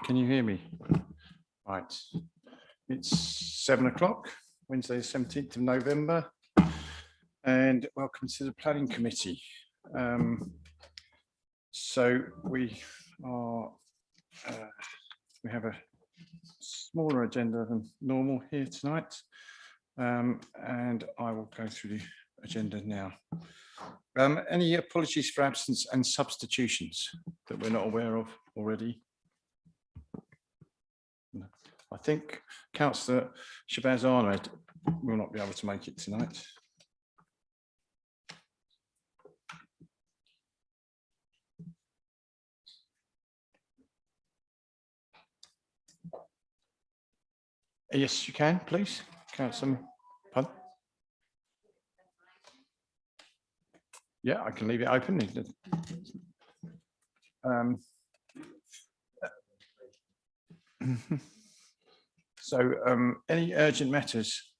Can you hear me? Right. It's 7 o'clock, Wednesday, the 17th of November, and welcome to the Planning Committee. So we have a smaller agenda than normal here tonight, and I will go through the agenda now. Any apologies for absence and substitutions that we're not aware of already? I think Councillor Shabazz Ahmed will not be able to make it tonight. Yes, you can, please. Councillor, pardon? Yeah, I can leave it open. So any urgent matters?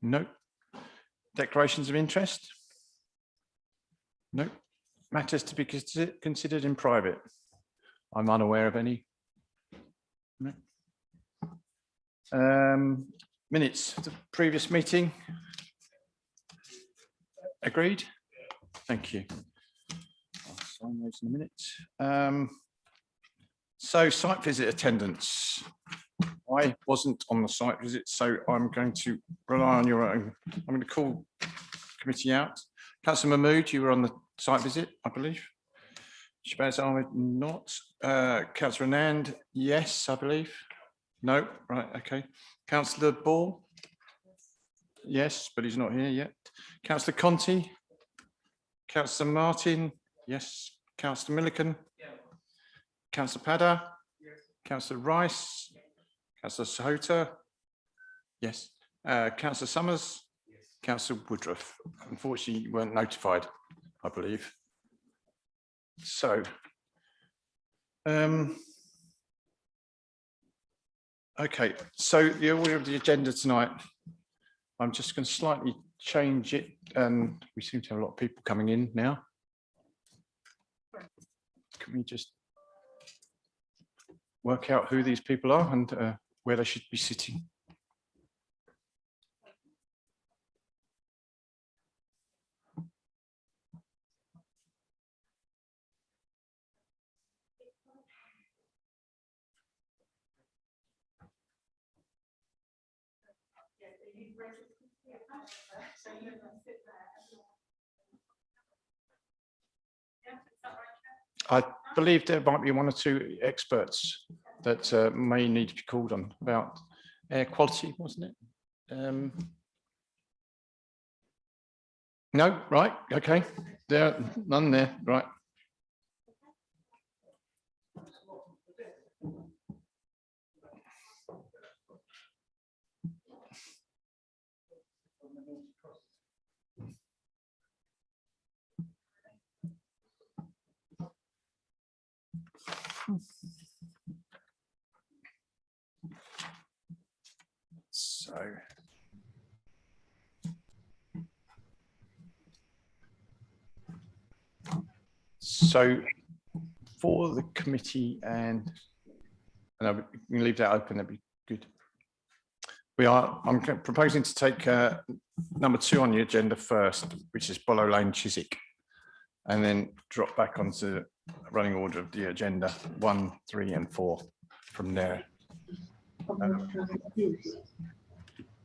No. Declarations of interest? No. Matters to be considered in private? I'm unaware of any. No. Minutes of the previous meeting? Agreed? Thank you. I'll sign those in a minute. So site visit attendance. I wasn't on the site visit, so I'm going to rely on your own. I'm going to call committee out. Councillor Mahmood, you were on the site visit, I believe. Shabazz Ahmed, not. Councillor Anand, yes, I believe. No, right, okay. Councillor Ball? Yes, but he's not here yet. Councillor Conti? Councillor Martin? Yes. Councillor Milliken? Yeah. Councillor Padda? Yes. Councillor Rice? Councillor Sahota? Yes. Councillor Summers? Yes. Councillor Woodruff? Unfortunately, you weren't notified, I believe. So, okay, so the order of the agenda tonight, I'm just going to slightly change it, and we seem to have a lot of people coming in now. Can we just work out who these people are and where they should be sitting? I believe there might be one or two experts that may need to be called on about air quality, wasn't it? No, right, okay. There, none there, right. So for the committee, and we can leave that open, that'd be good. I'm proposing to take number 2 on the agenda first, which is Bollow Lane Chiswick, and then drop back onto running order of the agenda 1, 3 and 4 from there.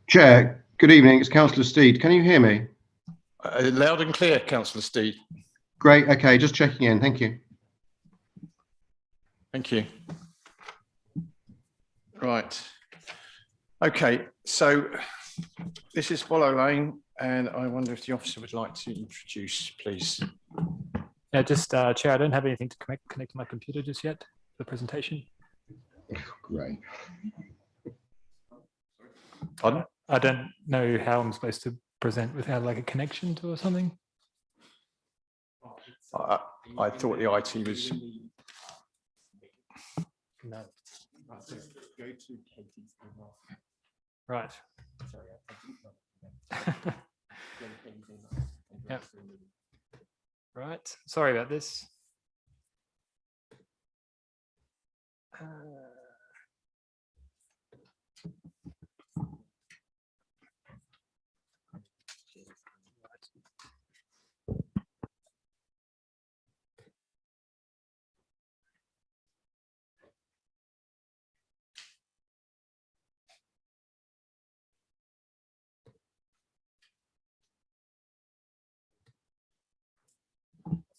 Chair, good evening. It's Councillor Steed. Can you hear me? Loud and clear, Councillor Steed. Great. Okay, just checking in. Thank you. Thank you. Right. Okay, so this is Bollow Lane, and I wonder if the officer would like to introduce, please. Yeah, just Chair, I don't have anything to connect to my computer just yet for the presentation. Great. Pardon? I don't know how I'm supposed to present without like a connection to or something. I thought the IT was. No. Right. Yeah. Right. Sorry about this.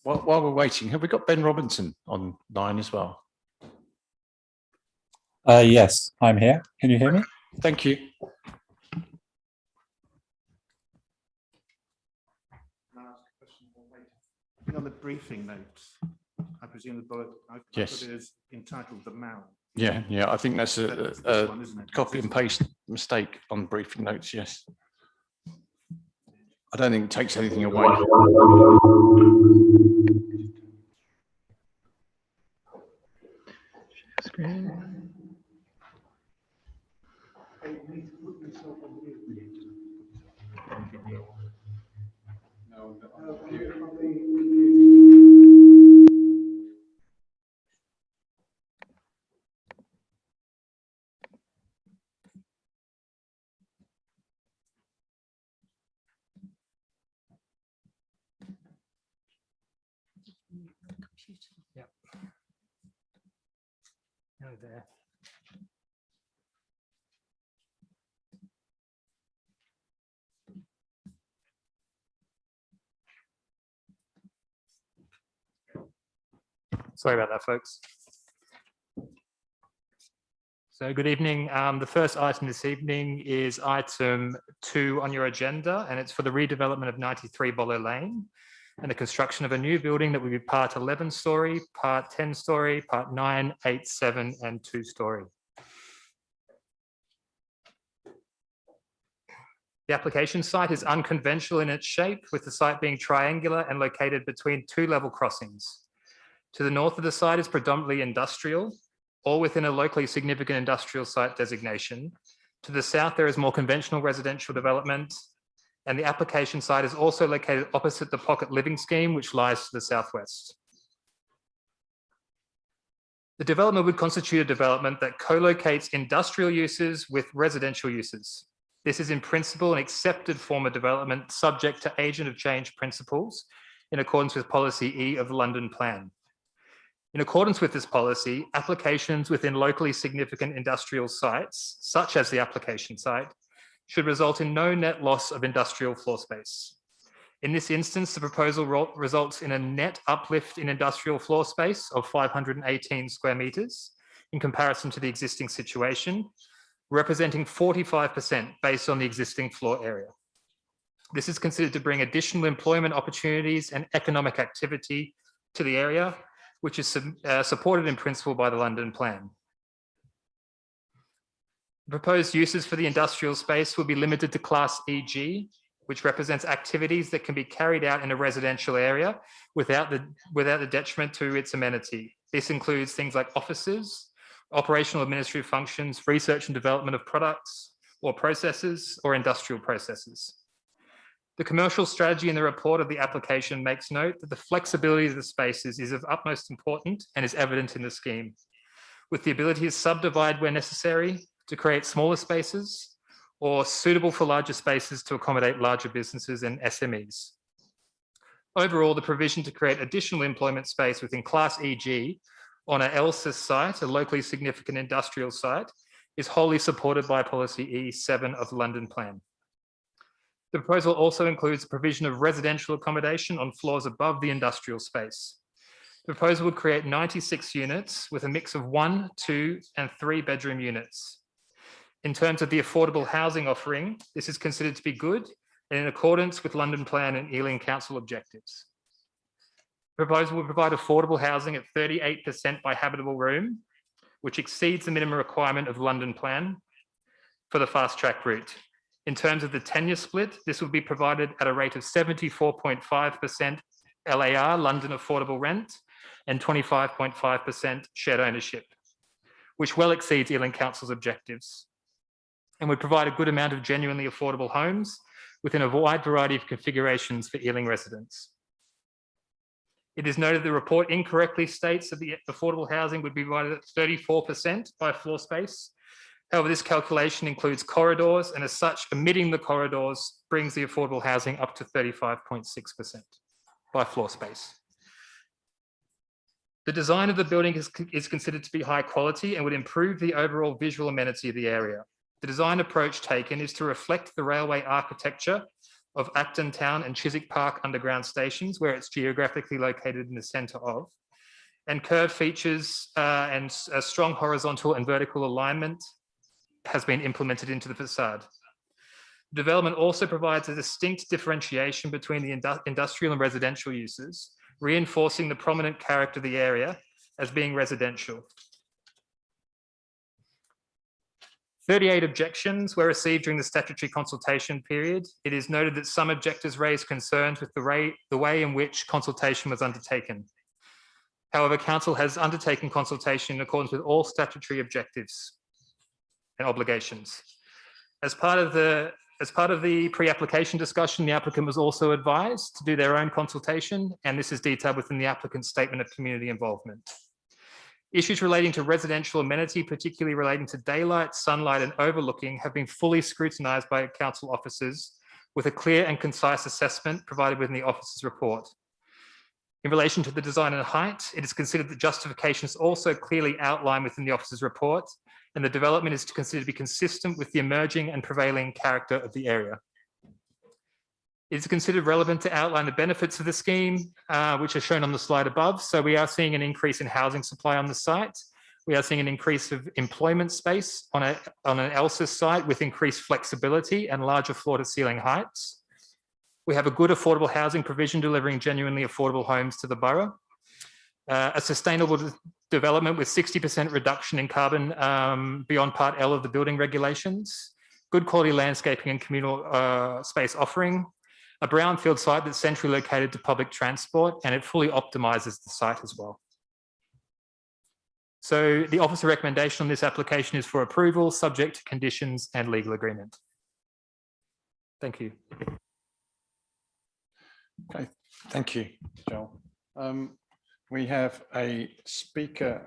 While we're waiting, have we got Ben Robinson online as well? Yes, I'm here. Can you hear me? Thank you. On the briefing notes, I presume the bullet Yes. it is entitled The Mound. Yeah, I think that's a One, isn't it? copy and paste mistake on briefing notes, yes. I don't think it takes anything away. Yep. Oh, there. Sorry about that, folks. So good evening. The first item this evening is item 2 on your agenda, and it's for the redevelopment of 93 Bolo Lane and the construction of a new building that will be part 11-storey, part 10-storey, part 9, 8, 7, and 2-storey. The application site is unconventional in its shape, with the site being triangular and located between 2 level crossings. To the north of the site is predominantly industrial, or within a locally significant industrial site designation. To the south, there is more conventional residential development, and the application site is also located opposite the pocket living scheme, which lies to the southwest. The development would constitute a development that co-locates industrial uses with residential uses. This is in principle an accepted form of development subject to agent of change principles in accordance with policy E of the London Plan. In accordance with this policy, applications within locally significant industrial sites, such as the application site, should result in no net loss of industrial floor space. In this instance, the proposal results in a net uplift in industrial floor space of 518 square metres in comparison to the existing situation, representing 45% based on the existing floor area. This is considered to bring additional employment opportunities and economic activity to the area, which is supported in principle by the London Plan. The proposed uses for the industrial space will be limited to Class EG, which represents activities that can be carried out in a residential area without the detriment to its amenity. This includes things like offices, operational administrative functions, research and development of products or processes, or industrial processes. The commercial strategy in the report of the application makes note that the flexibility of the spaces is of utmost importance and is evident in the scheme, with the ability to subdivide where necessary to create smaller spaces or suitable for larger spaces to accommodate larger businesses and SMEs. Overall, the provision to create additional employment space within Class EG on a LSIS site, a locally significant industrial site, is wholly supported by policy E7 of the London Plan. The proposal also includes the provision of residential accommodation on floors above the industrial space. The proposal would create 96 units with a mix of 1, 2, and 3 bedroom units. In terms of the affordable housing offering, this is considered to be good and in accordance with London Plan and Ealing Council objectives. The proposal will provide affordable housing at 38% by habitable room, which exceeds the minimum requirement of London Plan for the fast track route. In terms of the tenure split, this will be provided at a rate of 74.5% LAR, London Affordable Rent, and 25.5% shared ownership, which well exceeds Ealing Council's objectives, and would provide a good amount of genuinely affordable homes within a wide variety of configurations for Ealing residents. It is noted the report incorrectly states that the affordable housing would be provided at 34% by floor space. However, this calculation includes corridors, and as such, omitting the corridors brings the affordable housing up to 35.6% by floor space. The design of the building is considered to be high quality and would improve the overall visual amenity of the area. The design approach taken is to reflect the railway architecture of Acton Town and Chiswick Park underground stations, where it's geographically located in the centre of, and curved features and a strong horizontal and vertical alignment has been implemented into the facade. Development also provides a distinct differentiation between the industrial and residential uses, reinforcing the prominent character of the area as being residential. 38 objections were received during the statutory consultation period. It is noted that some objectors raised concerns with the way in which consultation was undertaken. However, Council has undertaken consultation in accordance with all statutory objectives and obligations. As part of the As part of the pre-application discussion, the applicant was also advised to do their own consultation, and this is detailed within the applicant's statement of community involvement. Issues relating to residential amenity, particularly relating to daylight, sunlight, and overlooking, have been fully scrutinised by council officers with a clear and concise assessment provided within the officer's report. In relation to the design and height, it is considered that justification is also clearly outlined within the officer's report, and the development is considered to be consistent with the emerging and prevailing character of the area. It is considered relevant to outline the benefits of the scheme, which are shown on the slide above. So we are seeing an increase in housing supply on the site. We are seeing an increase of employment space on an ELSA site with increased flexibility and larger floor-to-ceiling heights. We have a good affordable housing provision delivering genuinely affordable homes to the borough. A sustainable development with 60% reduction in carbon beyond Part L of the building regulations. Good quality landscaping and communal space offering. A brownfield site that's centrally located to public transport, and it fully optimises the site as well. So the officer recommendation on this application is for approval, subject to conditions and legal agreement. Thank you. Okay, thank you, Joel. We have a speaker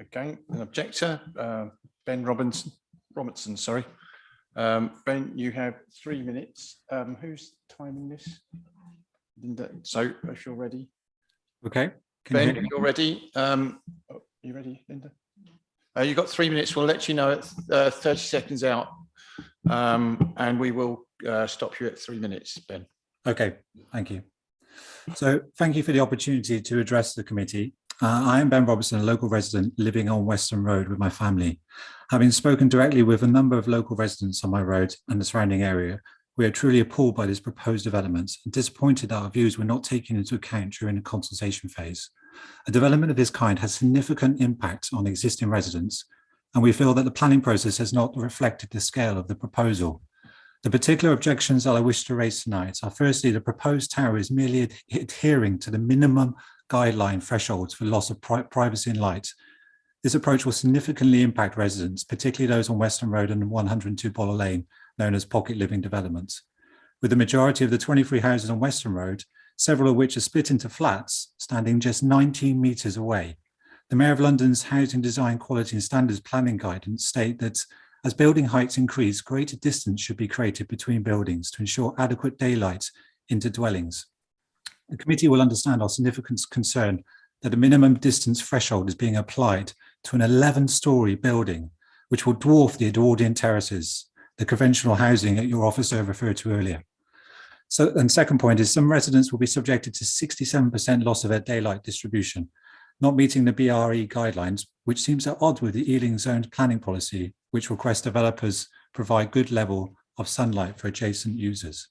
again, an objector, Ben Robertson, sorry. Ben, you have 3 minutes. Who's timing this? Linda. So if you're ready. Okay. Ben, if you're ready. You ready, Linda? You've got 3 minutes. We'll let you know at 30 seconds out. And we will stop you at 3 minutes, Ben. Okay, thank you. So thank you for the opportunity to address the committee. I am Ben Robertson, a local resident living on Western Road with my family. Having spoken directly with a number of local residents on my road and the surrounding area, we are truly appalled by this proposed development and disappointed that our views were not taken into account during the consultation phase. A development of this kind has significant impact on existing residents, and we feel that the planning process has not reflected the scale of the proposal. The particular objections that I wish to raise tonight are firstly, the proposed tower is merely adhering to the minimum guideline thresholds for loss of privacy and light. This approach will significantly impact residents, particularly those on Western Road and 102 Boller Lane, known as pocket living developments. With the majority of the 23 houses on Western Road, several of which are split into flats, standing just 19 metres away. The Mayor of London's Housing Design Quality and Standards Planning Guidance state that as building heights increase, greater distance should be created between buildings to ensure adequate daylight into dwellings. The committee will understand our significant concern that a minimum distance threshold is being applied to an 11-storey building, which will dwarf the Edwardian terraces, the conventional housing that your officer referred to earlier. So, and second point is some residents will be subjected to 67% loss of their daylight distribution, not meeting the BRE guidelines, which seems at odds with the Ealing Zones planning policy, which requests developers provide good level of sunlight for adjacent users.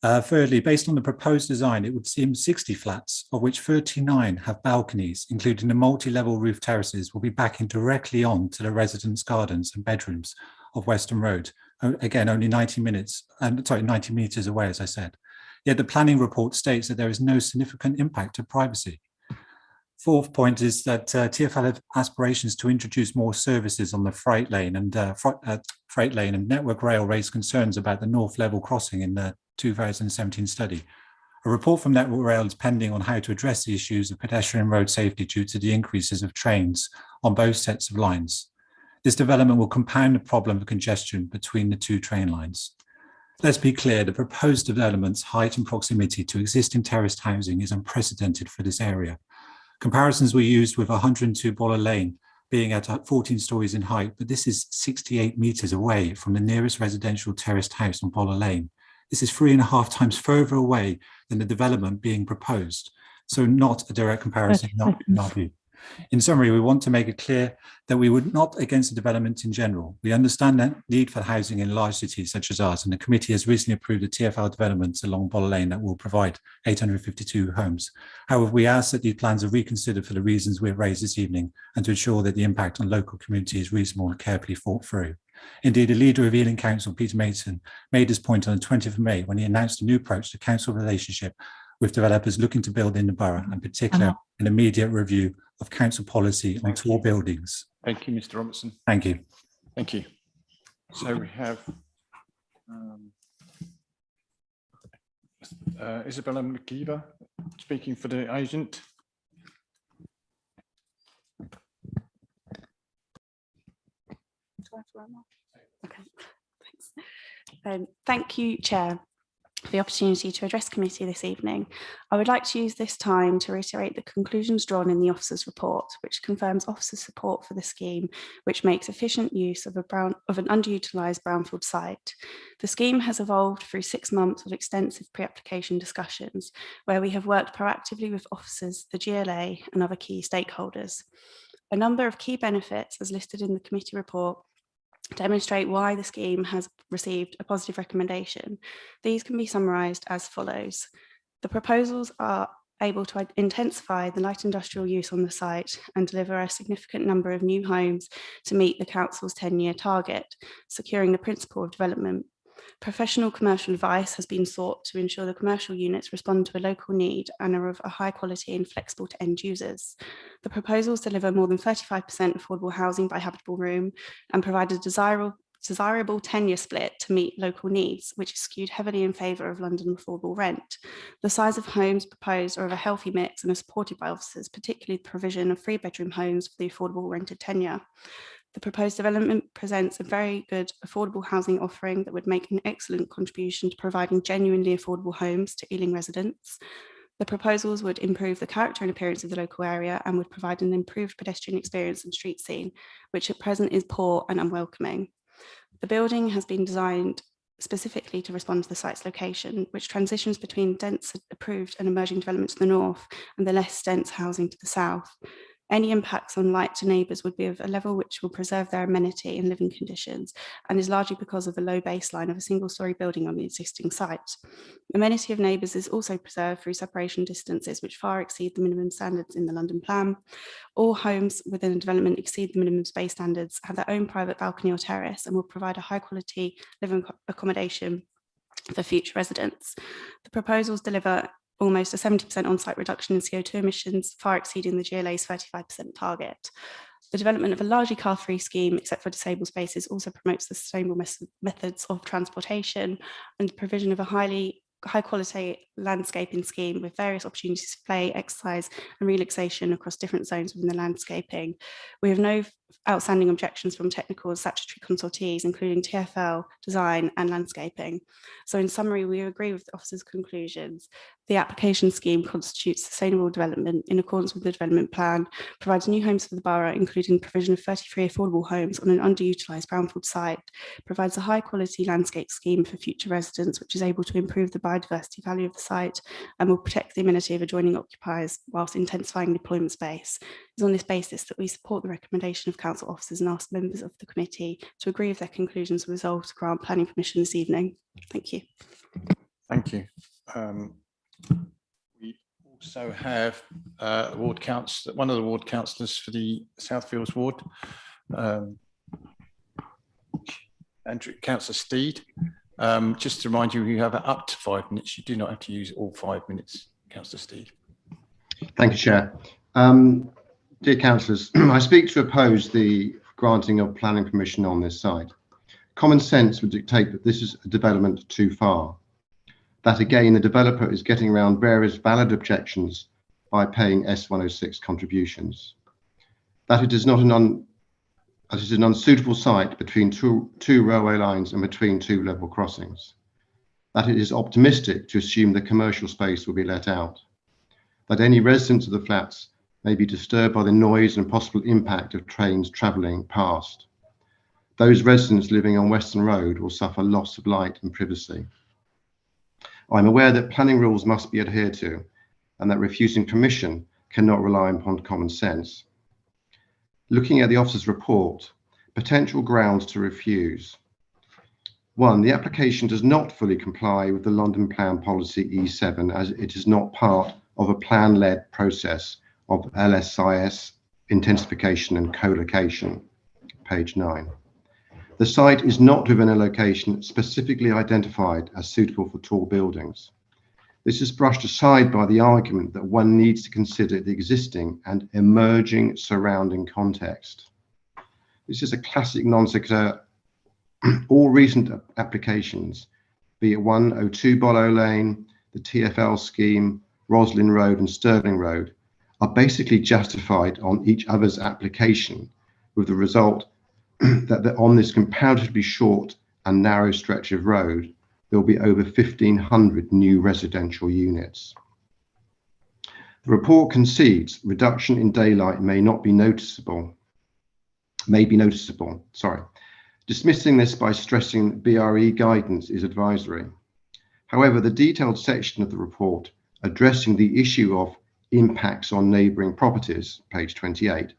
Thirdly, based on the proposed design, it would seem 60 flats, of which 39 have balconies, including the multi-level roof terraces, will be backing directly on to the residents' gardens and bedrooms of Western Road. Again, only 90 metres away, as I said. Yet the planning report states that there is no significant impact to privacy. Fourth point is that TfL have aspirations to introduce more services on the freight lane and Network Rail raised concerns about the North Level crossing in the 2017 study. A report from Network Rail is pending on how to address the issues of pedestrian road safety due to the increases of trains on both sets of lines. This development will compound the problem of congestion between the two train lines. Let's be clear, the proposed development's height and proximity to existing terraced housing is unprecedented for this area. Comparisons were used with 102 Boller Lane being at 14 stories in height, but this is 68 metres away from the nearest residential terraced house on Boller Lane. This is 3.5 times further away than the development being proposed, so not a direct comparison in our view. In summary, we want to make it clear that we would not against the development in general. We understand the need for housing in large cities such as ours, and the committee has recently approved a TfL development along Boller Lane that will provide 852 homes. However, we ask that these plans are reconsidered for the reasons we have raised this evening and to ensure that the impact on local community is reasonable and carefully thought through. Indeed, the leader of Ealing Council, Peter Mason, made this point on the 20th of May when he announced a new approach to council relationship with developers looking to build in the borough, and particularly an immediate review of council policy on tall buildings. Thank you, Mr. Robertson. Thank you. Thank you. So we have Isabella McGeever, speaking for the agent. Okay, thanks. Thank you, Chair, for the opportunity to address committee this evening. I would like to use this time to reiterate the conclusions drawn in the officer's report, which confirms officer support for the scheme, which makes efficient use of an underutilised brownfield site. The scheme has evolved through 6 months of extensive pre-application discussions, where we have worked proactively with officers, the GLA and other key stakeholders. A number of key benefits, as listed in the committee report, demonstrate why the scheme has received a positive recommendation. These can be summarised as follows. The proposals are able to intensify the light industrial use on the site and deliver a significant number of new homes to meet the council's 10-year target, securing the principle of development. Professional commercial advice has been sought to ensure the commercial units respond to a local need and are of a high quality and flexible to end users. The proposals deliver more than 35% affordable housing by habitable room and provide a desirable tenure split to meet local needs, which is skewed heavily in favour of London affordable rent. The size of homes proposed are of a healthy mix and are supported by officers, particularly the provision of 3-bedroom homes for the affordable rented tenure. The proposed development presents a very good affordable housing offering that would make an excellent contribution to providing genuinely affordable homes to Ealing residents. The proposals would improve the character and appearance of the local area and would provide an improved pedestrian experience and street scene, which at present is poor and unwelcoming. The building has been designed specifically to respond to the site's location, which transitions between dense approved and emerging development to the north and the less dense housing to the south. Any impacts on light to neighbours would be of a level which will preserve their amenity and living conditions, and is largely because of a low baseline of a single-storey building on the existing site. Amenity of neighbours is also preserved through separation distances which far exceed the minimum standards in the London Plan. All homes within a development exceed the minimum space standards, have their own private balcony or terrace, and will provide a high-quality living accommodation for future residents. The proposals deliver almost a 70% on-site reduction in CO2 emissions, far exceeding the GLA's 35% target. The development of a largely car-free scheme, except for disabled spaces, also promotes the sustainable methods of transportation and the provision of a high-quality landscaping scheme with various opportunities to play, exercise and relaxation across different zones within the landscaping. We have no outstanding objections from technical and statutory consultees, including TfL, design and landscaping. So in summary, we agree with the officer's conclusions. The application scheme constitutes sustainable development in accordance with the development plan, provides new homes for the borough, including provision of 33 affordable homes on an underutilised brownfield site, provides a high quality landscape scheme for future residents, which is able to improve the biodiversity value of the site and will protect the amenity of adjoining occupiers whilst intensifying deployment space. It is on this basis that we support the recommendation of council officers and ask members of the committee to agree with their conclusions and resolve to grant planning permission this evening. Thank you. Thank you. We also have one of the ward councillors for the Southfields ward, Andrew, Councillor Steed. Just to remind you, you have up to 5 minutes. You do not have to use all 5 minutes, Councillor Steed. Thank you, Chair. Dear councillors, I speak to oppose the granting of planning permission on this site. Common sense would dictate that this is a development too far. That again, the developer is getting around various valid objections by paying S106 contributions. That it is an unsuitable site between two railway lines and between 2 level crossings. That it is optimistic to assume the commercial space will be let out. That any residents of the flats may be disturbed by the noise and possible impact of trains travelling past. Those residents living on Western Road will suffer loss of light and privacy. I'm aware that planning rules must be adhered to and that refusing permission cannot rely upon common sense. Looking at the officer's report, potential grounds to refuse. 1, the application does not fully comply with the London Plan Policy E7 as it is not part of a plan-led process of LSIS intensification and co-location, page 9. The site is not within a location specifically identified as suitable for tall buildings. This is brushed aside by the argument that one needs to consider the existing and emerging surrounding context. This is a classic non sequitur all recent applications, be it 102 Bollow Lane, the TfL scheme, Roslyn Road and Stirling Road, are basically justified on each other's application, with the result that on this comparatively short and narrow stretch of road, there will be over 1,500 new residential units. The report concedes reduction in daylight may be noticeable, dismissing this by stressing BRE guidance is advisory. However, the detailed section of the report addressing the issue of impacts on neighbouring properties, page 28,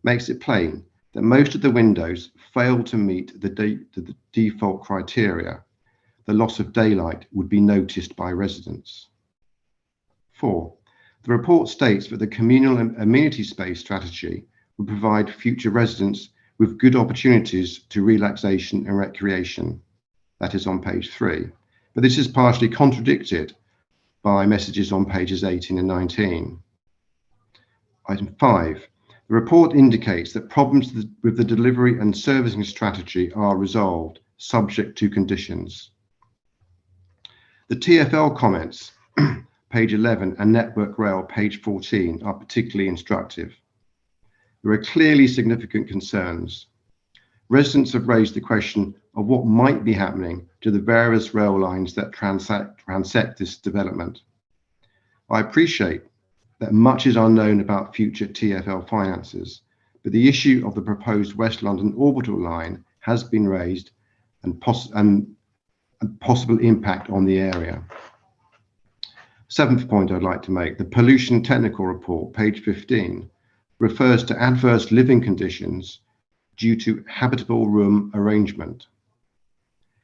makes it plain that most of the windows fail to meet the default criteria. The loss of daylight would be noticed by residents. 4. The report states that the communal amenity space strategy would provide future residents with good opportunities to relaxation and recreation. That is on page 3. But this is partially contradicted by messages on pages 18 and 19. Item 5. The report indicates that problems with the delivery and servicing strategy are resolved, subject to conditions. The TfL comments, page 11, and Network Rail, page 14, are particularly instructive. There are clearly significant concerns. Residents have raised the question of what might be happening to the various rail lines that transect this development. I appreciate that much is unknown about future TfL finances, but the issue of the proposed West London orbital line has been raised and possible impact on the area. 7th point I'd like to make, the pollution technical report, page 15, refers to adverse living conditions due to habitable room arrangement.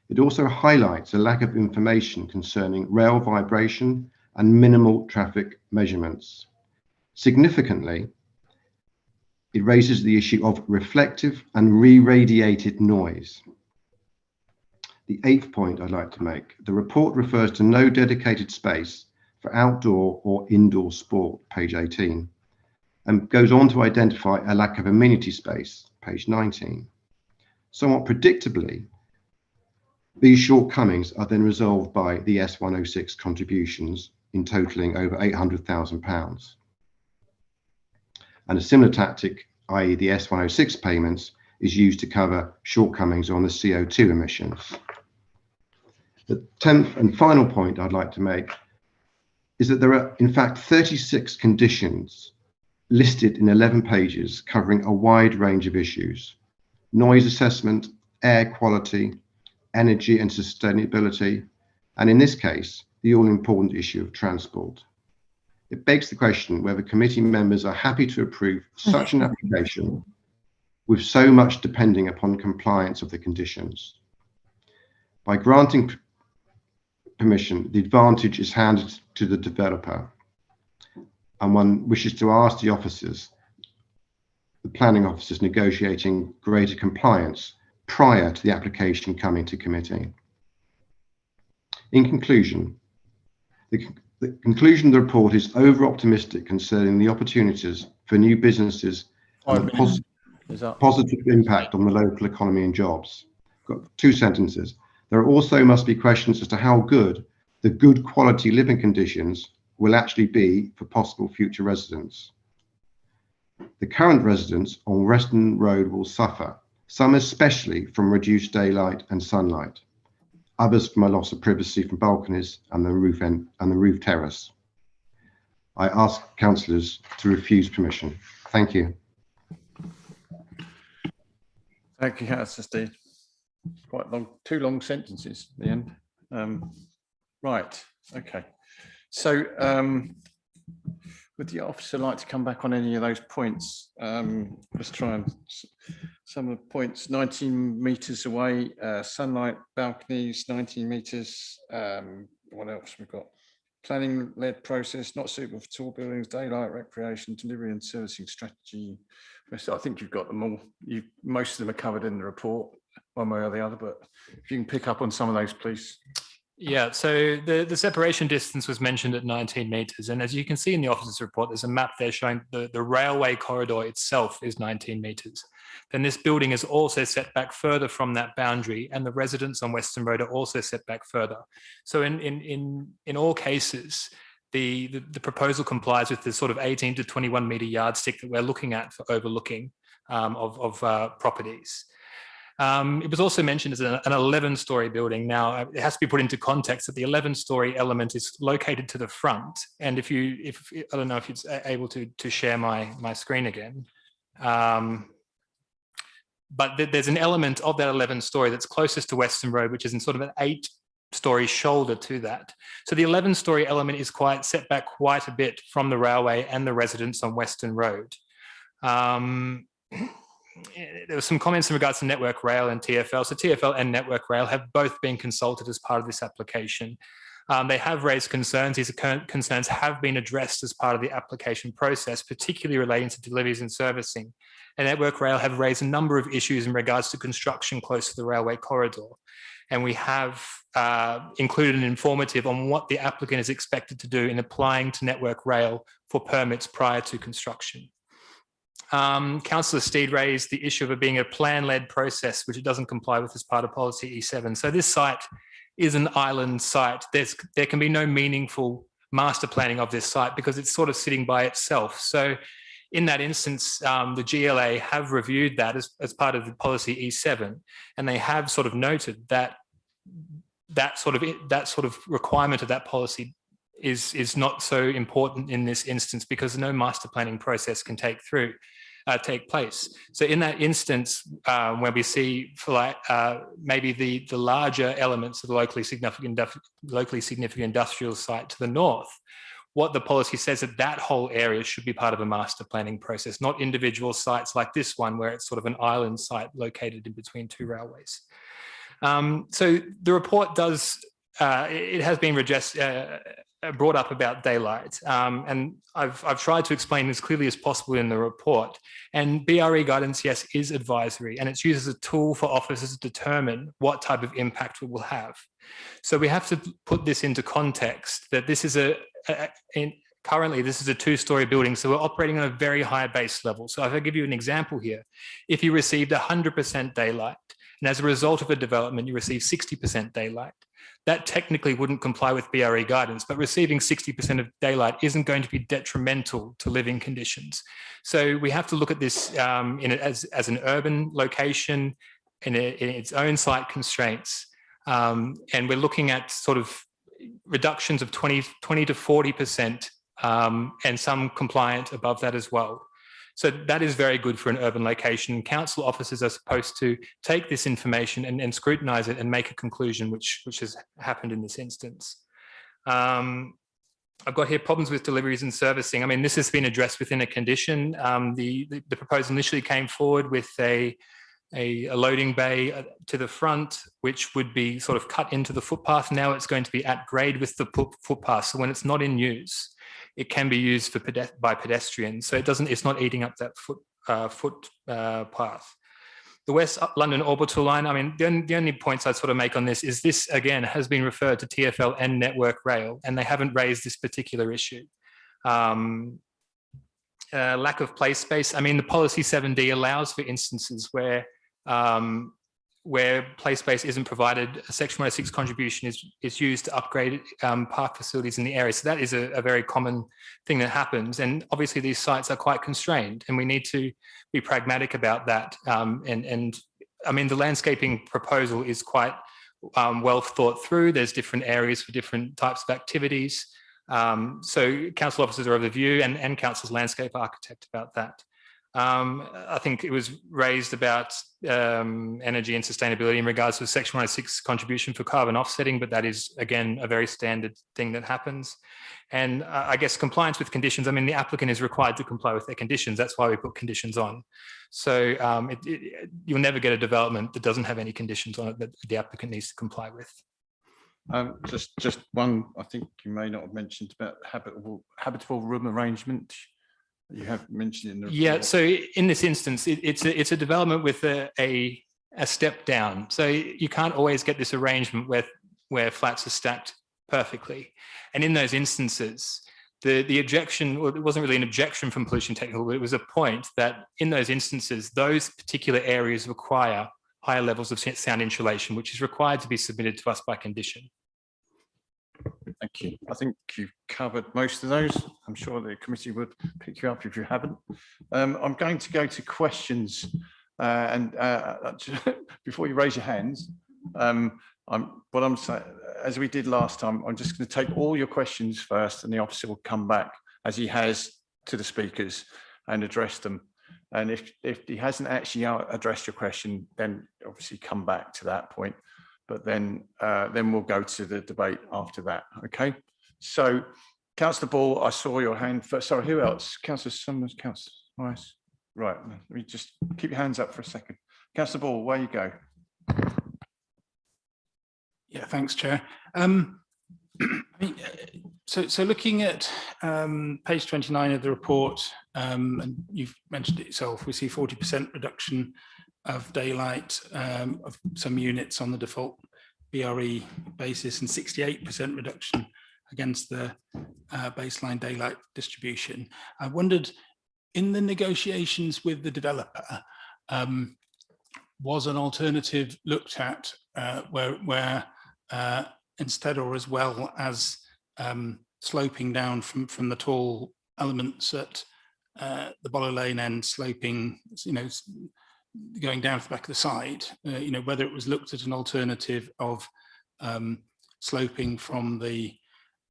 It also highlights a lack of information concerning rail vibration and minimal traffic measurements. Significantly, it raises the issue of reflective and re-radiated noise. The 8th point I'd like to make, the report refers to no dedicated space for outdoor or indoor sport, page 18, and goes on to identify a lack of amenity space, page 19. Somewhat predictably, these shortcomings are then resolved by the S106 contributions in totaling over £800,000. And a similar tactic, i.e. the S106 payments, is used to cover shortcomings on the CO2 emissions. The 10th and final point I'd like to make is that there are in fact 36 conditions listed in 11 pages covering a wide range of issues: noise assessment, air quality, energy and sustainability, and in this case, the all-important issue of transport. It begs the question whether committee members are happy to approve such an application with so much depending upon compliance of the conditions. By granting permission, the advantage is handed to the developer, and one wishes to ask the officers, the planning officers, negotiating greater compliance prior to the application coming to committee. In conclusion, the conclusion of the report is over-optimistic concerning the opportunities for new businesses and the positive impact on the local economy and jobs. Got 2 sentences. There also must be questions as to how good the good quality living conditions will actually be for possible future residents. The current residents on Weston Road will suffer, some especially from reduced daylight and sunlight, others from a loss of privacy from balconies and the roof terrace. I ask councillors to refuse permission. Thank you. Thank you, Councillor Steed. Quite long, 2 long sentences at the end. Right, okay. So would the officer like to come back on any of those points? Let's try and some of the points. 19 metres away, sunlight, balconies, 19 metres. What else we've got? Planning-led process, not suitable for tall buildings, daylight, recreation, delivery and servicing strategy. I think you've got them all. Most of them are covered in the report, one way or the other, but if you can pick up on some of those, please. Yeah, so the separation distance was mentioned at 19 metres. And as you can see in the officer's report, there's a map there showing the railway corridor itself is 19 metres. Then this building is also set back further from that boundary, and the residents on Western Road are also set back further. So in all cases, the proposal complies with the sort of 18 to 21 metre yardstick that we're looking at for overlooking of properties. It was also mentioned as an 11-storey building. Now, it has to be put into context that the 11-storey element is located to the front. And if I don't know if it's able to share my screen again. But there's an element of that 11-storey that's closest to Western Road, which is in sort of an 8-storey shoulder to that. So the 11-storey element is set back quite a bit from the railway and the residents on Western Road. There were some comments in regards to Network Rail and TfL. So TfL and Network Rail have both been consulted as part of this application. They have raised concerns. These concerns have been addressed as part of the application process, particularly relating to deliveries and servicing. And Network Rail have raised a number of issues in regards to construction close to the railway corridor. And we have included an informative on what the applicant is expected to do in applying to Network Rail for permits prior to construction. Councillor Steed raised the issue of it being a plan-led process, which it doesn't comply with as part of policy E7. So this site is an island site. There can be no meaningful master planning of this site because it's sort of sitting by itself. So in that instance, the GLA have reviewed that as part of the policy E7, and they have sort of noted that that sort of requirement of that policy is not so important in this instance because no master planning process can take place. So in that instance, where we see for maybe the larger elements of the locally significant industrial site to the north, what the policy says that whole area should be part of a master planning process, not individual sites like this one, where it's sort of an island site located in between two railways. So the report does, it has been brought up about daylight, and I've tried to explain as clearly as possible in the report. And BRE guidance, yes, is advisory, and it's used as a tool for officers to determine what type of impact it will have. So we have to put this into context that this is currently this is a 2-storey building, so we're operating on a very high base level. So if I give you an example here, if you received 100% daylight, and as a result of a development, you receive 60% daylight, that technically wouldn't comply with BRE guidance, but receiving 60% of daylight isn't going to be detrimental to living conditions. So we have to look at this as an urban location in its own site constraints. And we're looking at sort of reductions of 20 to 40%, and some compliant above that as well. So that is very good for an urban location. Council officers are supposed to take this information and scrutinise it and make a conclusion, which has happened in this instance. I've got here problems with deliveries and servicing. I mean, this has been addressed within a condition. The proposal initially came forward with a loading bay to the front, which would be sort of cut into the footpath. Now it's going to be at grade with the footpath. So when it's not in use, it can be used by pedestrians. So it's not eating up that footpath. The West London Orbital Line, I mean, the only points I'd sort of make on this is this, again, has been referred to TfL and Network Rail, and they haven't raised this particular issue. Lack of play space. I mean, the policy 7D allows for instances where play space isn't provided, a Section 106 contribution is used to upgrade park facilities in the area. So that is a very common thing that happens. And obviously these sites are quite constrained, and we need to be pragmatic about that. And I mean, the landscaping proposal is quite well thought through. There's different areas for different types of activities. So council officers are of the view, and council's landscape architect about that. I think it was raised about energy and sustainability in regards to Section 106 contribution for carbon offsetting, but that is, again, a very standard thing that happens. And I guess compliance with conditions, I mean, the applicant is required to comply with their conditions. That's why we put conditions on. So you'll never get a development that doesn't have any conditions on it that the applicant needs to comply with. Just one, I think you may not have mentioned about habitable room arrangement. You have mentioned in the report. Yeah, so in this instance, it's a development with a step down. So you can't always get this arrangement where where flats are stacked perfectly. And in those instances, the objection, well, it wasn't really an objection from pollution technical, but it was a point that in those instances, those particular areas require higher levels of sound insulation, which is required to be submitted to us by condition. Thank you. I think you've covered most of those. I'm sure the committee would pick you up if you haven't. I'm going to go to questions before you raise your hands, what I'm saying, as we did last time, I'm just going to take all your questions first, and the officer will come back as he has to the speakers and address them. And if he hasn't actually addressed your question, then obviously come back to that point. But then we'll go to the debate after that. Okay. So, Councillor Ball, I saw your hand first. Sorry, who else? Councillor Summers, Councillor Rice. Right. Let me just keep your hands up for a second. Councillor Ball, where you go. Yeah, thanks, Chair. So looking at page 29 of the report, and you've mentioned it yourself, we see 40% reduction of daylight of some units on the default BRE basis and 68% reduction against the baseline daylight distribution. I wondered, in the negotiations with the developer, was an alternative looked at where instead, or as well as sloping down from the tall elements at the Bollow Lane end, sloping, going down to the back of the side, whether it was looked at an alternative of sloping from the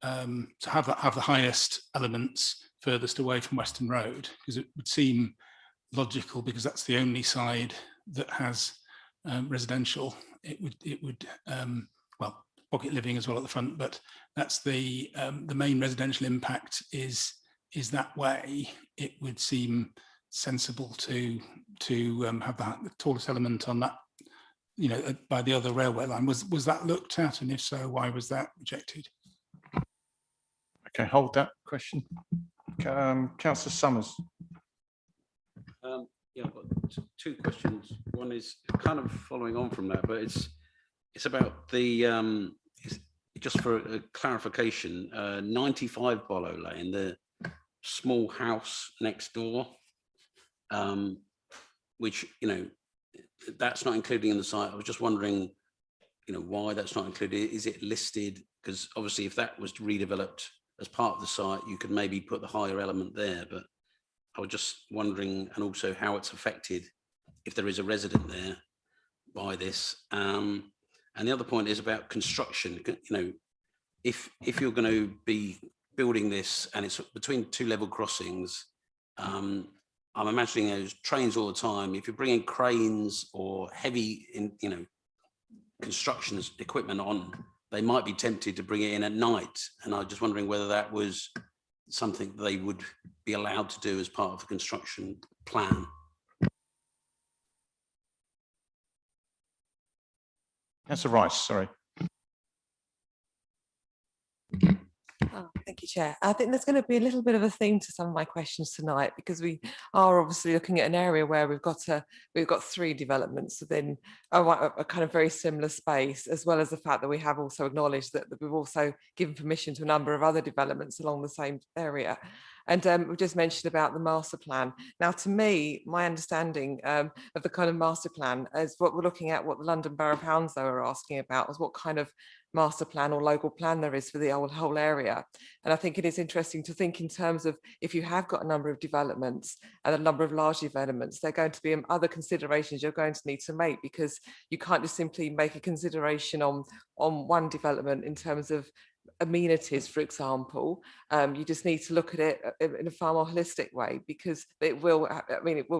to have the highest elements furthest away from Western Road, because it would seem logical, because that's the only side that has residential. It would well, pocket living as well at the front, but that's the main residential impact is that way. It would seem sensible to have the tallest element on that, by the other railway line. Was that looked at, and if so, why was that rejected? Okay, hold that question. Councillor Summers. Yeah, I've got two questions. One is kind of following on from that, but it's about the just for a clarification, 95 Bollow Lane, the small house next door, which that's not including in the site. I was just wondering, why that's not included. Is it listed? Because obviously, if that was redeveloped as part of the site, you could maybe put the higher element there. But I was just wondering, and also how it's affected if there is a resident there by this. And the other point is about construction. If you're going to be building this and it's between two level crossings, I'm imagining those trains all the time. If you're bringing cranes or heavy, construction equipment on, they might be tempted to bring it in at night. And I was just wondering whether that was something they would be allowed to do as part of the construction plan. Councillor Rice, sorry. Oh, thank you, Chair. I think there's going to be a little bit of a theme to some of my questions tonight, because we are obviously looking at an area where we've got three developments within a kind of very similar space, as well as the fact that we have also acknowledged that we've also given permission to a number of other developments along the same area. And we've just mentioned about the master plan. Now, to me, my understanding of the kind of master plan is what we're looking at, what the London Borough of Hounslow are asking about, is what kind of master plan or local plan there is for the whole area. And I think it is interesting to think in terms of, if you have got a number of developments and a number of large developments, there are going to be other considerations you're going to need to make, because you can't just simply make a consideration on one development in terms of amenities, for example. You just need to look at it in a far more holistic way, because it will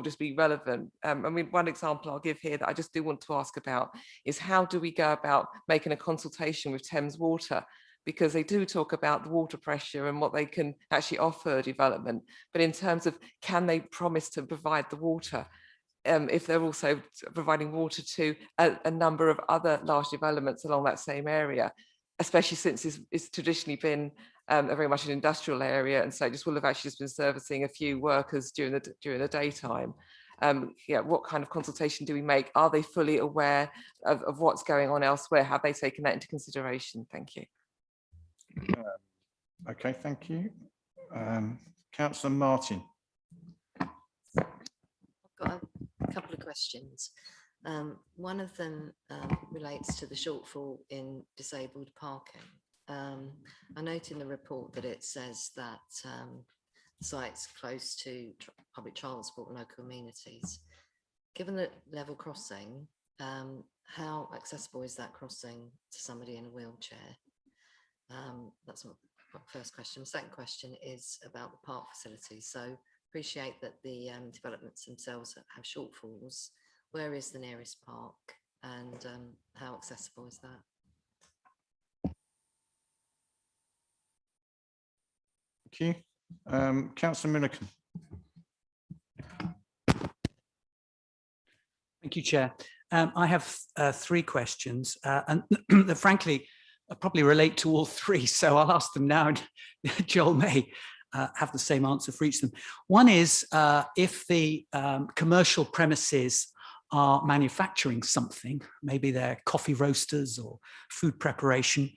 just be relevant. One example I'll give here that I just do want to ask about is, how do we go about making a consultation with Thames Water? Because they do talk about the water pressure and what they can actually offer development, but in terms of, can they promise to provide the water if they're also providing water to a number of other large developments along that same area, especially since it's traditionally been very much an industrial area, and so it just will have actually just been servicing a few workers during the daytime. Yeah, what kind of consultation do we make? Are they fully aware of what's going on elsewhere? Have they taken that into consideration? Thank you. Okay, thank you. Councillor Martin. I've got a couple of questions. One of them relates to the shortfall in disabled parking. I note in the report that it says that sites close to public transport and local amenities. Given the level crossing, how accessible is that crossing to somebody in a wheelchair? That's my first question. Second question is about the park facilities. So appreciate that the developments themselves have shortfalls. Where is the nearest park, and how accessible is that? Thank you. Councillor Milliken. Thank you, Chair. I have three questions, and that frankly probably relate to all three, so I'll ask them now, and Joel may have the same answer for each of them. One is if the commercial premises are manufacturing something, maybe they're coffee roasters or food preparation,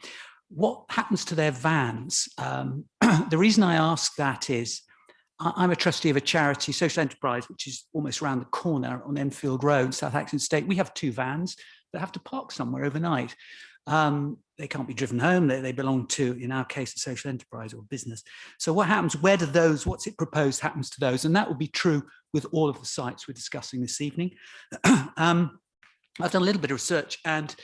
what happens to their vans? The reason I ask that is I'm a trustee of a charity social enterprise, which is almost around the corner on Enfield Road, South Acton Estate. We have two vans that have to park somewhere overnight. They can't be driven home. They belong to, in our case, a social enterprise or business. So what happens? Where do those, what's it proposed happens to those? And that will be true with all of the sites we're discussing this evening. I've done a little bit of research, and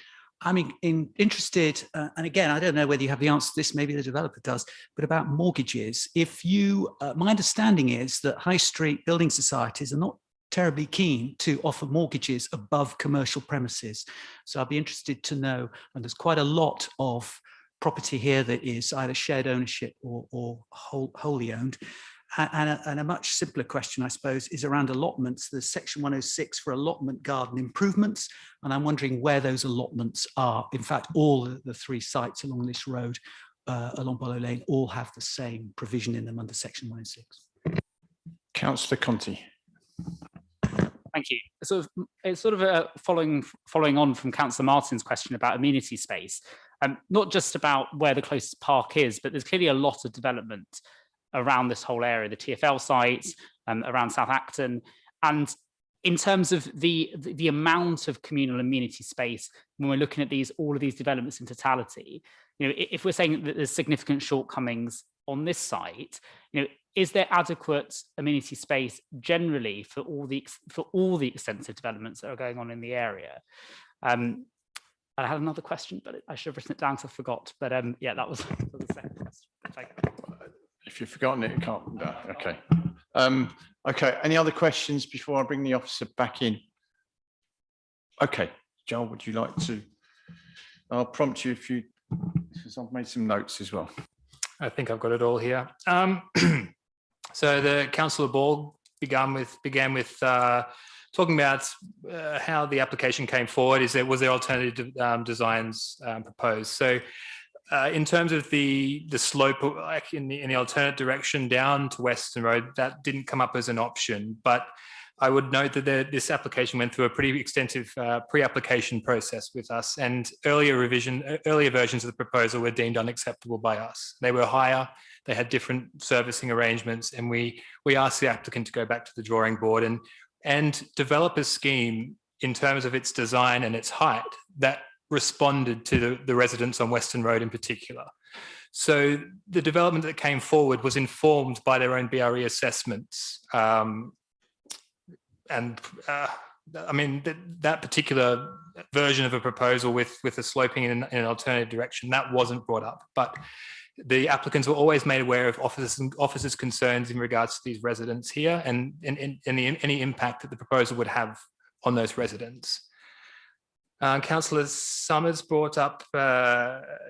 I'm interested, and again, I don't know whether you have the answer to this, maybe the developer does, but about mortgages. If you, my understanding is that high street building societies are not terribly keen to offer mortgages above commercial premises. So I'd be interested to know, and there's quite a lot of property here that is either shared ownership or wholly owned. And a much simpler question, I suppose, is around allotments. There's section 106 for allotment garden improvements, and I'm wondering where those allotments are. In fact, all the three sites along this road, along Bollow Lane, all have the same provision in them under section 106. Councillor Conti. Thank you. It's sort of following on from Councillor Martin's question about amenity space, not just about where the closest park is, but there's clearly a lot of development around this whole area, the TfL sites, around South Acton. And in terms of the amount of communal amenity space, when we're looking at all of these developments in totality, you know, if we're saying that there's significant shortcomings on this site, you know, is there adequate amenity space generally for all the extensive developments that are going on in the area? I had another question, but I should have written it down because I forgot. But yeah, that was the second question. Thank you. If you've forgotten it, you can't. No, okay. Okay. Any other questions before I bring the officer back in? Okay, Joel, would you like to? I'll prompt you if you, because I've made some notes as well. I think I've got it all here. So the Councillor Borg began with talking about how the application came forward. Was there alternative designs proposed? So in terms of the slope, like in the alternate direction down to Western Road, that didn't come up as an option. But I would note that this application went through a pretty extensive pre-application process with us, and earlier versions of the proposal were deemed unacceptable by us. They were higher, they had different servicing arrangements, and we asked the applicant to go back to the drawing board and develop a scheme in terms of its design and its height that responded to the residents on Western Road in particular. So the development that came forward was informed by their own BRE assessments. I mean, that particular version of a proposal with the sloping in an alternative direction, that wasn't brought up. But the applicants were always made aware of officers' concerns in regards to these residents here and any impact that the proposal would have on those residents. Councillor Summers brought up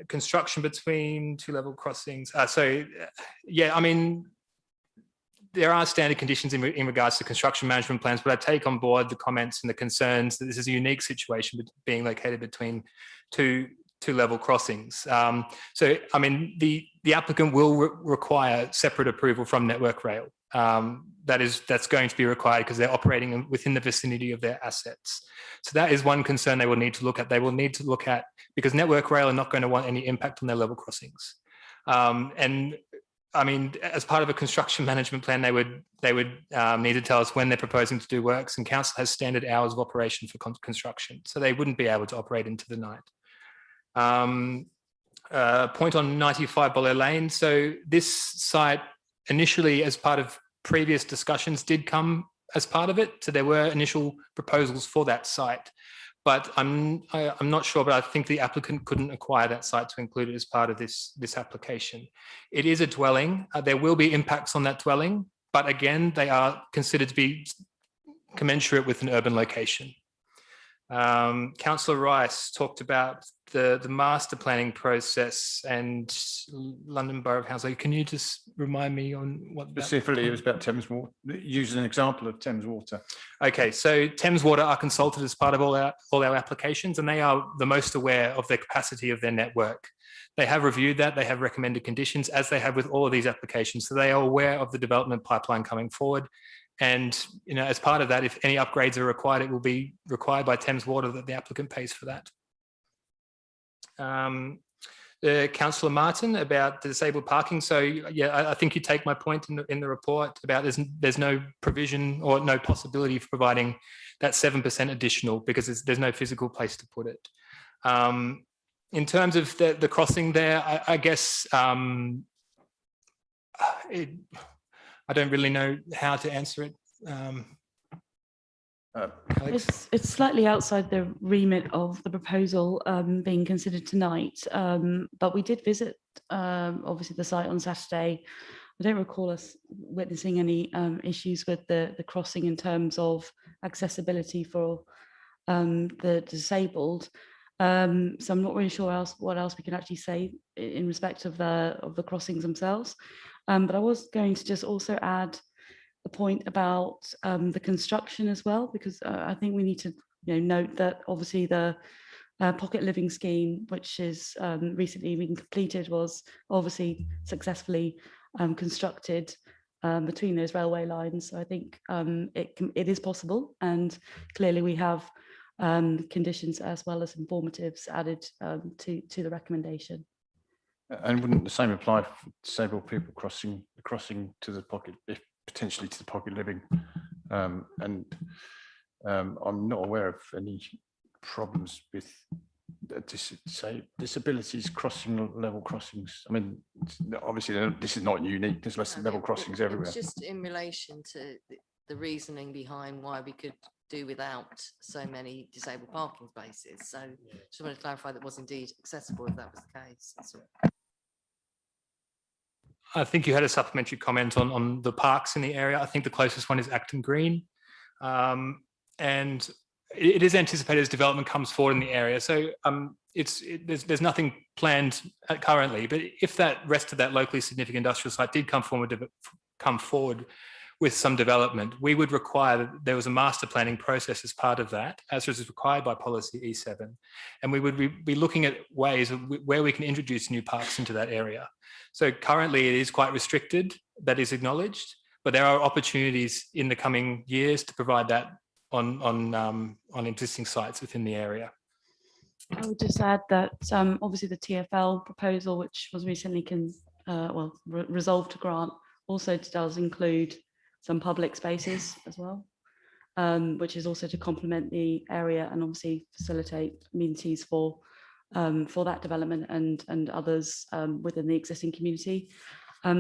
construction between two-level crossings. Yeah, I mean, there are standard conditions in regards to construction management plans, but I take on board the comments and the concerns that this is a unique situation being located between two-level crossings. So, I mean, the applicant will require separate approval from Network Rail that's going to be required because they're operating within the vicinity of their assets. So that is one concern they will need to look at. They will need to look at, because Network Rail are not going to want any impact on their level crossings. And I mean, as part of a construction management plan, they would need to tell us when they're proposing to do works, and council has standard hours of operation for construction, so they wouldn't be able to operate into the night. Point on 95 Boller Lane. So this site initially, as part of previous discussions, did come as part of it. So there were initial proposals for that site, but I'm not sure, but I think the applicant couldn't acquire that site to include it as part of this application. It is a dwelling. There will be impacts on that dwelling, but again, they are considered to be commensurate with an urban location. Councillor Rice talked about the master planning process and London Borough of Hounslow. Can you just remind me on what Specifically, it was about Thames Water, using an example of Thames Water. Okay, so Thames Water are consulted as part of all our applications, and they are the most aware of the capacity of their network. They have reviewed that, they have recommended conditions, as they have with all of these applications. So they are aware of the development pipeline coming forward. And, you know, as part of that, if any upgrades are required, it will be required by Thames Water that the applicant pays for that. Councillor Martin about the disabled parking. So yeah, I think you take my point in the report about there's no provision or no possibility for providing that 7% additional, because there's no physical place to put it. In terms of the crossing there, I guess I don't really know how to answer it. It's slightly outside the remit of the proposal being considered tonight, but we did visit obviously the site on Saturday. I don't recall us witnessing any issues with the crossing in terms of accessibility for the disabled. So I'm not really sure what else we can actually say in respect of the crossings themselves. But I was going to just also add the point about the construction as well, because I think we need to note that obviously the pocket living scheme, which is recently been completed, was obviously successfully constructed between those railway lines. So I think it is possible, and clearly we have conditions as well as informatives added to the recommendation. And wouldn't the same apply for disabled people crossing to the pocket, if potentially to the pocket living? I'm not aware of any problems with disabilities crossing level crossings. I mean, obviously this is not unique. There's less level crossings everywhere. It's just in relation to the reasoning behind why we could do without so many disabled parking spaces. So just want to clarify that was indeed accessible if that was the case. That's all. I think you had a supplementary comment on the parks in the area. I think the closest one is Acton Green. And it is anticipated as development comes forward in the area. So there's nothing planned currently, but if that rest of that locally significant industrial site did come forward with some development, we would require that there was a master planning process as part of that, as is required by policy E7. And we would be looking at ways where we can introduce new parks into that area. So currently it is quite restricted, that is acknowledged, but there are opportunities in the coming years to provide that on existing sites within the area. I would just add that obviously the TfL proposal, which was recently resolved to grant, also does include some public spaces as well, which is also to complement the area and obviously facilitate amenities for that development and others within the existing community.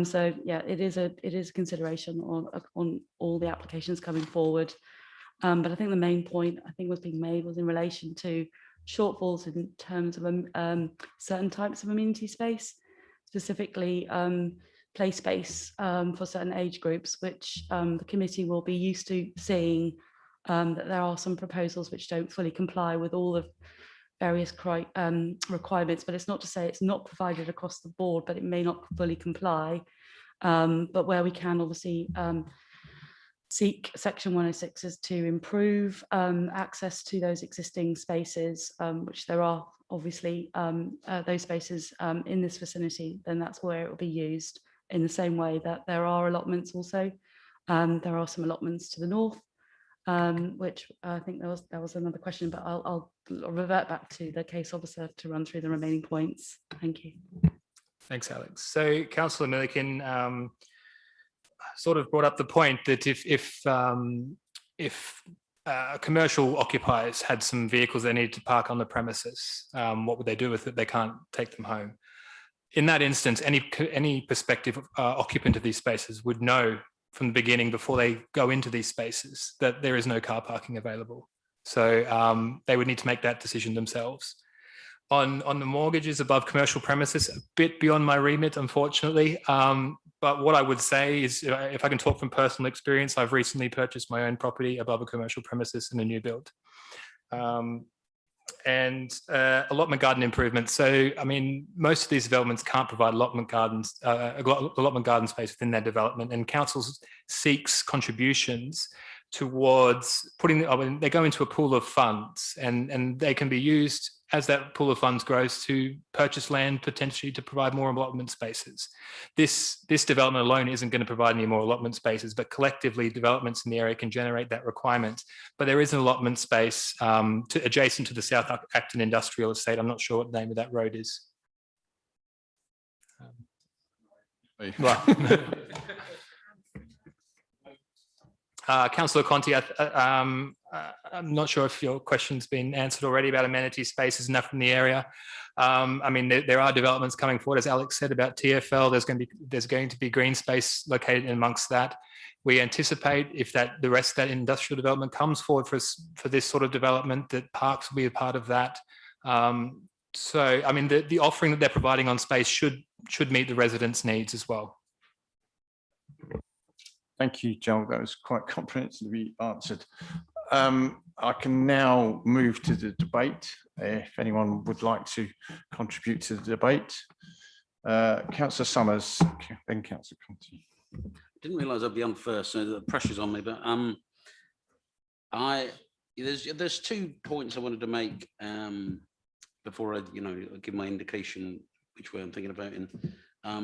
So yeah, it is a consideration on all the applications coming forward. But I think the main point I think was being made was in relation to shortfalls in terms of certain types of amenity space, specifically play space for certain age groups, which the committee will be used to seeing that there are some proposals which don't fully comply with all the various requirements. But it's not to say it's not provided across the board, but it may not fully comply. But where we can obviously seek section 106s to improve access to those existing spaces, which there are obviously those spaces in this vicinity, then that's where it will be used, in the same way that there are allotments also There are some allotments to the north, which I think there was another question, but I'll revert back to the case officer to run through the remaining points. Thank you. Thanks, Alex. So Councillor Milliken sort of brought up the point that if commercial occupiers had some vehicles they needed to park on the premises, what would they do with it? They can't take them home. In that instance, any prospective occupant of these spaces would know from the beginning, before they go into these spaces, that there is no car parking available. So they would need to make that decision themselves. On the mortgages above commercial premises, a bit beyond my remit, unfortunately. But what I would say is, if I can talk from personal experience, I've recently purchased my own property above a commercial premises in a new build. And allotment garden improvements. So, I mean, most of these developments can't provide allotment garden space within their development, and council seeks contributions towards putting, they go into a pool of funds, and they can be used as that pool of funds grows to purchase land, potentially to provide more allotment spaces. This development alone isn't going to provide any more allotment spaces, but collectively developments in the area can generate that requirement. But there is an allotment space adjacent to the South Acton Industrial Estate. I'm not sure what the name of that road is. Councillor Conti, I'm not sure if your question's been answered already about amenity spaces enough in the area. I mean, there are developments coming forward, as Alex said, about TfL. There's going to be green space located amongst that. We anticipate, if the rest of that industrial development comes forward for this sort of development, that parks will be a part of that. So, I mean, the offering that they're providing on space should meet the residents' needs as well. Thank you, Joel. That was quite comprehensively answered. I can now move to the debate. If anyone would like to contribute to the debate. Councillor Summers, then Councillor Conti. Didn't realise I'd be on first, so the pressure's on me. But there's 2 points I wanted to make before I, give my indication which way I'm thinking about. I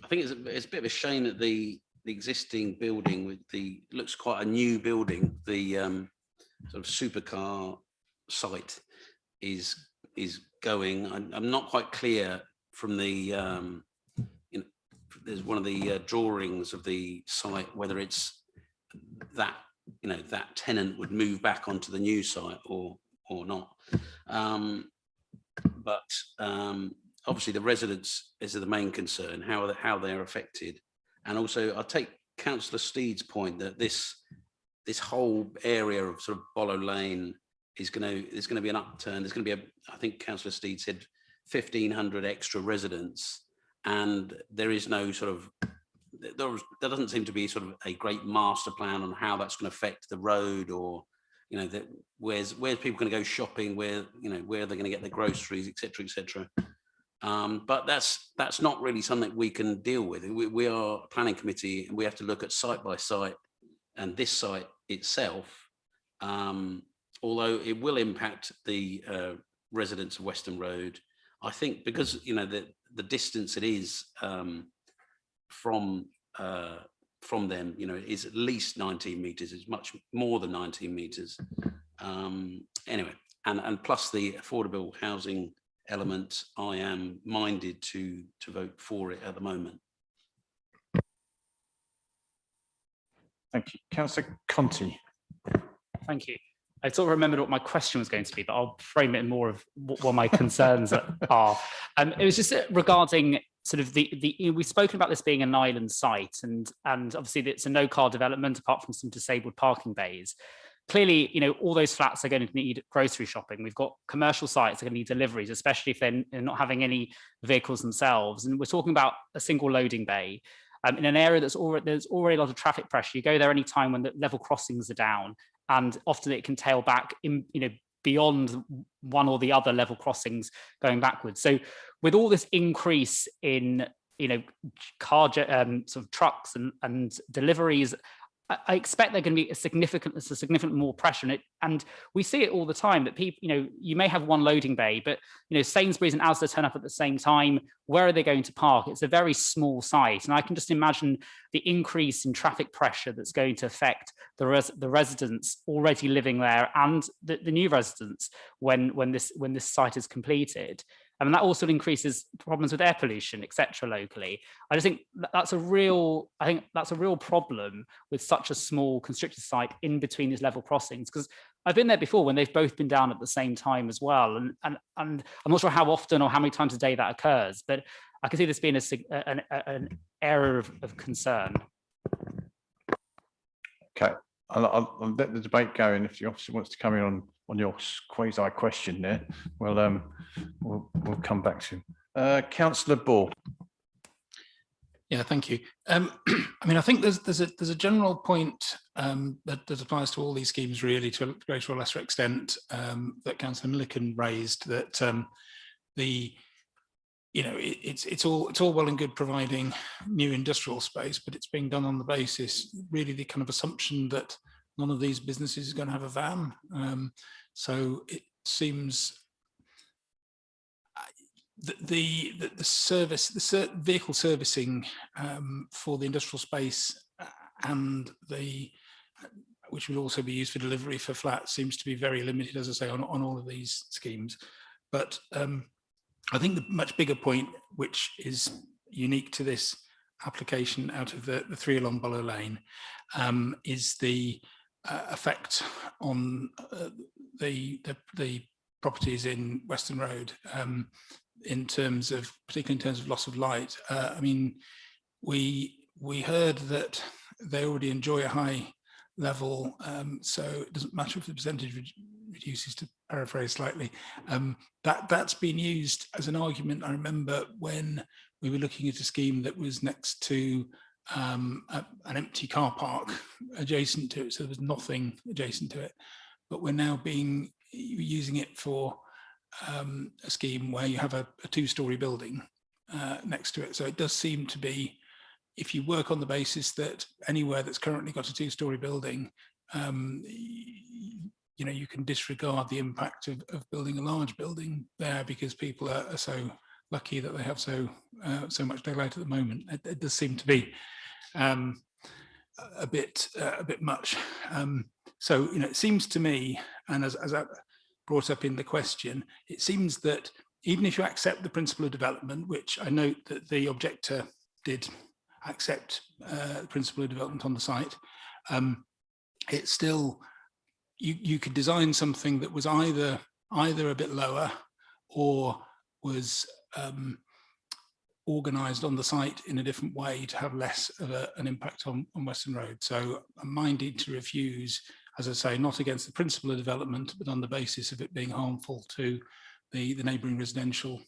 think it's a bit of a shame that the existing building with looks quite a new building, the sort of supercar site is going. I'm not quite clear from the there's one of the drawings of the site whether it's that that tenant would move back onto the new site or not. But obviously the residents is the main concern, how they're affected. And also, I'll take Councillor Steed's point that this whole area of sort of Bollow Lane there's going to be an upturn. There's going to be I think Councillor Steed said 1,500 extra residents, and there is no sort of there doesn't seem to be sort of a great master plan on how that's going to affect the road, or that where's people going to go shopping, where they're going to get their groceries, etc., etc. But that's not really something we can deal with. We are a planning committee, and we have to look at site by site, and this site itself, although it will impact the residents of Western Road, I think because the distance it is from them, is at least 19 meters. It's much more than 19 meters. Anyway, and plus the affordable housing element, I am minded to vote for it at the moment. Thank you. Councillor Conti. Thank you. I sort of remembered what my question was going to be, but I'll frame it in more of what my concerns are. It was just regarding sort of we've spoken about this being an island site, and obviously it's a no car development apart from some disabled parking bays. Clearly, all those flats are going to need grocery shopping. We've got commercial sites that are going to need deliveries, especially if they're not having any vehicles themselves. And we're talking about a single loading bay in an area there's already a lot of traffic pressure. You go there any time when the level crossings are down, and often it can tail back in, beyond one or the other level crossings going backwards. So with all this increase in, car sort of trucks and deliveries, I expect they're going to be a significant more pressure. And we see it all the time that people, you may have one loading bay, but Sainsbury's and Asda turn up at the same time. Where are they going to park? It's a very small site, and I can just imagine the increase in traffic pressure that's going to affect the residents already living there and the new residents when this site is completed. I mean, that also increases problems with air pollution, etc. locally. I just think that's a real problem with such a small constricted site in between these level crossings, because I've been there before when they've both been down at the same time as well. And I'm not sure how often or how many times a day that occurs, but I can see this being an area of concern. Okay, I'll let the debate go, and if the officer wants to come in on your quasi question there, well, we'll come back to him. Councillor Ball. Yeah, thank you. I mean, I think there's a general point that applies to all these schemes, really, to a greater or lesser extent, that Councillor Milliken raised, that it's all well and good providing new industrial space, but it's being done on the basis, really, the kind of assumption that none of these businesses is going to have a van. So it seems the vehicle servicing for the industrial space and which will also be used for delivery for flats, seems to be very limited, as I say, on all of these schemes. But I think the much bigger point, which is unique to this application out of the 3 along Buller Lane, is the effect on the properties in Western Road, particularly in terms of loss of light. I mean, we heard that they already enjoy a high level, so it doesn't matter if the percentage reduces, to paraphrase slightly. That's been used as an argument. I remember when we were looking at a scheme that was next to an empty car park adjacent to it, so there was nothing adjacent to it, but we're now using it for a scheme where you have a 2-story building next to it. So it does seem to be, if you work on the basis that anywhere that's currently got a 2-story building, you can disregard the impact of building a large building there, because people are so lucky that they have so much daylight at the moment. It does seem to be a bit much. So it seems to me, and as I brought up in the question, it seems that even if you accept the principle of development, which I note that the objector did accept the principle of development on the site, it's still, you could design something that was either a bit lower or was organised on the site in a different way to have less of an impact on Western Road. So I'm minded to refuse, as I say, not against the principle of development, but on the basis of it being harmful to the neighbouring residential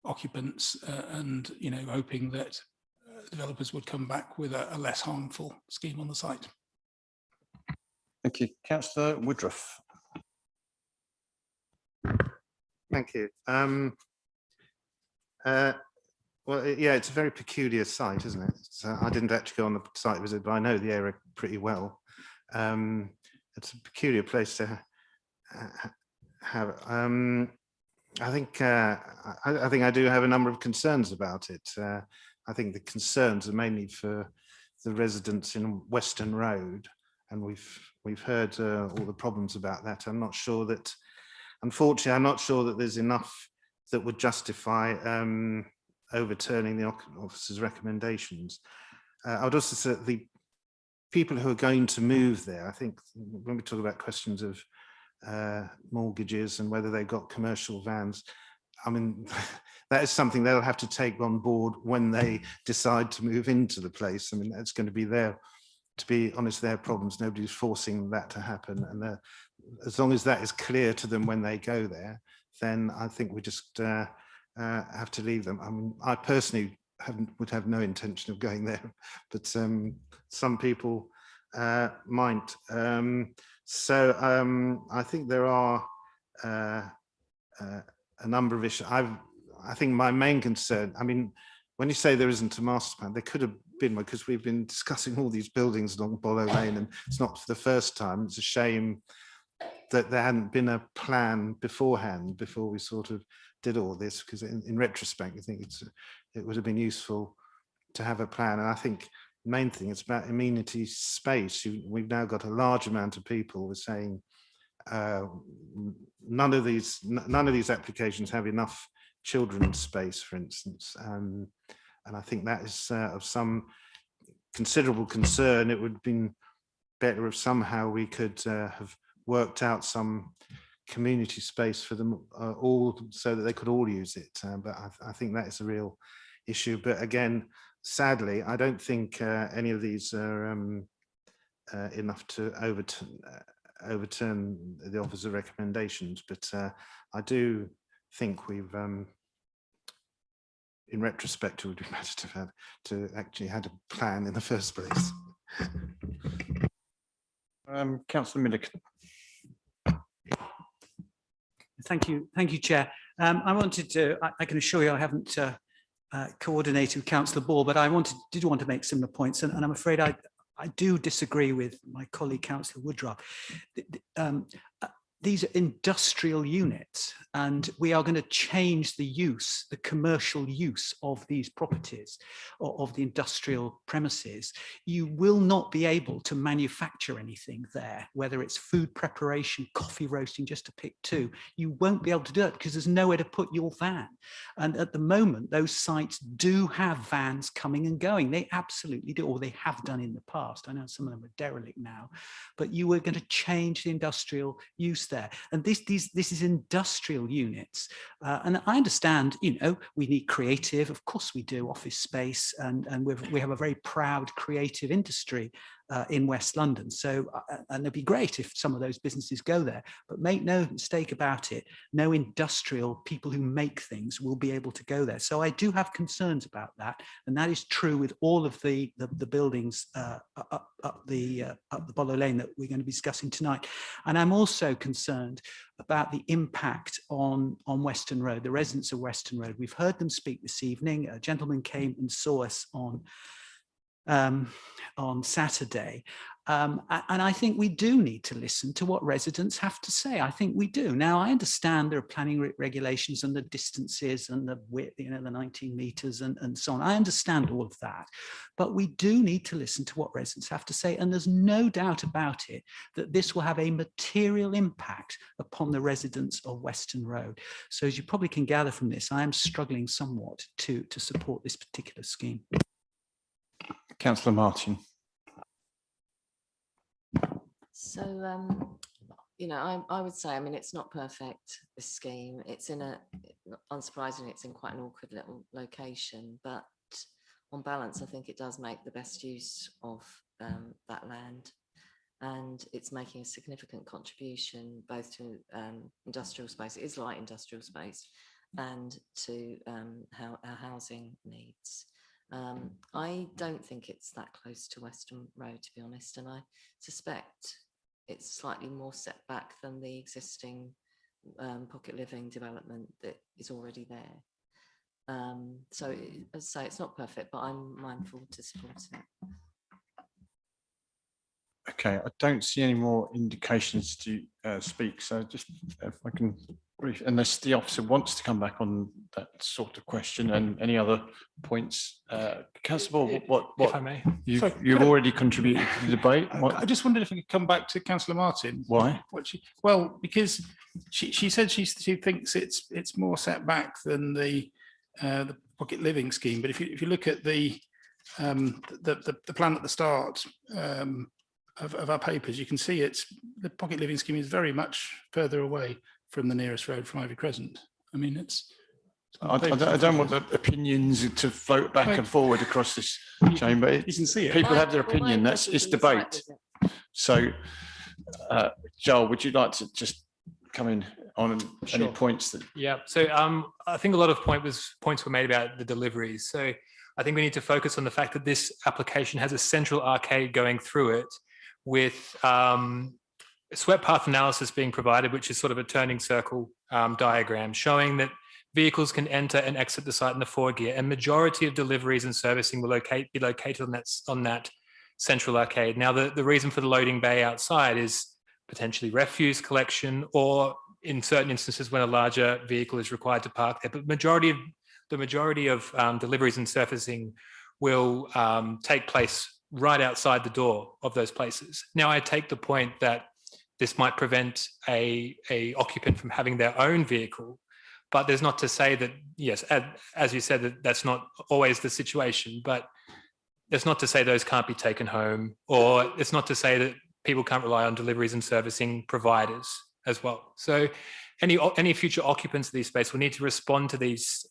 occupants, and hoping that developers would come back with a less harmful scheme on the site. Thank you. Councillor Woodruff. Thank you. Well, yeah, it's a very peculiar site, isn't it? So I didn't actually go on the site visit, but I know the area pretty well. It's a peculiar place to have. I think I do have a number of concerns about it. I think the concerns are mainly for the residents in Western Road, and we've heard all the problems about that. I'm not sure that, unfortunately, I'm not sure that there's enough that would justify overturning the officer's recommendations. I would also say that the people who are going to move there, I think when we talk about questions of mortgages and whether they've got commercial vans, I mean, that is something they'll have to take on board when they decide to move into the place. I mean, that's going to be their, to be honest, their problems. Nobody's forcing that to happen. And as long as that is clear to them when they go there, then I think we just have to leave them. I mean, I personally would have no intention of going there, but some people might. So I think there are a number of issues. I think my main concern, I mean, when you say there isn't a master plan, there could have been, because we've been discussing all these buildings along Bollow Lane, and it's not for the first time. It's a shame that there hadn't been a plan beforehand, before we sort of did all this, because in retrospect, I think it would have been useful to have a plan. And I think the main thing is about amenity space. We've now got a large amount of people who are saying none of these applications have enough children's space, for instance. And I think that is of some considerable concern. It would have been better if somehow we could have worked out some community space for them all, so that they could all use it. But I think that is a real issue. But again, sadly, I don't think any of these are enough to overturn the officer's recommendations. But I do think we've, in retrospect, it would be better to have actually had a plan in the first place. Councillor Milliken. Thank you, Chair. I wanted to, I can assure you I haven't coordinated with Councillor Ball, but I did want to make similar points, and I'm afraid I do disagree with my colleague Councillor Woodruff. These are industrial units, and we are going to change the commercial use of these properties, or of the industrial premises. You will not be able to manufacture anything there, whether it's food preparation, coffee roasting, just to pick two. You won't be able to do it because there's nowhere to put your van. And at the moment, those sites do have vans coming and going. They absolutely do, or they have done in the past. I know some of them are derelict now, but you were going to change the industrial use there. And this is industrial units. And I understand, we need creative, of course we do, office space, and we have a very proud creative industry in West London. So, and it'd be great if some of those businesses go there, but make no mistake about it, no industrial people who make things will be able to go there. So I do have concerns about that. And that is true with all of the buildings up the Bollow Lane that we're going to be discussing tonight. And I'm also concerned about the impact on Western Road, the residents of Western Road. We've heard them speak this evening. A gentleman came and saw us on Saturday. And I think we do need to listen to what residents have to say. I think we do. Now, I understand there are planning regulations and the distances and the width, the 19 meters and so on. I understand all of that, but we do need to listen to what residents have to say. And there's no doubt about it that this will have a material impact upon the residents of Western Road. So as you probably can gather from this, I am struggling somewhat to support this particular scheme. Councillor Martin. So, I would say, it's not perfect, this scheme. It's unsurprisingly, it's in quite an awkward little location, but on balance, I think it does make the best use of that land. And it's making a significant contribution both to industrial space, it is light industrial space, and to our housing needs. I don't think it's that close to Western Road, to be honest, and I suspect it's slightly more set back than the existing pocket living development that is already there. So as I say, it's not perfect, but I'm mindful to support it. Okay, I don't see any more indications to speak, so just if I can brief, unless the officer wants to come back on that sort of question and any other points. Councillor Ball, what if I may. You've already contributed to the debate. I just wondered if I could come back to Councillor Martin. Why? Well, because she said she thinks it's more set back than the pocket living scheme. But if you look at the plan at the start of our papers, you can see the pocket living scheme is very much further away from the nearest road from Ivy Crescent. I don't want the opinions to float back and forward across this chamber. You can see it. People have their opinion. It's debate. So, Joel, would you like to just come in on any points that? Yeah. So I think a lot of points were made about the deliveries. So I think we need to focus on the fact that this application has a central arcade going through it, with swept path analysis being provided, which is sort of a turning circle diagram showing that vehicles can enter and exit the site in the foregear, and majority of deliveries and servicing will be located on that central arcade. Now, the reason for the loading bay outside is potentially refuse collection, or in certain instances when a larger vehicle is required to park there. But the majority of deliveries and servicing will take place right outside the door of those places. Now, I take the point that this might prevent a occupant from having their own vehicle, but there's not to say that, yes, as you said, that that's not always the situation, but it's not to say those can't be taken home, or it's not to say that people can't rely on deliveries and servicing providers as well. So any future occupants of these space will need to respond to these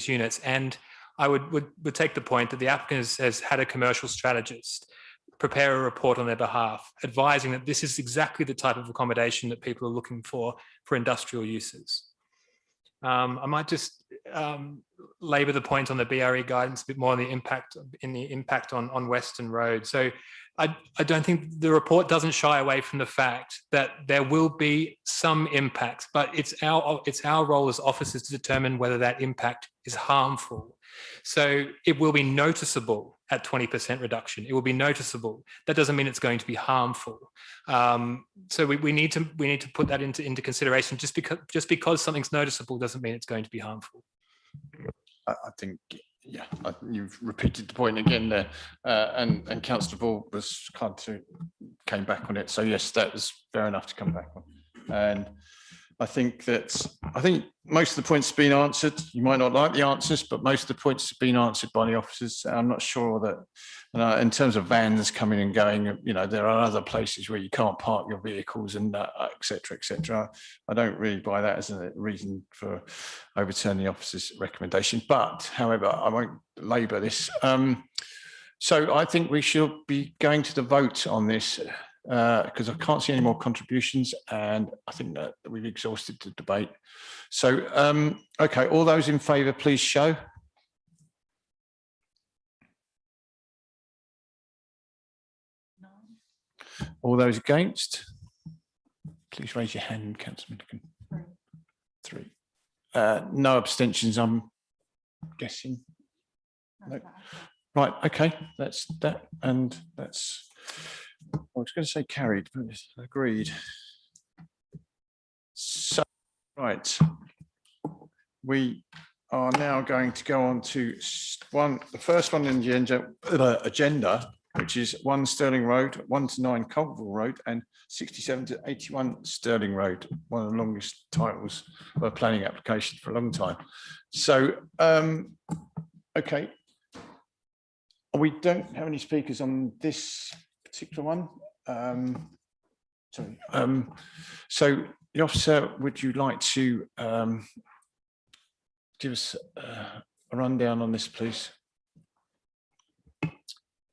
units. And I would take the point that the applicant has had a commercial strategist prepare a report on their behalf, advising that this is exactly the type of accommodation that people are looking for industrial uses. I might just labour the point on the BRE guidance a bit more on the impact on Western Road. So I don't think the report doesn't shy away from the fact that there will be some impacts, but it's our role as officers to determine whether that impact is harmful. So it will be noticeable at 20% reduction. It will be noticeable. That doesn't mean it's going to be harmful. So we need to put that into consideration. Just because something's noticeable doesn't mean it's going to be harmful. I think, yeah, you've repeated the point again there, and Councillor Ball came back on it. So yes, that was fair enough to come back on. And I think most of the points have been answered. You might not like the answers, but most of the points have been answered by the officers. I'm not sure that, in terms of vans coming and going, there are other places where you can't park your vehicles and et cetera, et cetera. I don't really buy that as a reason for overturning the officer's recommendation. But, however, I won't labour this. So I think we should be going to the vote on this, because I can't see any more contributions, and I think that we've exhausted the debate. So, okay, all those in favour, please show. All those against, please raise your hand, Councillor Milliken. 3. No abstentions, I'm guessing. No. Right, okay, that's that, and that's, I was going to say carried, but it's agreed. So, right, we are now going to go on to the first one in the agenda, which is 1 Stirling Road, 1 to 9 Colville Road, and 67 to 81 Stirling Road, one of the longest titles of a planning application for a long time. So, okay, we don't have any speakers on this particular one. So the officer, would you like to give us a rundown on this, please?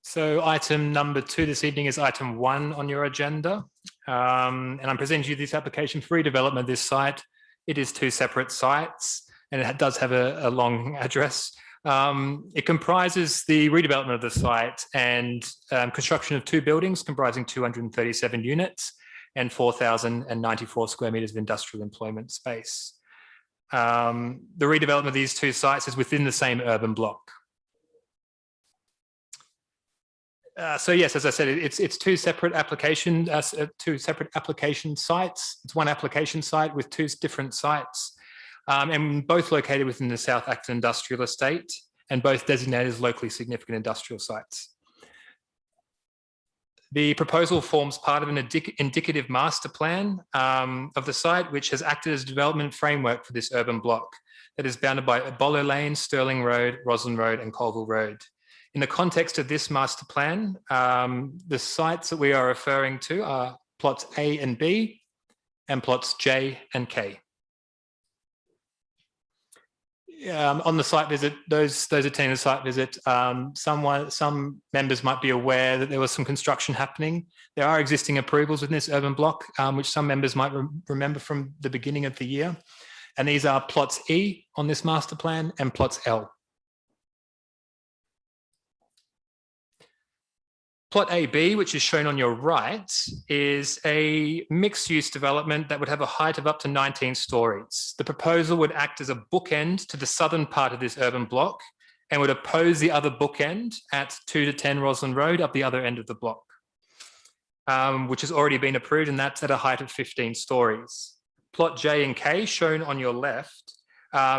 So item number 2 this evening is item 1 on your agenda. And I'm presenting you this application for redevelopment of this site. It is 2 separate sites, and it does have a long address. It comprises the redevelopment of the site and construction of 2 buildings comprising 237 units and 4,094 square metres of industrial employment space. The redevelopment of these 2 sites is within the same urban block. So yes, as I said, it's 2 separate application sites. It's 1 application site with 2 different sites. And both located within the South Acton Industrial Estate, and both designated as locally significant industrial sites. The proposal forms part of an indicative master plan of the site, which has acted as a development framework for this urban block that is bounded by Bolo Lane, Stirling Road, Roslyn Road, and Colville Road. In the context of this master plan, the sites that we are referring to are plots A and B, and plots J and K. On the site visit, those attending the site visit, some members might be aware that there was some construction happening. There are existing approvals within this urban block, which some members might remember from the beginning of the year. And these are plots E on this master plan and plots L. Plot AB, which is shown on your right, is a mixed-use development that would have a height of up to 19 stories. The proposal would act as a bookend to the southern part of this urban block and would oppose the other bookend at 2 to 10 Roslyn Road up the other end of the block, which has already been approved, and that's at a height of 15 stories. Plot J and K, shown on your left,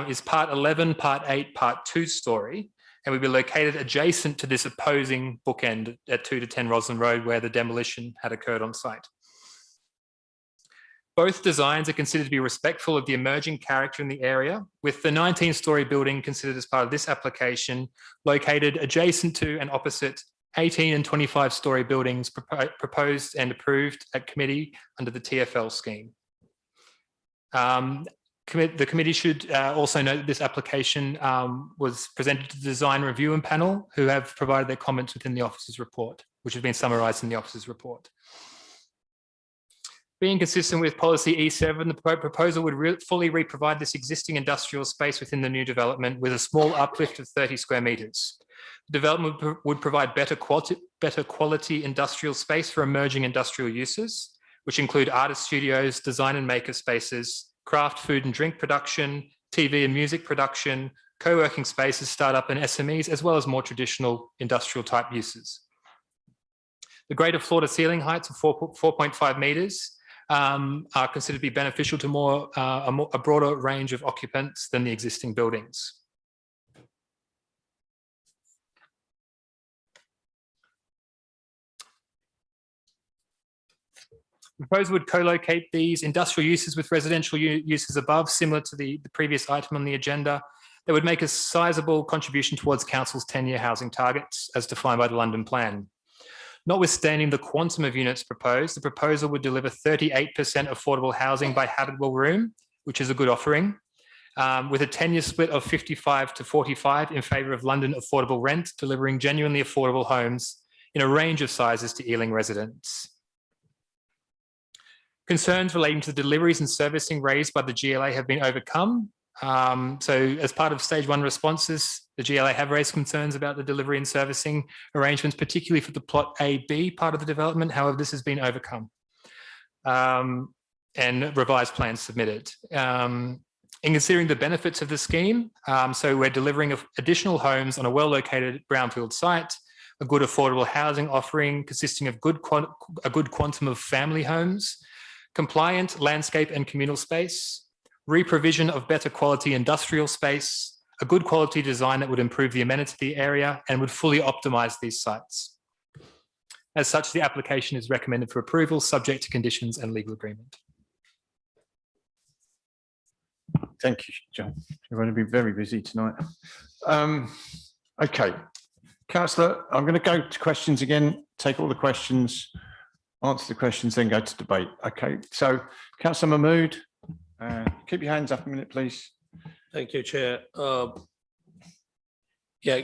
is part 11, part 8, part 2 story, and would be located adjacent to this opposing bookend at 2 to 10 Roslyn Road, where the demolition had occurred on site. Both designs are considered to be respectful of the emerging character in the area, with the 19-story building considered as part of this application located adjacent to and opposite 18 and 25-story buildings proposed and approved at committee under the TFL scheme. The committee should also note that this application was presented to the design review and panel, who have provided their comments within the officer's report, which has been summarised in the officer's report. Being consistent with policy E7, the proposal would fully re-provide this existing industrial space within the new development with a small uplift of 30 square metres. The development would provide better quality industrial space for emerging industrial uses, which include artist studios, design and maker spaces, craft, food and drink production, TV and music production, co-working spaces, startup and SMEs, as well as more traditional industrial type uses. The greater floor to ceiling heights of 4.5 metres are considered to be beneficial to a broader range of occupants than the existing buildings. The proposal would co-locate these industrial uses with residential uses above, similar to the previous item on the agenda. That would make a sizable contribution towards council's 10-year housing targets as defined by the London Plan. Notwithstanding the quantum of units proposed, the proposal would deliver 38% affordable housing by habitable room, which is a good offering, with a 10-year split of 55 to 45 in favour of London affordable rent, delivering genuinely affordable homes in a range of sizes to Ealing residents. Concerns relating to the deliveries and servicing raised by the GLA have been overcome. So as part of stage 1 responses, the GLA have raised concerns about the delivery and servicing arrangements, particularly for the plot AB part of the development. However, this has been overcome and revised plans submitted. In considering the benefits of the scheme, so we're delivering additional homes on a well-located brownfield site, a good affordable housing offering consisting of a good quantum of family homes, compliant landscape and communal space, re-provision of better quality industrial space, a good quality design that would improve the amenity of the area and would fully optimise these sites. As such, the application is recommended for approval, subject to conditions and legal agreement. Thank you, John. You're going to be very busy tonight. Okay, Councillor, I'm going to go to questions again, take all the questions, answer the questions, then go to debate. Okay, so Councillor Mahmood, keep your hands up a minute, please. Thank you, Chair. Yeah,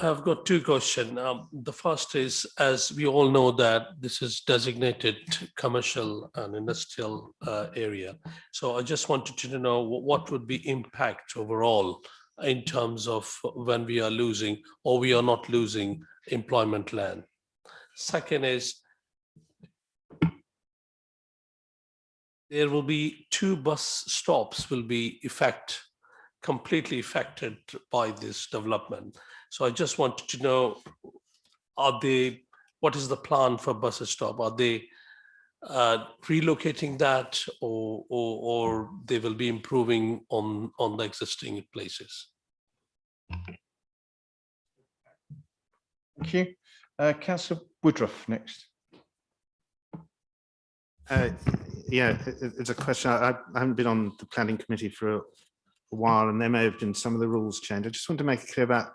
I've got two questions. The first is, as we all know that this is designated commercial and industrial area. So I just wanted to know what would be impact overall in terms of when we are losing or we are not losing employment land. Second is, there will be 2 bus stops will be completely affected by this development. So I just wanted to know, what is the plan for bus stop? Are they relocating that or they will be improving on the existing places? Thank you. Councillor Woodruff next. Yeah, it's a question. I haven't been on the planning committee for a while, and there may have been some of the rules changed. I just want to make it clear about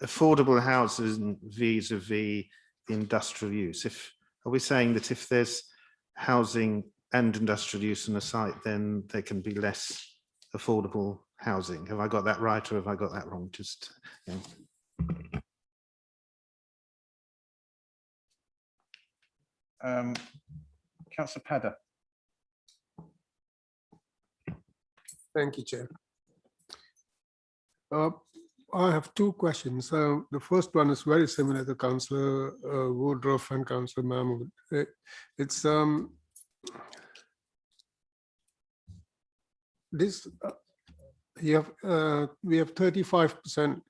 affordable houses vis-a-vis the industrial use. Are we saying that if there's housing and industrial use on a site, then there can be less affordable housing? Have I got that right, or have I got that wrong? Just, you know. Councillor Padder. Thank you, Chair. I have two questions. The first one is very similar to Councillor Woodruff and Councillor Mahmood. It's this. We have 35%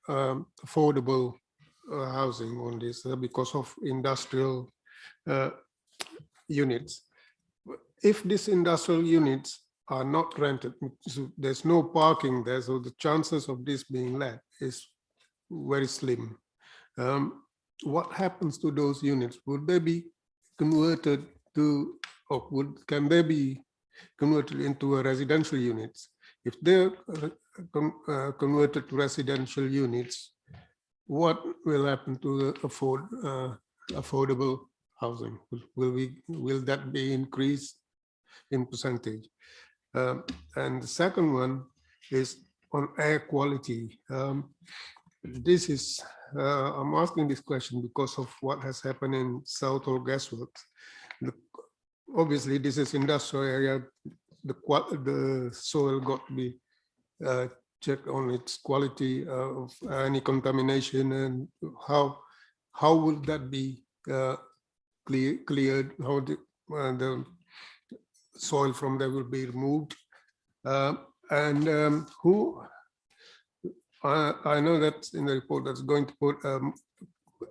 affordable housing on this because of industrial units. If these industrial units are not rented, so there's no parking there, so the chances of this being let is very slim. What happens to those units? Would they be converted to, or can they be converted into a residential units? If they're converted to residential units, what will happen to the affordable housing? Will that be increased in percentage? And the second one is on air quality. This is, I'm asking this question because of what has happened in Southall Gasworks. Obviously, this is industrial area. The soil got to be checked on its quality of any contamination, and how will that be cleared? How the soil from there will be removed? Who? I know that in the report that's going to put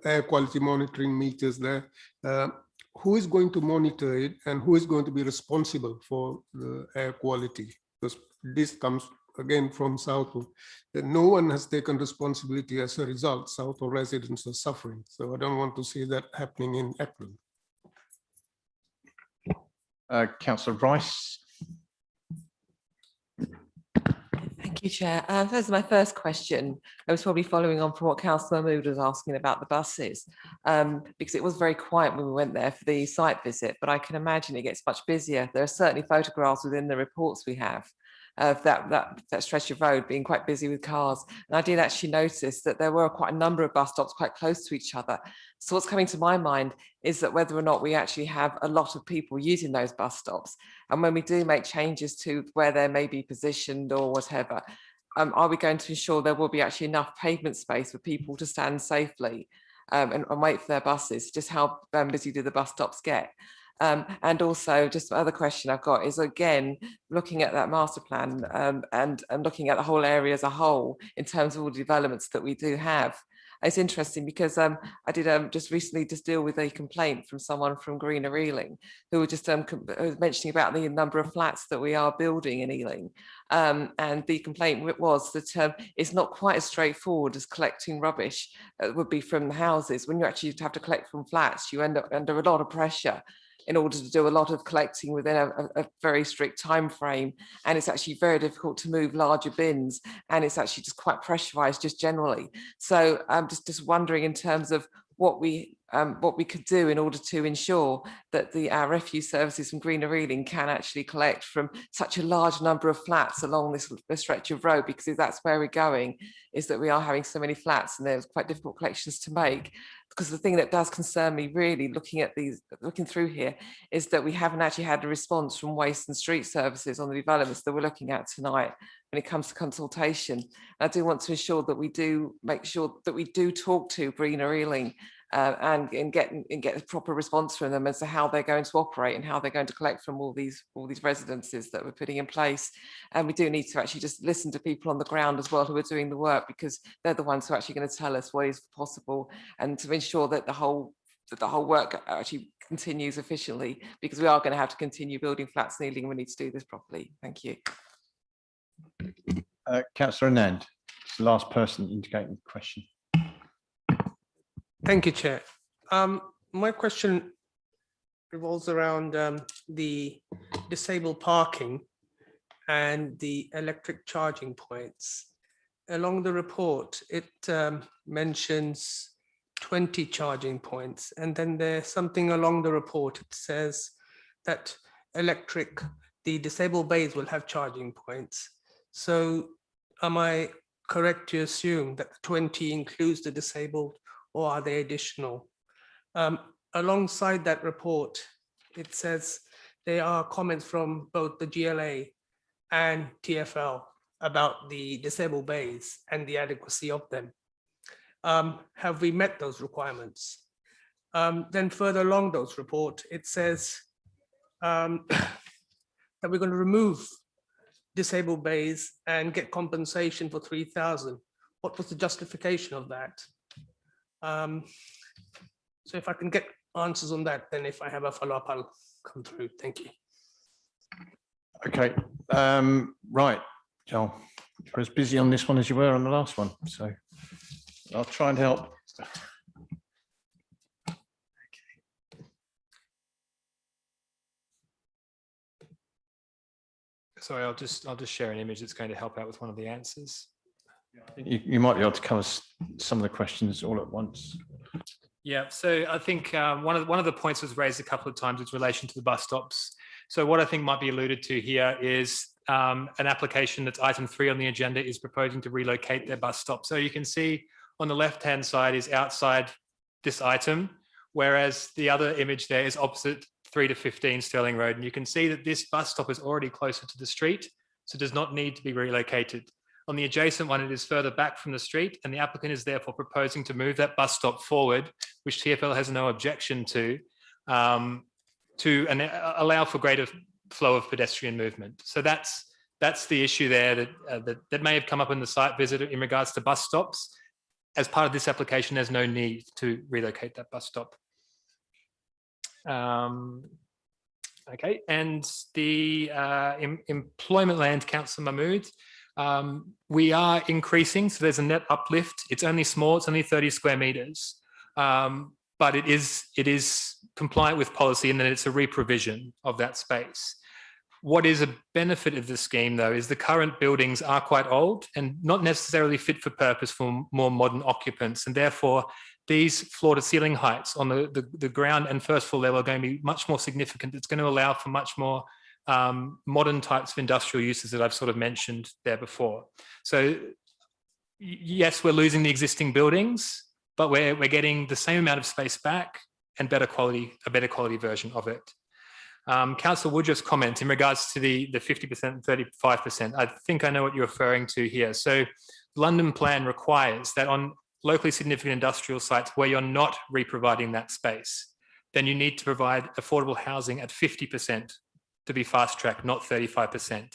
air quality monitoring meters there. Who is going to monitor it, and who is going to be responsible for the air quality? Because this comes again from Southall. No one has taken responsibility as a result. Southall residents are suffering. So I don't want to see that happening in Epping. Councillor Rice. Thank you, Chair. First, my first question, I was probably following on from what Councillor Mahmood was asking about the buses, because it was very quiet when we went there for the site visit, but I can imagine it gets much busier. There are certainly photographs within the reports we have of that stretch of road being quite busy with cars. And I did actually notice that there were quite a number of bus stops quite close to each other. So what's coming to my mind is that whether or not we actually have a lot of people using those bus stops, and when we do make changes to where they may be positioned or whatever, are we going to ensure there will be actually enough pavement space for people to stand safely and wait for their buses? Just how busy do the bus stops get? And also, just the other question I've got is, again, looking at that master plan and looking at the whole area as a whole in terms of all the developments that we do have. It's interesting because I did just recently deal with a complaint from someone from Greener Ealing who were just was mentioning about the number of flats that we are building in Ealing. And the complaint was that it's not quite as straightforward as collecting rubbish would be from the houses. When you actually have to collect from flats, you end up under a lot of pressure in order to do a lot of collecting within a very strict time frame, and it's actually very difficult to move larger bins, and it's actually just quite pressurized just generally. So I'm just wondering in terms of what we could do in order to ensure that our refuse services from Greener Ealing can actually collect from such a large number of flats along this stretch of road, because if that's where we're going, is that we are having so many flats and there's quite difficult collections to make. Because the thing that does concern me really looking through here is that we haven't actually had a response from Waste and Street Services on the developments that we're looking at tonight when it comes to consultation. And I do want to ensure that we do make sure that we do talk to Greener Ealing and get a proper response from them as to how they're going to operate and how they're going to collect from all these residences that we're putting in place. And we do need to actually just listen to people on the ground as well who are doing the work, because they're the ones who are actually going to tell us what is possible, and to ensure that the whole work actually continues efficiently, because we are going to have to continue building flats in Ealing. We need to do this properly. Thank you. Councillor Anand, the last person indicating the question. Thank you, Chair. My question revolves around the disabled parking and the electric charging points. Along the report, it mentions 20 charging points, and then there's something along the report. It says that the disabled bays will have charging points. So am I correct to assume that the 20 includes the disabled, or are they additional? Alongside that report, it says there are comments from both the GLA and TfL about the disabled bays and the adequacy of them. Have we met those requirements? Then further along those report, it says that we're going to remove disabled bays and get compensation for 3,000. What was the justification of that? So if I can get answers on that, then if I have a follow-up, I'll come through. Thank you. Okay, right, Joel, you're as busy on this one as you were on the last one, so I'll try and help. Sorry, I'll just share an image that's going to help out with one of the answers. You might be able to cover some of the questions all at once. Yeah, so I think one of the points was raised a couple of times in relation to the bus stops. So what I think might be alluded to here is an application that's item 3 on the agenda is proposing to relocate their bus stop. So you can see on the left-hand side is outside this item, whereas the other image there is opposite 3 to 15 Stirling Road. And you can see that this bus stop is already closer to the street, so does not need to be relocated. On the adjacent one, it is further back from the street, and the applicant is therefore proposing to move that bus stop forward, which TfL has no objection to allow for greater flow of pedestrian movement. So that's the issue there that may have come up in the site visit in regards to bus stops. As part of this application, there's no need to relocate that bus stop. Okay, and the employment land, Councillor Mahmood, we are increasing, so there's a net uplift. It's only small, it's only 30 square meters, but it is compliant with policy in that it's a reprovision of that space. What is a benefit of the scheme, though, is the current buildings are quite old and not necessarily fit for purpose for more modern occupants, and therefore these floor to ceiling heights on the ground and first floor level are going to be much more significant. It's going to allow for much more modern types of industrial uses that I've sort of mentioned there before. So yes, we're losing the existing buildings, but we're getting the same amount of space back and a better quality version of it. Councillor Woodruff's comment in regards to the 50% and 35%, I think I know what you're referring to here. So the London plan requires that on locally significant industrial sites where you're not re-providing that space, then you need to provide affordable housing at 50% to be fast-tracked, not 35%.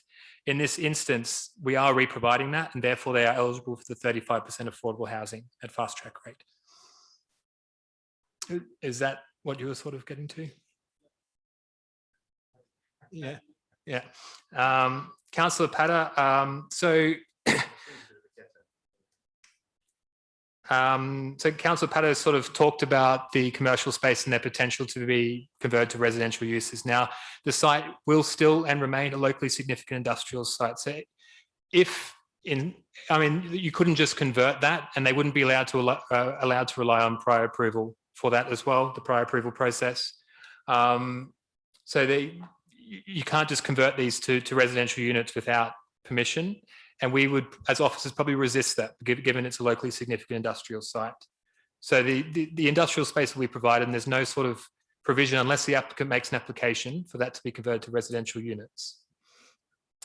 In this instance, we are re-providing that, and therefore they are eligible for the 35% affordable housing at fast-track rate. Is that what you were sort of getting to? Yeah, yeah. Councillor Patter, so Councillor Patter sort of talked about the commercial space and their potential to be converted to residential uses. Now, the site will still and remain a locally significant industrial site. So you couldn't just convert that, and they wouldn't be allowed to rely on prior approval for that as well, the prior approval process. You can't just convert these to residential units without permission. And we would, as officers, probably resist that, given it's a locally significant industrial site. So the industrial space will be provided, and there's no sort of provision unless the applicant makes an application for that to be converted to residential units.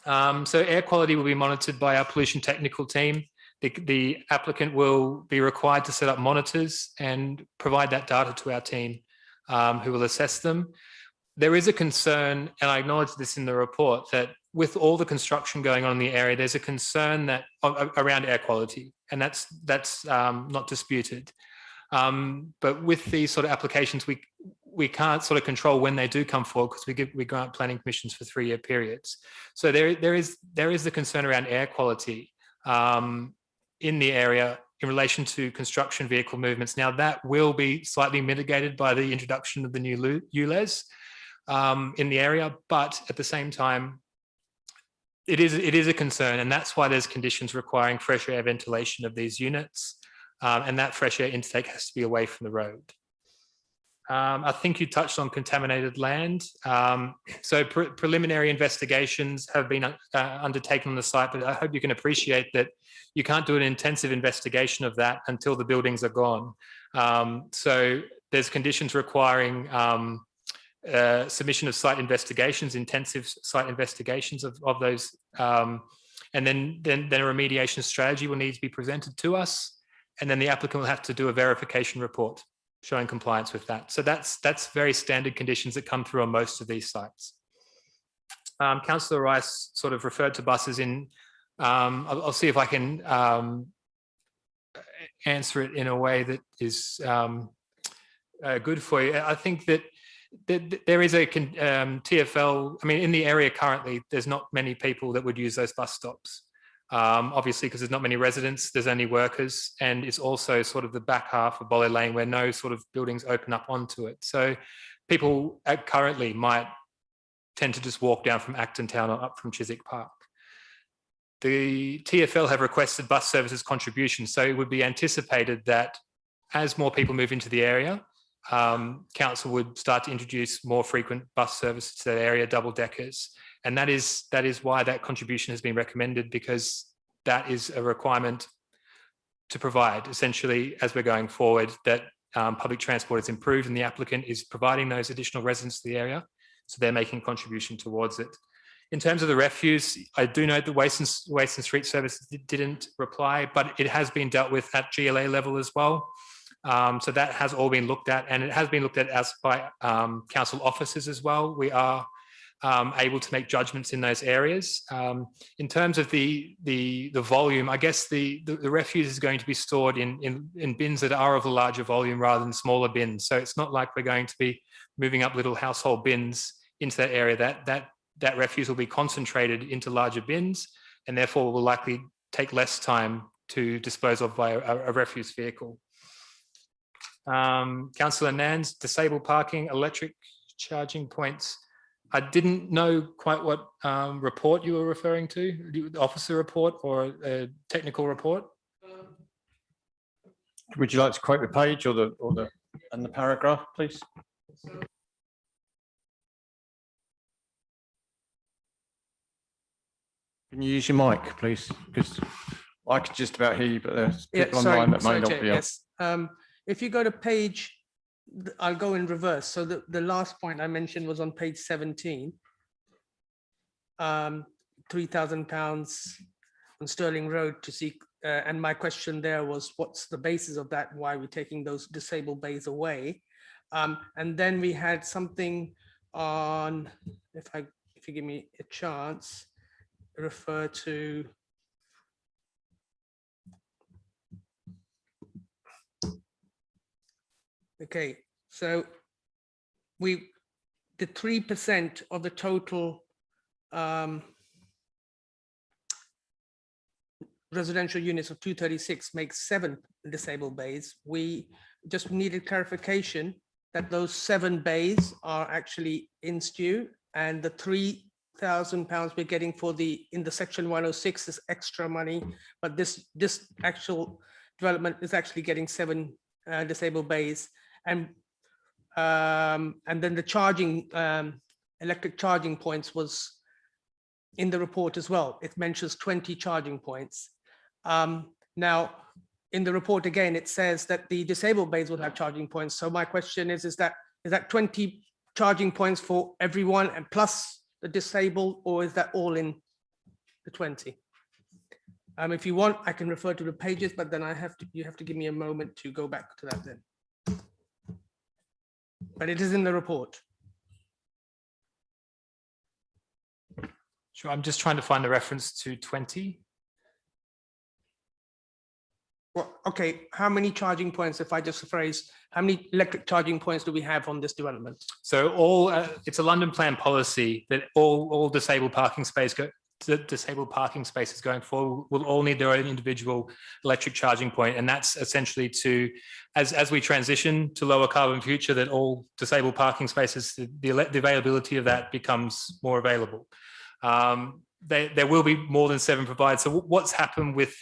So air quality will be monitored by our pollution technical team. The applicant will be required to set up monitors and provide that data to our team, who will assess them. There is a concern, and I acknowledge this in the report, that with all the construction going on in the area, there's a concern that around air quality, and that's not disputed. But with these sort of applications, we can't sort of control when they do come forward because we grant planning permissions for 3-year periods. So there is the concern around air quality in the area in relation to construction vehicle movements. Now that will be slightly mitigated by the introduction of the new ULEZ in the area, but at the same time, it is a concern, and that's why there's conditions requiring fresh air ventilation of these units, and that fresh air intake has to be away from the road. I think you touched on contaminated land. So preliminary investigations have been undertaken on the site, but I hope you can appreciate that you can't do an intensive investigation of that until the buildings are gone. So there's conditions requiring submission of site investigations, intensive site investigations of those And then a remediation strategy will need to be presented to us. And then the applicant will have to do a verification report showing compliance with that. So that's very standard conditions that come through on most of these sites. Councillor Rice sort of referred to buses in, I'll see if I can answer it in a way that is good for you. I think that there is a TfL, I mean, in the area currently, there's not many people that would use those bus stops. Obviously, because there's not many residents, there's only workers, and it's also sort of the back half of Bolle Lane where no sort of buildings open up onto it. So people currently might tend to just walk down from Acton Town or up from Chiswick Park. The TfL have requested bus services contributions, so it would be anticipated that as more people move into the area, council would start to introduce more frequent bus services to that area, double deckers. And that is why that contribution has been recommended, because that is a requirement to provide essentially as we're going forward, that public transport is improved and the applicant is providing those additional residents to the area. So they're making a contribution towards it. In terms of the refuse, I do note that Waston Street Services didn't reply, but it has been dealt with at GLA level as well. So that has all been looked at, and it has been looked at as by council officers as well. We are able to make judgments in those areas. In terms of the volume, I guess the refuse is going to be stored in bins that are of a larger volume rather than smaller bins. So it's not like we're going to be moving up little household bins into that area. That refuse will be concentrated into larger bins, and therefore will likely take less time to dispose of by a refuse vehicle. Councillor Nans, disabled parking, electric charging points. I didn't know quite what report you were referring to, the officer report or a technical report. Would you like to quote the page or the paragraph, please? Can you use your mic, please? Because I could just about hear you, but there's people online that may not be. Yes. If you go to page, I'll go in reverse. So the last point I mentioned was on page 17. £3,000 on Sterling Road to seek, and my question there was, what's the basis of that? Why are we taking those disabled bays away? And then we had something on, if you give me a chance, refer to okay, so the 3% of the total residential units of 236 makes 7 disabled bays. We just needed clarification that those 7 bays are actually in stew, and the £3,000 we're getting for in the section 106 is extra money, but this actual development is actually getting 7 disabled bays. And then the charging, electric charging points was in the report as well. It mentions 20 charging points. Now, in the report again, it says that the disabled bays will have charging points. So my question is that 20 charging points for everyone and plus the disabled, or is that all in the 20? If you want, I can refer to the pages, but then you have to give me a moment to go back to that then. But it is in the report. Sure, I'm just trying to find the reference to 20. Well, okay, how many charging points, if I just phrase, how many electric charging points do we have on this development? So it's a London plan policy that all disabled parking spaces going forward will all need their own individual electric charging point, and that's essentially to, as we transition to lower carbon future, that all disabled parking spaces, the availability of that becomes more available. There will be more than 7 provided. So what's happened with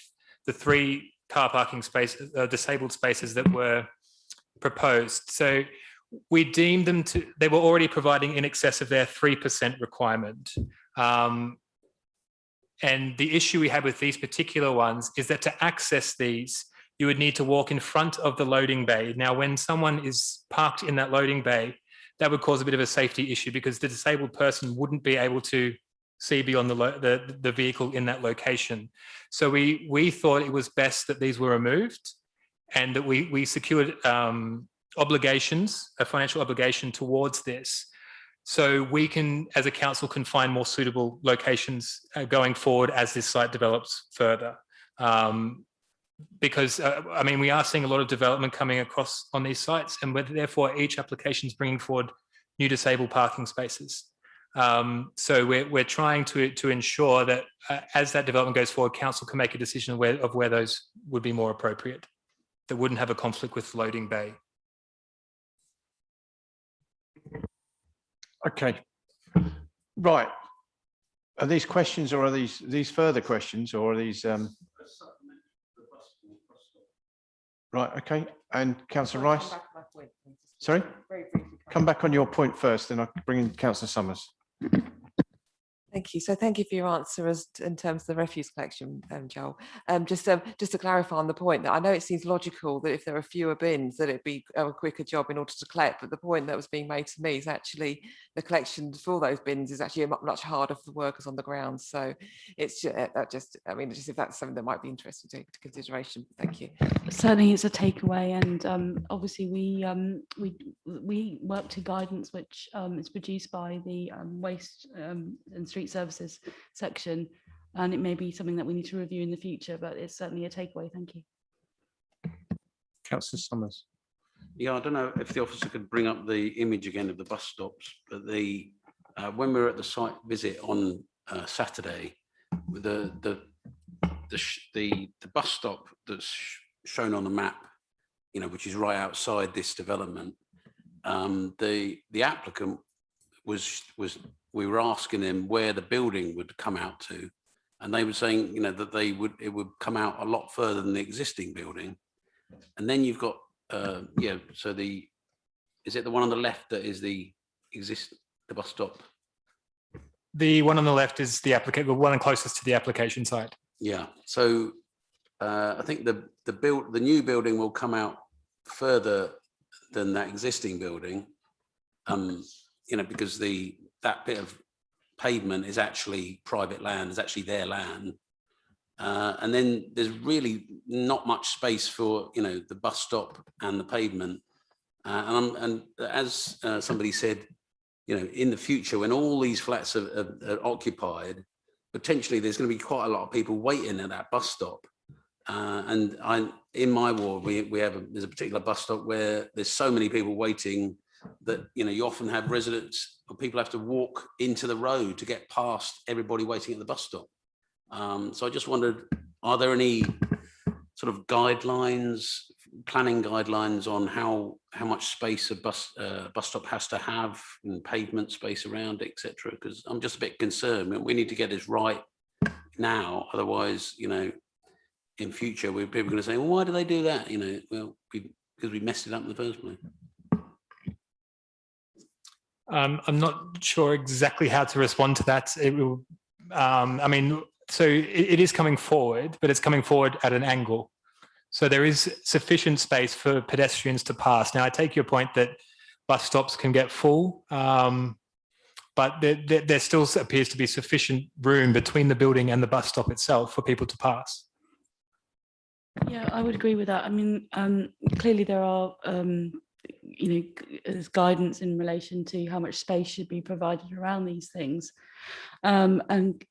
the 3 car parking spaces, disabled spaces that were proposed? So we deemed them they were already providing in excess of their 3% requirement. And the issue we had with these particular ones is that to access these, you would need to walk in front of the loading bay. Now, when someone is parked in that loading bay, that would cause a bit of a safety issue because the disabled person wouldn't be able to see beyond the vehicle in that location. So we thought it was best that these were removed, and that we secured obligations, a financial obligation towards this, so we can, as a council, can find more suitable locations going forward as this site develops further. Because I mean, we are seeing a lot of development coming across on these sites, and therefore each application is bringing forward new disabled parking spaces. So we're trying to ensure that as that development goes forward, council can make a decision of where those would be more appropriate, that wouldn't have a conflict with the loading bay. Okay, right. Are these questions, or are these further questions, or are these? Right. Okay. And Councillor Rice. Sorry. Come back on your point first, then I'll bring in Councillor Summers. Thank you. So thank you for your answer as in terms of the refuse collection, Joel. Just to clarify on the point that I know it seems logical that if there are fewer bins that it'd be a quicker job in order to collect, but the point that was being made to me is actually the collection for those bins is actually much harder for the workers on the ground. So it's just I mean, just if that's something that might be interesting to take into consideration. Thank you. Certainly, it's a takeaway, and obviously we work to guidance which is produced by the Waste and Street Services section, and it may be something that we need to review in the future, but it's certainly a takeaway. Thank you. Councillor Summers. Yeah, I don't know if the officer could bring up the image again of the bus stops, but when we were at the site visit on Saturday, with the bus stop that's shown on the map, which is right outside this development, the applicant we were asking them where the building would come out to, and they were saying, that it would come out a lot further than the existing building. And then you've got, so is it the one on the left that is the bus stop? The one on the left is the one closest to the application site. Yeah. So I think the new building will come out further than that existing building, because that bit of pavement is actually private land, is actually their land. And then there's really not much space for, the bus stop and the pavement. And as somebody said, in the future, when all these flats are occupied, potentially there's going to be quite a lot of people waiting at that bus stop. And in my ward, there's a particular bus stop where there's so many people waiting that you often have residents or people have to walk into the road to get past everybody waiting at the bus stop. So I just wondered, are there any sort of planning guidelines on how much space a bus stop has to have, and pavement space around, etc.? Because I'm just a bit concerned. We need to get this right now, otherwise, in future, people are going to say, well, why do they do that? Well, because we messed it up in the first place. I'm not sure exactly how to respond to that. It will, so it is coming forward, but it's coming forward at an angle. So there is sufficient space for pedestrians to pass. Now, I take your point that bus stops can get full, but there still appears to be sufficient room between the building and the bus stop itself for people to pass. Yeah, I would agree with that. I mean, clearly there are, there's guidance in relation to how much space should be provided around these things. And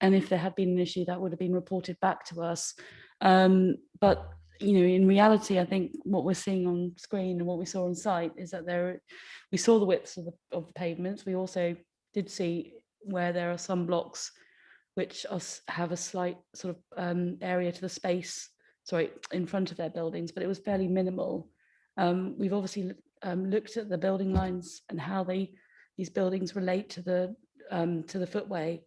if there had been an issue, that would have been reported back to us. But, in reality, I think what we're seeing on screen and what we saw on site is that we saw the widths of the pavements. We also did see where there are some blocks which have a slight sort of area to the space, in front of their buildings, but it was fairly minimal. We've obviously looked at the building lines and how these buildings relate to the footway.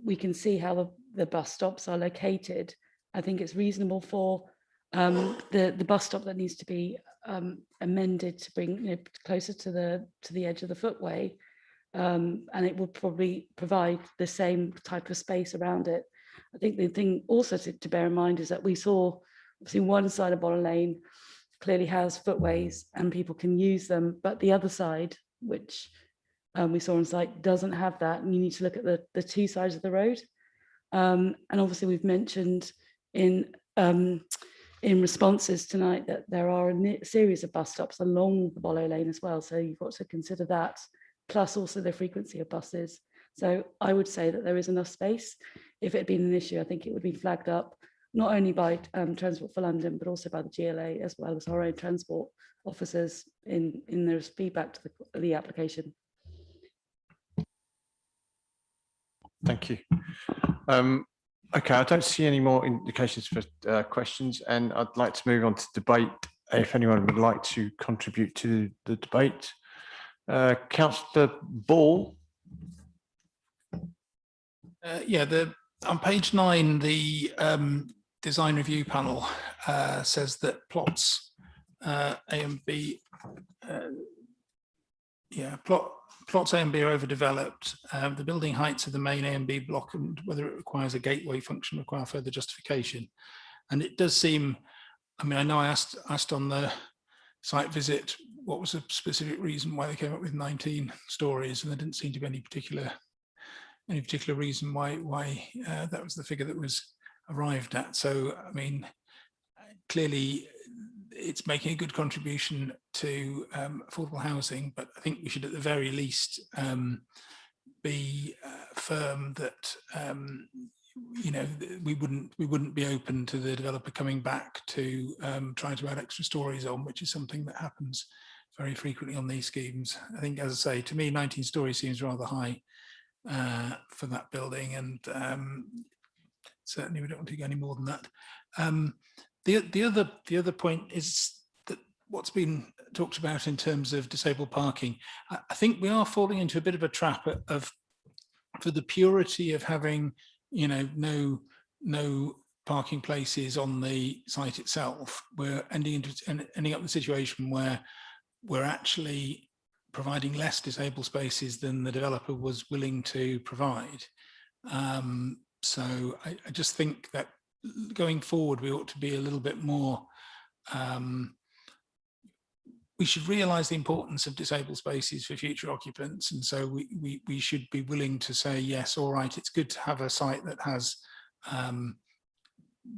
We can see how the bus stops are located. I think it's reasonable for the bus stop that needs to be amended to bring closer to the edge of the footway, and it will probably provide the same type of space around it. I think the thing also to bear in mind is that we saw obviously one side of Bonner Lane clearly has footways and people can use them, but the other side, which we saw on site doesn't have that, and you need to look at the two sides of the road. And obviously we've mentioned in responses tonight that there are a series of bus stops along the Bollow Lane as well. So you've got to consider that, plus also the frequency of buses. So I would say that there is enough space. If it had been an issue, I think it would be flagged up, not only by Transport for London, but also by the GLA, as well as our own transport officers in their feedback to the application. Thank you. Okay, I don't see any more indications for questions, and I'd like to move on to debate if anyone would like to contribute to the debate. Councillor Ball. Yeah, on page 9, the design review panel says that plots A and B, plots A and B are overdeveloped. The building heights of the main A and B block and whether it requires a gateway function require further justification. And it does seem, I mean, I know I asked on the site visit what was a specific reason why they came up with 19 stories, and there didn't seem to be any particular reason why that was the figure that was arrived at. So, I mean, clearly it's making a good contribution to affordable housing, but I think we should at the very least be firm that you know, we wouldn't be open to the developer coming back to try to add extra stories on, which is something that happens very frequently on these schemes. I think, as I say, to me 19 stories seems rather high for that building, and certainly we don't want to go any more than that. The other point is that what's been talked about in terms of disabled parking, I think we are falling into a bit of a trap of, for the purity of having, you know, no parking places on the site itself, we're ending up in the situation where we're actually providing less disabled spaces than the developer was willing to provide. So I just think that going forward, we ought to be a little bit more, we should realise the importance of disabled spaces for future occupants. And so we should be willing to say, yes, all right, it's good to have a site that has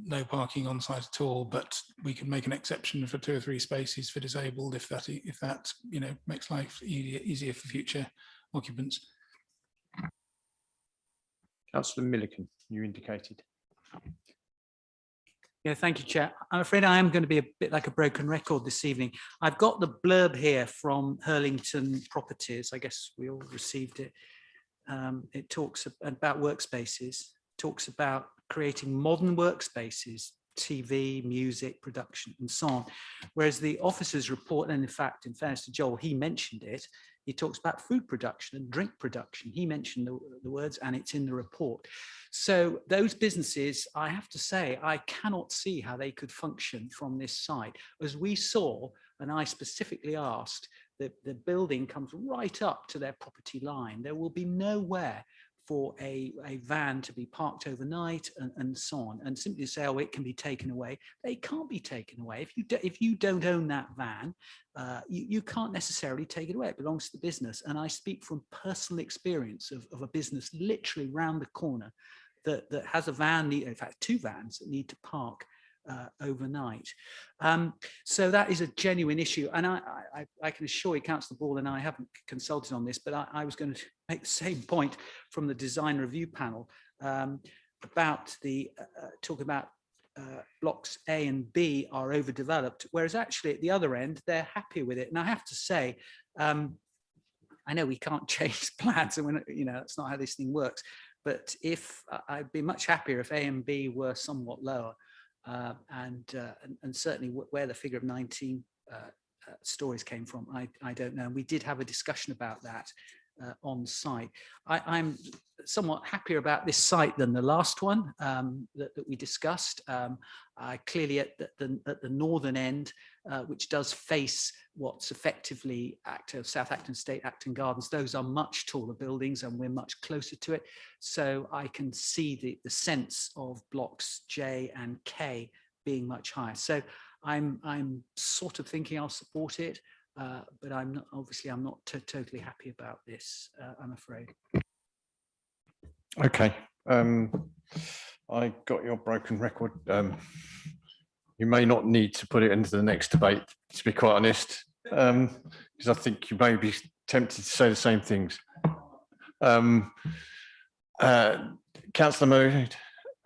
no parking on site at all, but we can make an exception for 2 or 3 spaces for disabled if that you know, makes life easier for future occupants. Councillor Milliken, you indicated. Yeah, thank you, Chair. I'm afraid I am going to be a bit like a broken record this evening. I've got the blurb here from Hurlington Properties. I guess we all received it. It talks about workspaces, talks about creating modern workspaces, TV, music, production, and so on. Whereas the officer's report, and in fact, in fairness to Joel, he mentioned it. He talks about food production and drink production. He mentioned the words, and it's in the report. So those businesses, I have to say, I cannot see how they could function from this site. As we saw, and I specifically asked, the building comes right up to their property line. There will be nowhere for a van to be parked overnight and so on, and simply say, oh, it can be taken away. They can't be taken away. If you don't own that van, you can't necessarily take it away. It belongs to the business. And I speak from personal experience of a business literally round the corner that has a van, in fact, 2 vans that need to park overnight. So that is a genuine issue. And I can assure you, Councillor Ball and I haven't consulted on this, but I was going to make the same point from the design review panel about the talk about blocks A and B are overdeveloped, whereas actually at the other end, they're happy with it. And I have to say, I know we can't change plans, and you know, that's not how this thing works. But if I'd be much happier if A and B were somewhat lower. And certainly where the figure of 19 stories came from, I don't know. We did have a discussion about that on site. I'm somewhat happier about this site than the last one that we discussed. Clearly at the northern end, which does face what's effectively South Acton State Acton Gardens, those are much taller buildings and we're much closer to it. So I can see the sense of blocks J and K being much higher. So I'm sort of thinking I'll support it. but I'm not, obviously I'm not totally happy about this, I'm afraid. Okay. I got your broken record. You may not need to put it into the next debate, to be quite honest, because I think you may be tempted to say the same things. Councillor Mood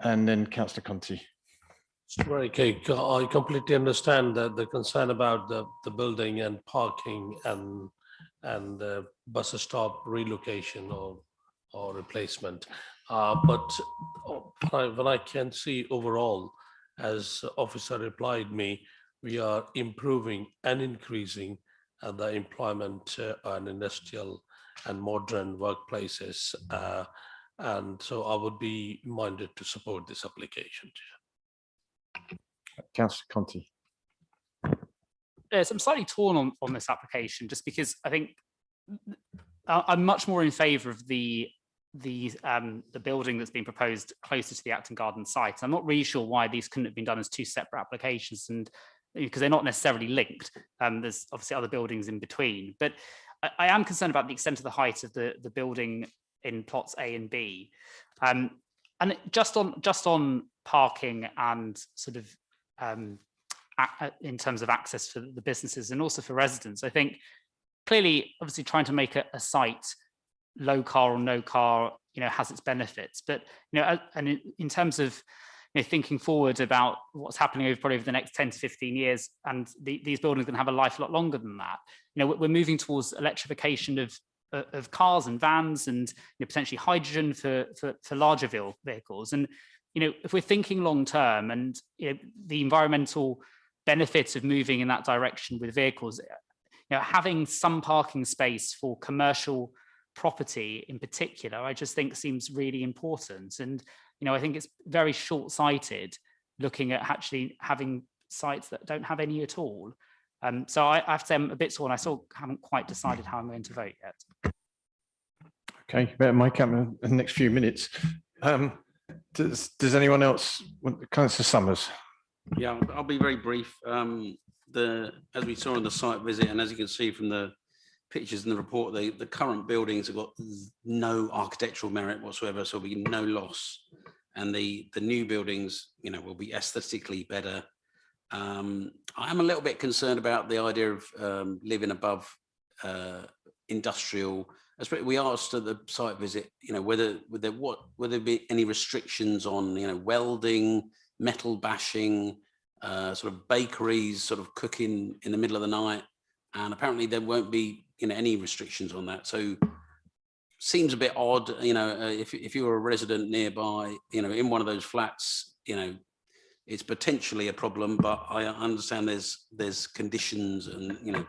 and then Councillor Conti. Right, okay. I completely understand that the concern about the building and parking and the bus stop relocation or replacement. But when I can see overall, as officer replied me, we are improving and increasing the employment and industrial and modern workplaces. And so I would be minded to support this application. Councillor Conti. Yes, I'm slightly torn on this application, just because I think I'm much more in favour of the building that's been proposed closer to the Acton Garden site. I'm not really sure why these couldn't have been done as two separate applications, and because they're not necessarily linked. There's obviously other buildings in between, but I am concerned about the extent of the height of the building in plots A and B, and just on parking and sort of in terms of access for the businesses and also for residents. I think clearly, obviously, trying to make a site low car or no car, has its benefits. But and in terms of thinking forward about what's happening probably over the next 10 to 15 years, and these buildings are going to have a life a lot longer than that. We're moving towards electrification of cars and vans, and potentially hydrogen for larger vehicles. And if we're thinking long term, and the environmental benefits of moving in that direction with vehicles, having some parking space for commercial property in particular, I just think seems really important. And I think it's very short-sighted looking at actually having sites that don't have any at all. So I have to say I'm a bit torn. I still haven't quite decided how I'm going to vote yet. Okay, better make up in the next few minutes. Does anyone else want? Councillor Summers? Yeah, I'll be very brief. As we saw on the site visit, and as you can see from the pictures in the report, the current buildings have got no architectural merit whatsoever, so there'll be no loss. And the new buildings, will be aesthetically better. I'm a little bit concerned about the idea of living above industrial. We asked at the site visit, whether there be any restrictions on, welding, metal bashing, sort of bakeries, sort of cooking in the middle of the night, and apparently there won't be, any restrictions on that. So seems a bit odd, if you're a resident nearby, in one of those flats, it's potentially a problem, but I understand there's conditions, and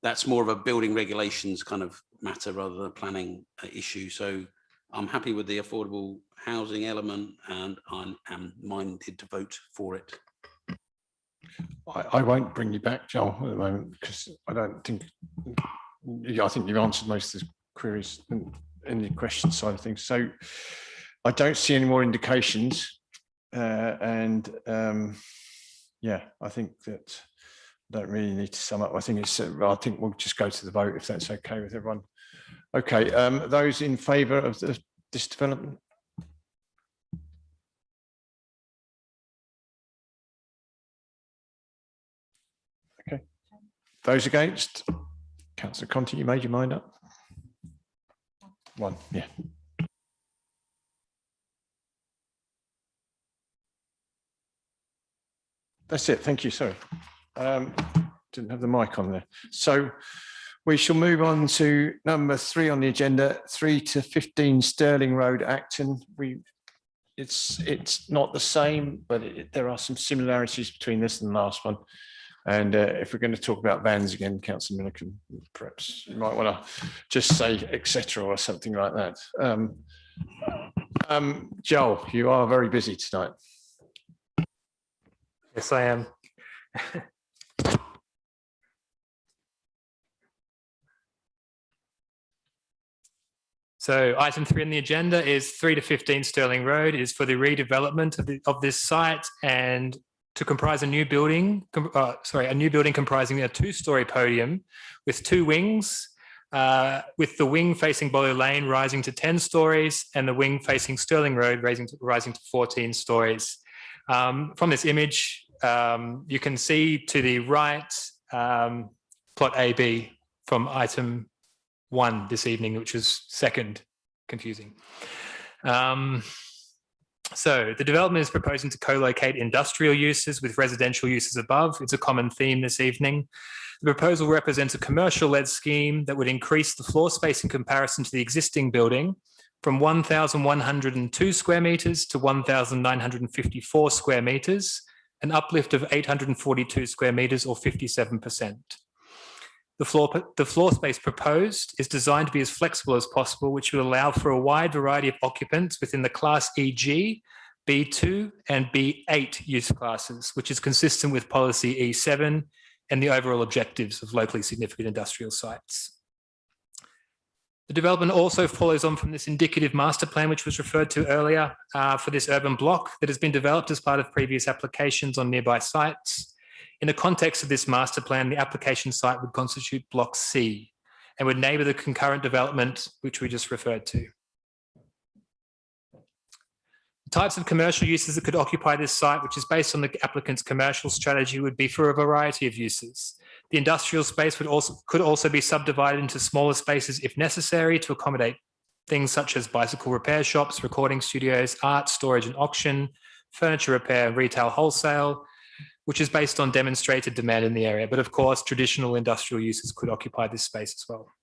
that's more of a building regulations kind of matter rather than a planning issue. So I'm happy with the affordable housing element, and I am minded to vote for it. I won't bring you back, Joel, at the moment, because I think you've answered most of the queries in the question side of things. So I don't see any more indications, and I think that I don't really need to sum up. I think we'll just go to the vote if that's okay with everyone. Okay, those in favour of this development? Okay. Those against? Councillor Conti, you made your mind up? One, yeah. That's it, thank you, sorry. Didn't have the mic on there. So we shall move on to number 3 on the agenda, 3 to 15 Stirling Road, Acton. It's not the same, but there are some similarities between this and the last one. And if we're going to talk about vans again, Councillor Miller, perhaps you might want to just say etc. or something like that. Joel, you are very busy tonight. Yes, I am. So item 3 on the agenda is 3 to 15 Stirling Road. It is for the redevelopment of this site and to comprise a new building, a new building comprising a 2-story podium with 2 wings, with the wing facing Bollow Lane rising to 10 stories and the wing facing Stirling Road rising to 14 stories. From this image, you can see to the right plot AB from item 1 this evening, which was second, confusing. So the development is proposing to co-locate industrial uses with residential uses above. It's a common theme this evening. The proposal represents a commercial-led scheme that would increase the floor space in comparison to the existing building from 1,102 square metres to 1,954 square metres, an uplift of 842 square metres or 57%. The floor space proposed is designed to be as flexible as possible, which will allow for a wide variety of occupants within the Class EG, B2 and B8 use classes, which is consistent with policy E7 and the overall objectives of locally significant industrial sites. The development also follows on from this indicative master plan, which was referred to earlier for this urban block that has been developed as part of previous applications on nearby sites. In the context of this master plan, the application site would constitute Block C and would neighbour the concurrent development, which we just referred to. The types of commercial uses that could occupy this site, which is based on the applicant's commercial strategy, would be for a variety of uses. The industrial space could also be subdivided into smaller spaces if necessary to accommodate things such as bicycle repair shops, recording studios, art, storage and auction, furniture repair and retail wholesale, which is based on demonstrated demand in the area. But of course, traditional industrial uses could occupy this space as well.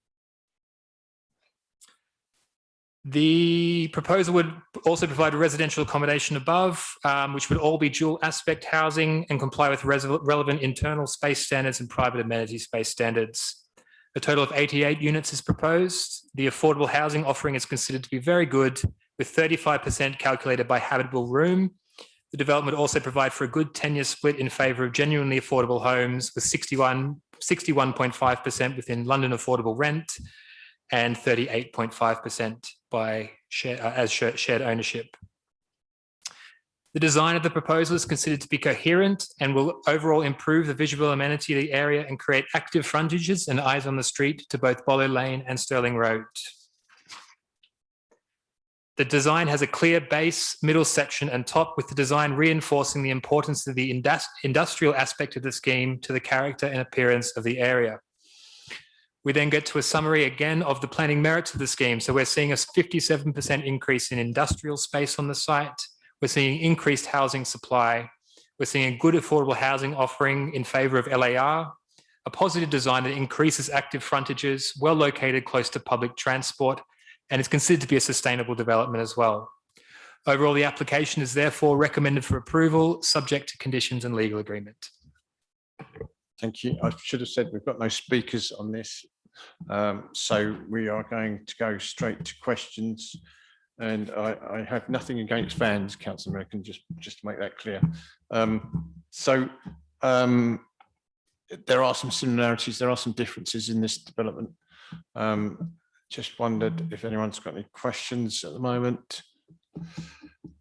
The proposal would also provide a residential accommodation above, which would all be dual aspect housing and comply with relevant internal space standards and private amenity space standards. A total of 88 units is proposed. The affordable housing offering is considered to be very good, with 35% calculated by habitable room. The development also provide for a good tenure split in favour of genuinely affordable homes, with 61.5% within London affordable rent and 38.5% by shared ownership. The design of the proposal is considered to be coherent and will overall improve the visual amenity of the area and create active frontages and eyes on the street to both Bollow Lane and Stirling Road. The design has a clear base, middle section and top, with the design reinforcing the importance of the industrial aspect of the scheme to the character and appearance of the area. We then get to a summary again of the planning merits of the scheme. So we're seeing a 57% increase in industrial space on the site. We're seeing increased housing supply. We're seeing a good affordable housing offering in favour of LAR, a positive design that increases active frontages, well located close to public transport, and is considered to be a sustainable development as well. Overall, the application is therefore recommended for approval, subject to conditions and legal agreement. Thank you. I should have said we've got no speakers on this. So we are going to go straight to questions. And I have nothing against vans, Councillor American, just to make that clear. There are some similarities, there are some differences in this development. Just wondered if anyone's got any questions at the moment.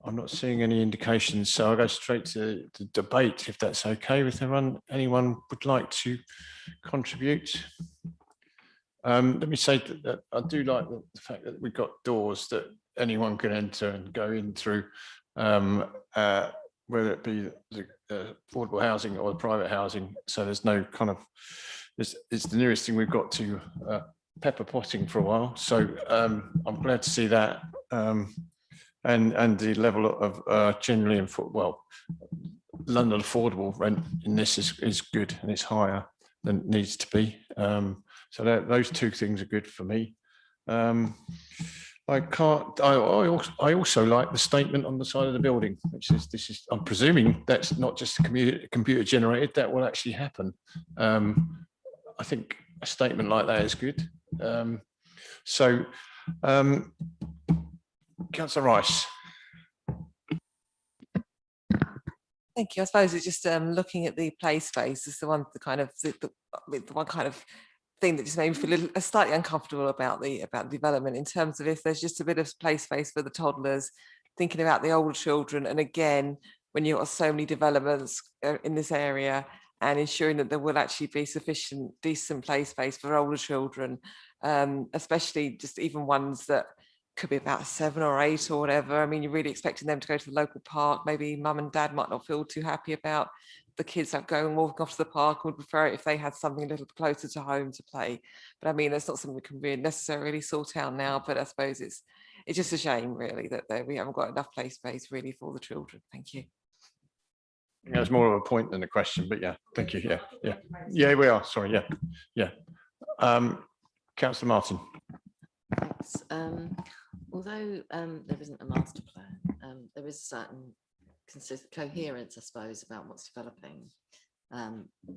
I'm not seeing any indications, so I'll go straight to the debate, if that's okay with everyone. Anyone would like to contribute? Let me say that I do like the fact that we've got doors that anyone can enter and go in through, whether it be the affordable housing or the private housing. So there's no kind of, it's the nearest thing we've got to pepper potting for a while. So I'm glad to see that. And the level of generally, London affordable rent in this is good and it's higher than it needs to be. So those two things are good for me. I also like the statement on the side of the building, which says this is, I'm presuming that's not just computer generated, that will actually happen. I think a statement like that is good. Councillor Rice. Thank you. I suppose it's just looking at the play space is the one kind of thing that just made me feel slightly uncomfortable about the development, in terms of if there's just a bit of play space for the toddlers, thinking about the older children, and again when you've got so many developments in this area, and ensuring that there will actually be sufficient decent play space for older children, especially just even ones that could be about 7 or 8 or whatever. I mean, you're really expecting them to go to the local park. Maybe mum and dad might not feel too happy about the kids that going walking off to the park, and would prefer it if they had something a little closer to home to play. But I mean, that's not something we can really necessarily sort out now, but I suppose it's just a shame really that we haven't got enough play space really for the children. Thank you. That's more of a point than a question, but yeah, thank you. Yeah, we are. Sorry. Yeah. Councillor Martin. Thanks. Although there isn't a master plan, there is certain coherence, I suppose, about what's developing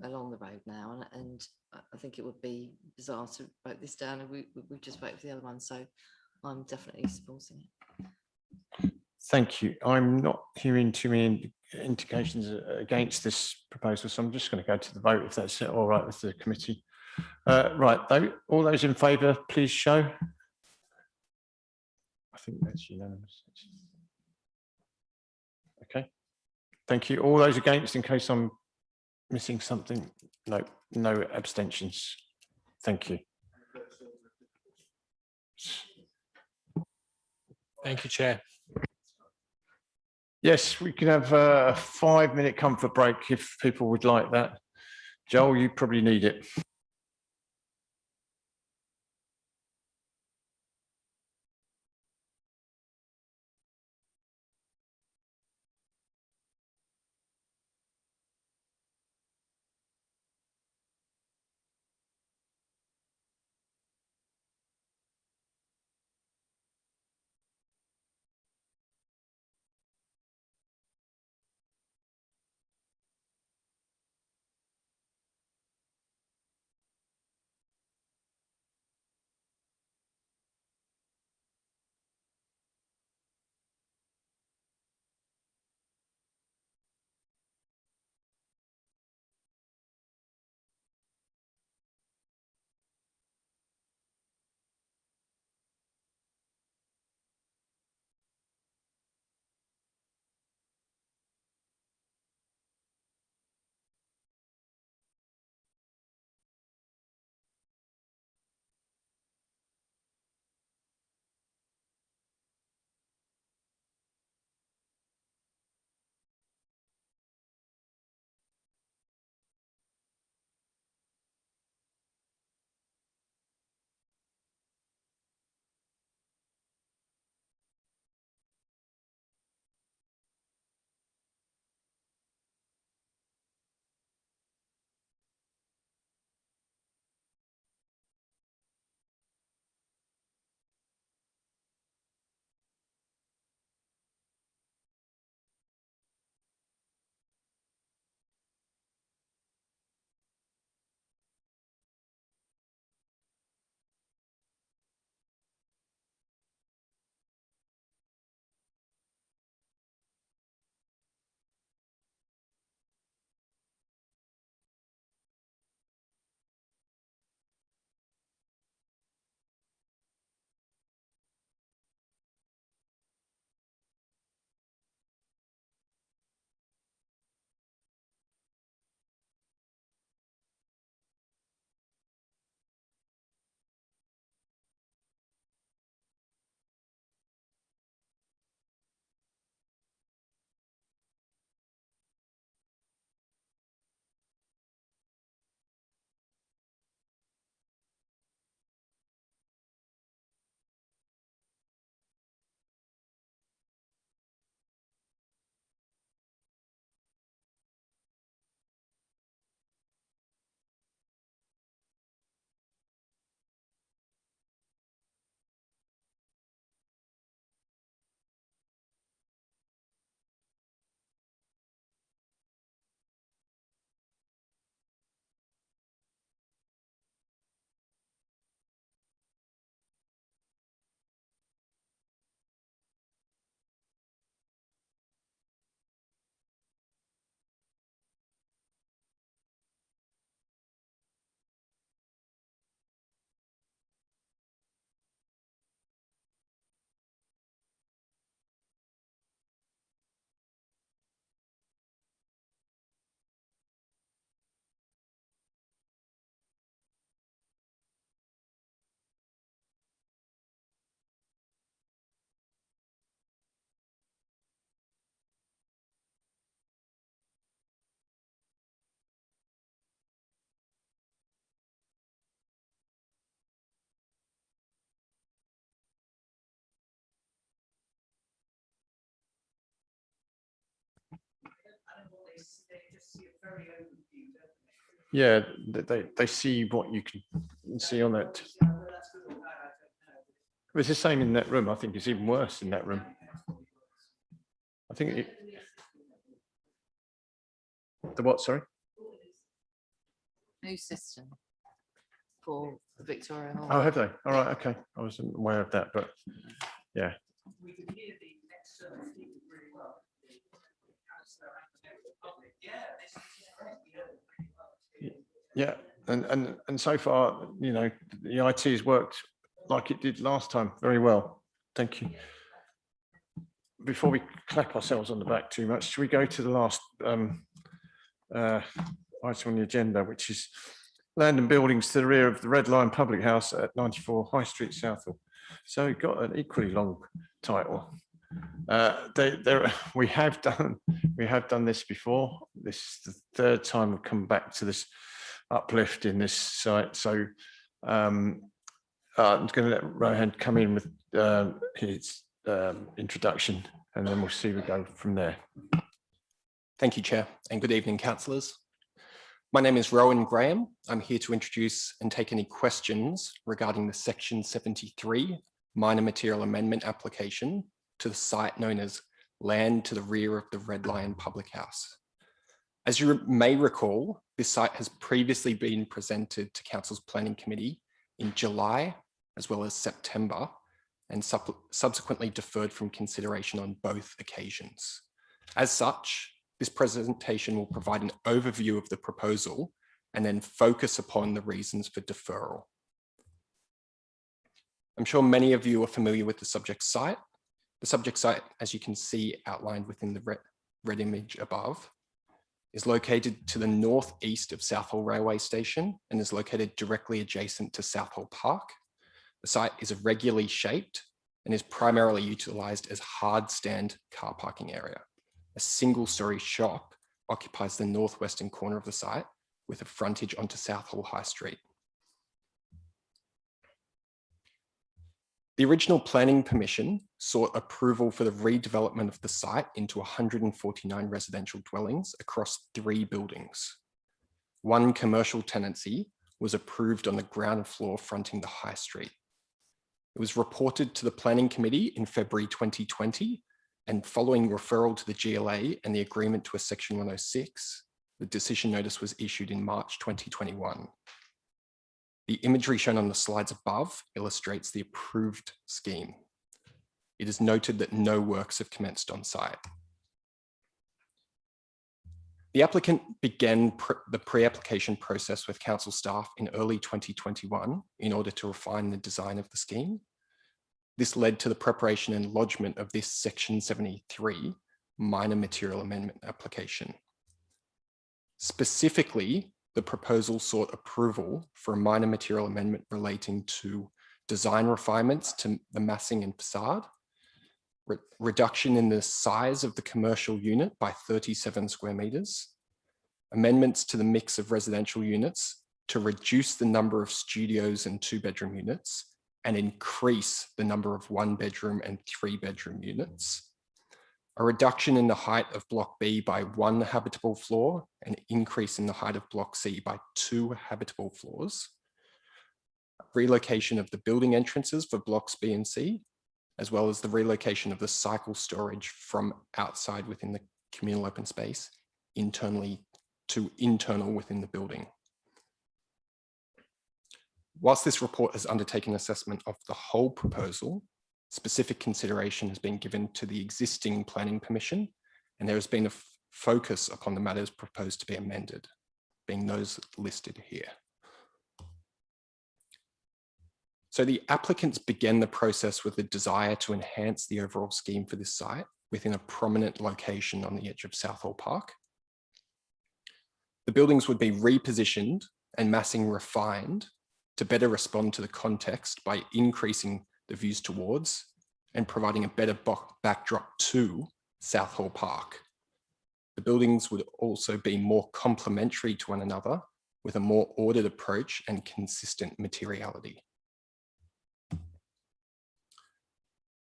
along the road now, and I think it would be bizarre to vote this down, and we just vote for the other one. So I'm definitely supporting it. Thank you. I'm not hearing too many indications against this proposal, so I'm just going to go to the vote if that's all right with the committee. Right, all those in favour, please show. I think that's unanimous. Okay, thank you. All those against, in case I'm missing something? No abstentions. Thank you. Thank you, Chair. Yes, we can have a 5-minute comfort break if people would like that. Joel, you probably need it. Yeah, they see what you can see on that. It's the same in that room. I think it's even worse in that room. I think the what, sorry? New system for Victoria Hall. Oh, have they? All right, okay. I wasn't aware of that, but yeah. Yeah, and so far, you know, the IT has worked like it did last time very well. Thank you. Before we clap ourselves on the back too much, should we go to the last item on the agenda, which is land and buildings to the rear of the Red Lion Public House at 94 High Street, Southall. So we've got an equally long title. We have done this before. This is the third time we've come back to this uplift in this site. So I'm going to let Rohan come in with his introduction, and then we'll see we go from there. Thank you, Chair, and good evening, councillors. My name is Rowan Graham. I'm here to introduce and take any questions regarding the Section 73 minor material amendment application to the site known as land to the rear of the Red Lion Public House. As you may recall, this site has previously been presented to Council's Planning Committee in July as well as September, and subsequently deferred from consideration on both occasions. As such, this presentation will provide an overview of the proposal and then focus upon the reasons for deferral. I'm sure many of you are familiar with the subject site. The subject site, as you can see outlined within the red image above, is located to the northeast of Southall Railway Station and is located directly adjacent to Southall Park. The site is irregularly shaped and is primarily utilised as hard stand car parking area. A single-storey shop occupies the northwestern corner of the site with a frontage onto Southall High Street. The original planning permission sought approval for the redevelopment of the site into 149 residential dwellings across 3 buildings. 1 commercial tenancy was approved on the ground floor fronting the High Street. It was reported to the Planning Committee in February 2020, and following referral to the GLA and the agreement to a Section 106, the decision notice was issued in March 2021. The imagery shown on the slides above illustrates the approved scheme. It is noted that no works have commenced on site. The applicant began the pre-application process with council staff in early 2021 in order to refine the design of the scheme. This led to the preparation and lodgement of this Section 73 minor material amendment application. Specifically, the proposal sought approval for a minor material amendment relating to design refinements to the massing and facade, reduction in the size of the commercial unit by 37 square meters, amendments to the mix of residential units to reduce the number of studios and 2-bedroom units and increase the number of 1-bedroom and 3-bedroom units, a reduction in the height of Block B by 1 habitable floor, an increase in the height of Block C by 2 habitable floors, relocation of the building entrances for Blocks B and C, as well as the relocation of the cycle storage from outside within the communal open space internally to internal within the building. Whilst this report has undertaken assessment of the whole proposal, specific consideration has been given to the existing planning permission, and there has been a focus upon the matters proposed to be amended, being those listed here. So the applicants began the process with a desire to enhance the overall scheme for this site within a prominent location on the edge of Southall Park. The buildings would be repositioned and massing refined to better respond to the context by increasing the views towards and providing a better backdrop to Southall Park. The buildings would also be more complementary to one another with a more ordered approach and consistent materiality.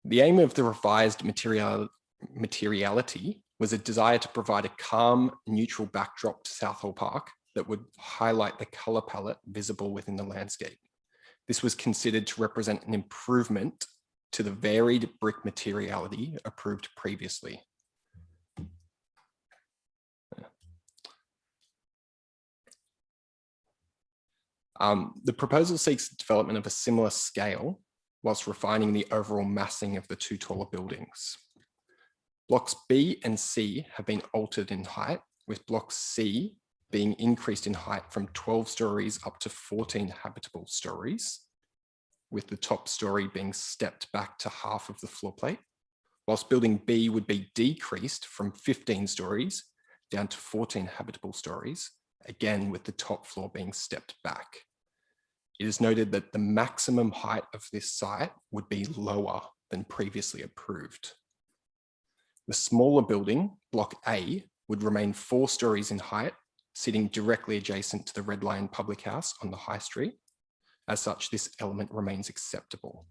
The aim of the revised materiality was a desire to provide a calm, neutral backdrop to Southall Park that would highlight the colour palette visible within the landscape. This was considered to represent an improvement to the varied brick materiality approved previously. The proposal seeks development of a similar scale whilst refining the overall massing of the two taller buildings. Blocks B and C have been altered in height, with block C being increased in height from 12 stories up to 14 habitable stories, with the top story being stepped back to half of the floor plate, whilst building B would be decreased from 15 stories down to 14 habitable stories, again with the top floor being stepped back. It is noted that the maximum height of this site would be lower than previously approved. The smaller building, block A, would remain 4 stories in height, sitting directly adjacent to the Red Lion Public House on the High Street. As such, this element remains acceptable.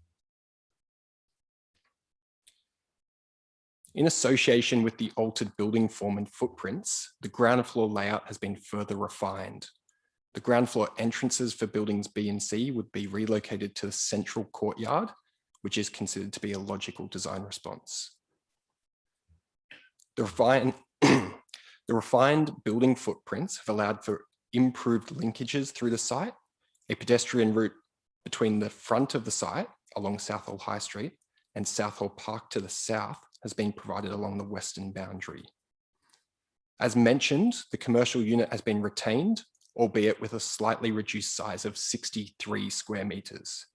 In association with the altered building form and footprints, the ground floor layout has been further refined. The ground floor entrances for buildings B and C would be relocated to the central courtyard, which is considered to be a logical design response. The refined building footprints have allowed for improved linkages through the site. A pedestrian route between the front of the site along Southall High Street and Southall Park to the south has been provided along the western boundary. As mentioned, the commercial unit has been retained, albeit with a slightly reduced size of 63 square metres.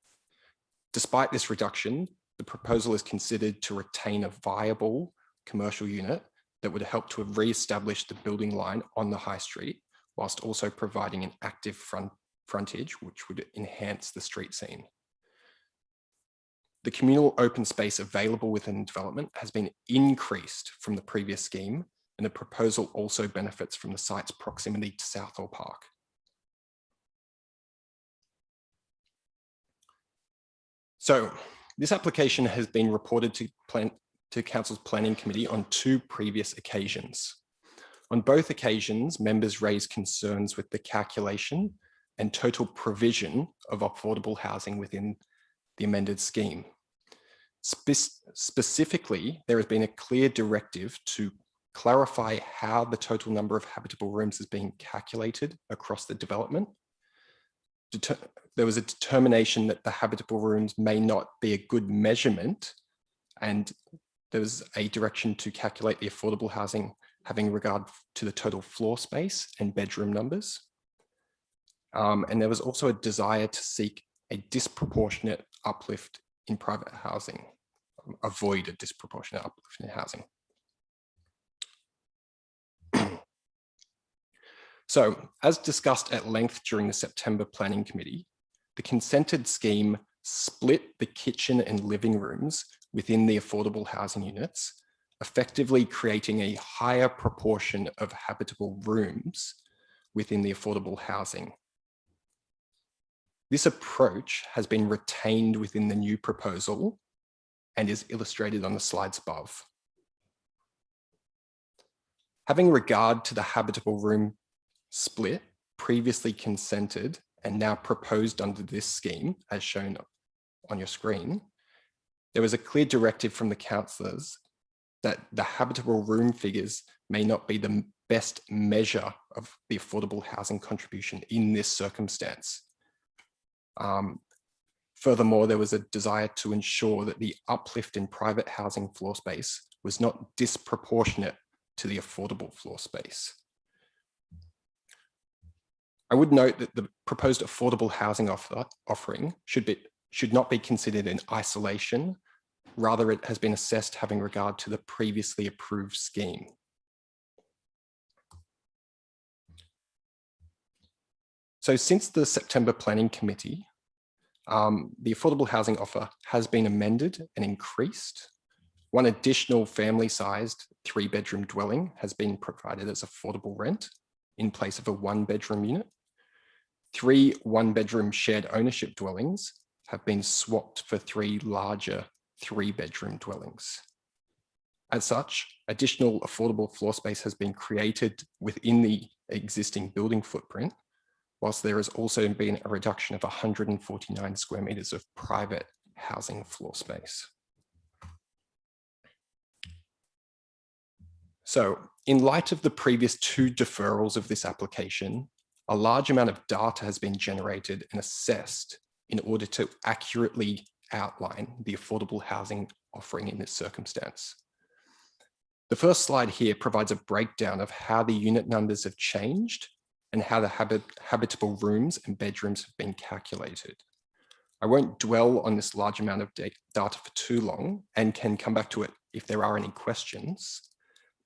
Despite this reduction, the proposal is considered to retain a viable commercial unit that would help to re-establish the building line on the High Street, whilst also providing an active frontage, which would enhance the street scene. The communal open space available within development has been increased from the previous scheme, and the proposal also benefits from the site's proximity to Southall Park. So this application has been reported to Council's Planning Committee on 2 previous occasions. On both occasions, members raised concerns with the calculation and total provision of affordable housing within the amended scheme. Specifically, there has been a clear directive to clarify how the total number of habitable rooms is being calculated across the development. There was a determination that the habitable rooms may not be a good measurement, and there was a direction to calculate the affordable housing having regard to the total floor space and bedroom numbers. And there was also a desire to seek a disproportionate uplift in private housing, avoid a disproportionate uplift in housing. So, as discussed at length during the September Planning Committee, the consented scheme split the kitchen and living rooms within the affordable housing units, effectively creating a higher proportion of habitable rooms within the affordable housing. This approach has been retained within the new proposal and is illustrated on the slides above. Having regard to the habitable room split previously consented and now proposed under this scheme, as shown on your screen, there was a clear directive from the councillors that the habitable room figures may not be the best measure of the affordable housing contribution in this circumstance. Furthermore, there was a desire to ensure that the uplift in private housing floor space was not disproportionate to the affordable floor space. I would note that the proposed affordable housing offering should not be considered in isolation. Rather, it has been assessed having regard to the previously approved scheme. So since the September Planning Committee, the affordable housing offer has been amended and increased. One additional family-sized 3-bedroom dwelling has been provided as affordable rent in place of a 1-bedroom unit. 3 1-bedroom shared ownership dwellings have been swapped for 3 larger 3-bedroom dwellings. As such, additional affordable floor space has been created within the existing building footprint, whilst there has also been a reduction of 149 square metres of private housing floor space. So, in light of the previous 2 deferrals of this application, a large amount of data has been generated and assessed in order to accurately outline the affordable housing offering in this circumstance. The first slide here provides a breakdown of how the unit numbers have changed and how the habitable rooms and bedrooms have been calculated. I won't dwell on this large amount of data for too long and can come back to it if there are any questions,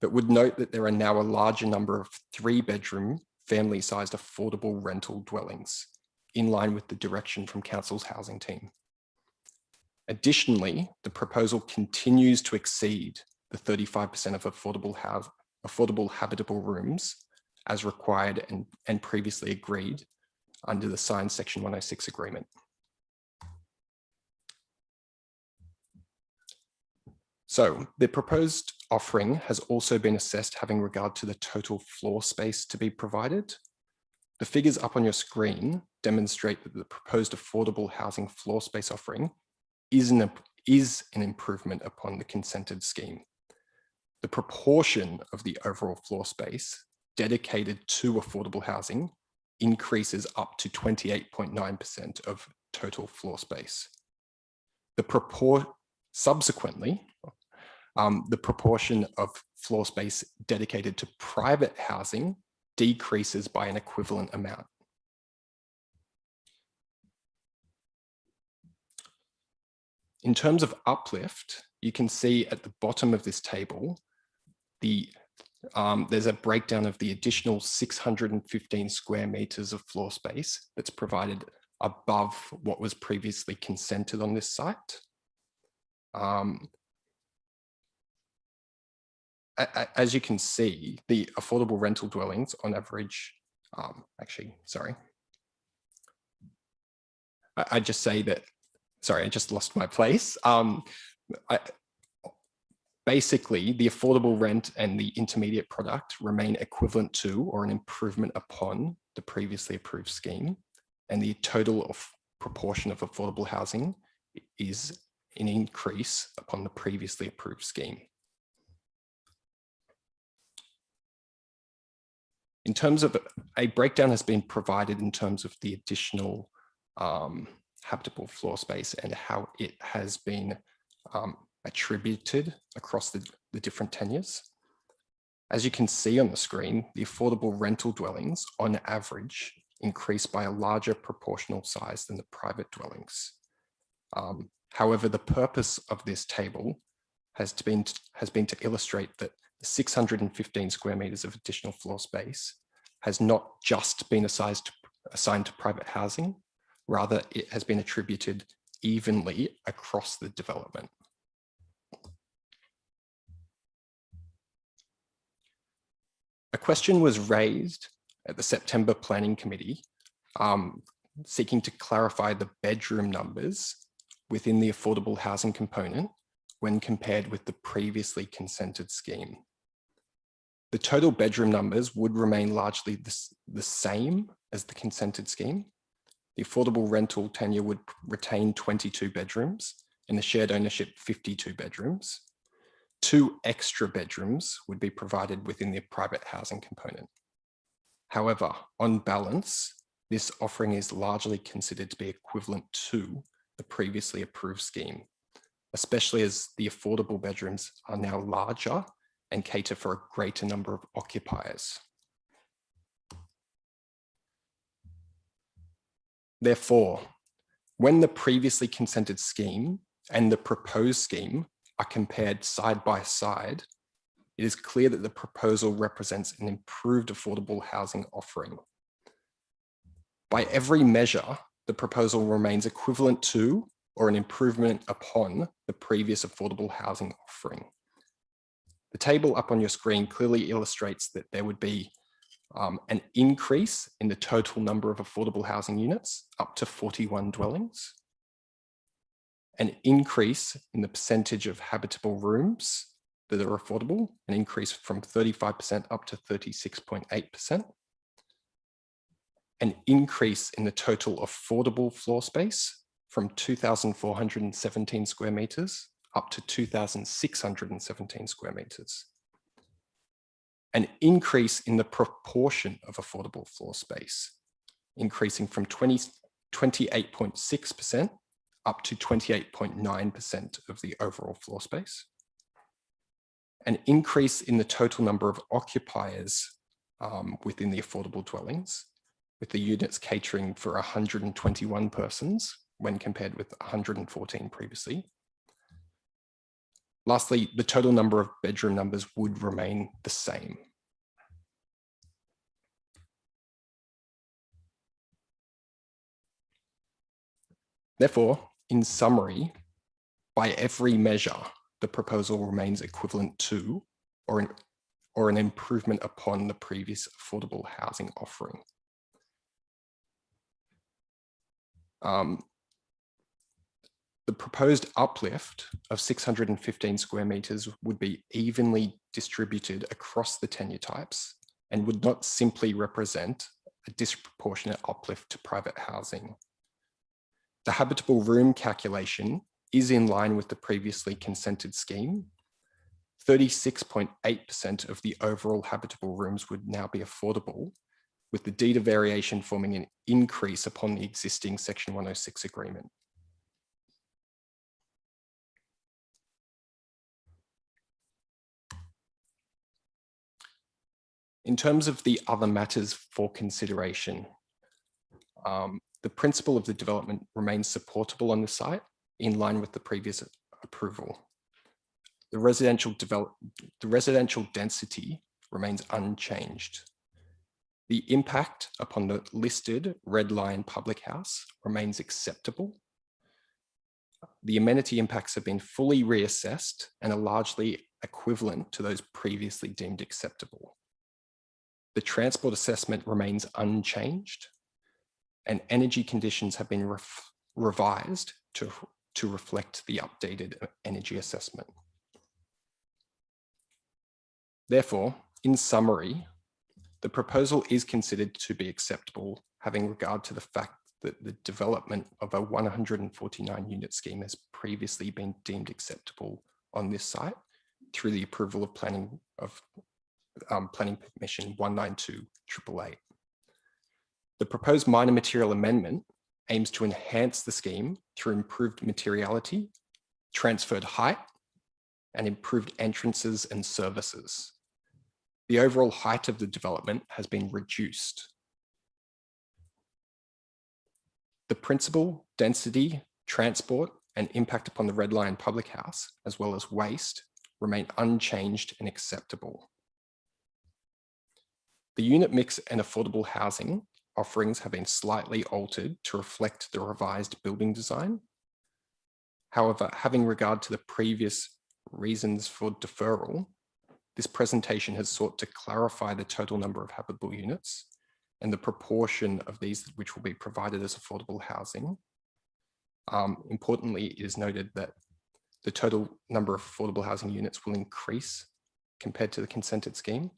but would note that there are now a larger number of 3-bedroom family-sized affordable rental dwellings in line with the direction from Council's housing team. Additionally, the proposal continues to exceed the 35% of affordable habitable rooms as required and previously agreed under the signed Section 106 agreement. So the proposed offering has also been assessed having regard to the total floor space to be provided. The figures up on your screen demonstrate that the proposed affordable housing floor space offering is an improvement upon the consented scheme. The proportion of the overall floor space dedicated to affordable housing increases up to 28.9% of total floor space. Subsequently, the proportion of floor space dedicated to private housing decreases by an equivalent amount. In terms of uplift, you can see at the bottom of this table, there's a breakdown of the additional 615 square meters of floor space that's provided above what was previously consented on this site. As you can see, the affordable rental dwellings on average, I just say that, sorry, I just lost my place. Basically, the affordable rent and the intermediate product remain equivalent to or an improvement upon the previously approved scheme, and the total of proportion of affordable housing is an increase upon the previously approved scheme. In terms of a breakdown has been provided in terms of the additional habitable floor space and how it has been attributed across the different tenures. As you can see on the screen, the affordable rental dwellings on average increase by a larger proportional size than the private dwellings. However, the purpose of this table has been to illustrate that the 615 square meters of additional floor space has not just been assigned to private housing, rather it has been attributed evenly across the development. A question was raised at the September Planning Committee seeking to clarify the bedroom numbers within the affordable housing component when compared with the previously consented scheme. The total bedroom numbers would remain largely the same as the consented scheme. The affordable rental tenure would retain 22 bedrooms and the shared ownership 52 bedrooms. 2 extra bedrooms would be provided within the private housing component. However, on balance, this offering is largely considered to be equivalent to the previously approved scheme, especially as the affordable bedrooms are now larger and cater for a greater number of occupiers. Therefore, when the previously consented scheme and the proposed scheme are compared side by side, it is clear that the proposal represents an improved affordable housing offering. By every measure, the proposal remains equivalent to or an improvement upon the previous affordable housing offering. The table up on your screen clearly illustrates that there would be an increase in the total number of affordable housing units up to 41 dwellings, an increase in the percentage of habitable rooms that are affordable, an increase from 35% up to 36.8%. An increase in the total affordable floor space from 2,417 square meters up to 2,617 square meters. An increase in the proportion of affordable floor space, increasing from 28.6% up to 28.9% of the overall floor space. An increase in the total number of occupiers within the affordable dwellings, with the units catering for 121 persons when compared with 114 previously. Lastly, the total number of bedroom numbers would remain the same. Therefore, in summary, by every measure, the proposal remains equivalent to or an improvement upon the previous affordable housing offering. The proposed uplift of 615 square meters would be evenly distributed across the tenure types and would not simply represent a disproportionate uplift to private housing. The habitable room calculation is in line with the previously consented scheme. 36.8% of the overall habitable rooms would now be affordable, with the deed of variation forming an increase upon the existing Section 106 agreement. In terms of the other matters for consideration, the principle of the development remains supportable on the site in line with the previous approval. The residential density remains unchanged. The impact upon the listed Red Lion public house remains acceptable. The amenity impacts have been fully reassessed and are largely equivalent to those previously deemed acceptable. The transport assessment remains unchanged, and energy conditions have been revised to reflect the updated energy assessment. Therefore, in summary, the proposal is considered to be acceptable, having regard to the fact that the development of a 149 unit scheme has previously been deemed acceptable on this site through the approval of planning permission 192/888. The proposed minor material amendment aims to enhance the scheme through improved materiality, transferred height, and improved entrances and services. The overall height of the development has been reduced. The principal, density, transport, and impact upon the Red Lion public house, as well as waste, remain unchanged and acceptable. The unit mix and affordable housing offerings have been slightly altered to reflect the revised building design. However, having regard to the previous reasons for deferral, this presentation has sought to clarify the total number of habitable units and the proportion of these which will be provided as affordable housing. Importantly, it is noted that the total number of affordable housing units will increase compared to the consented scheme.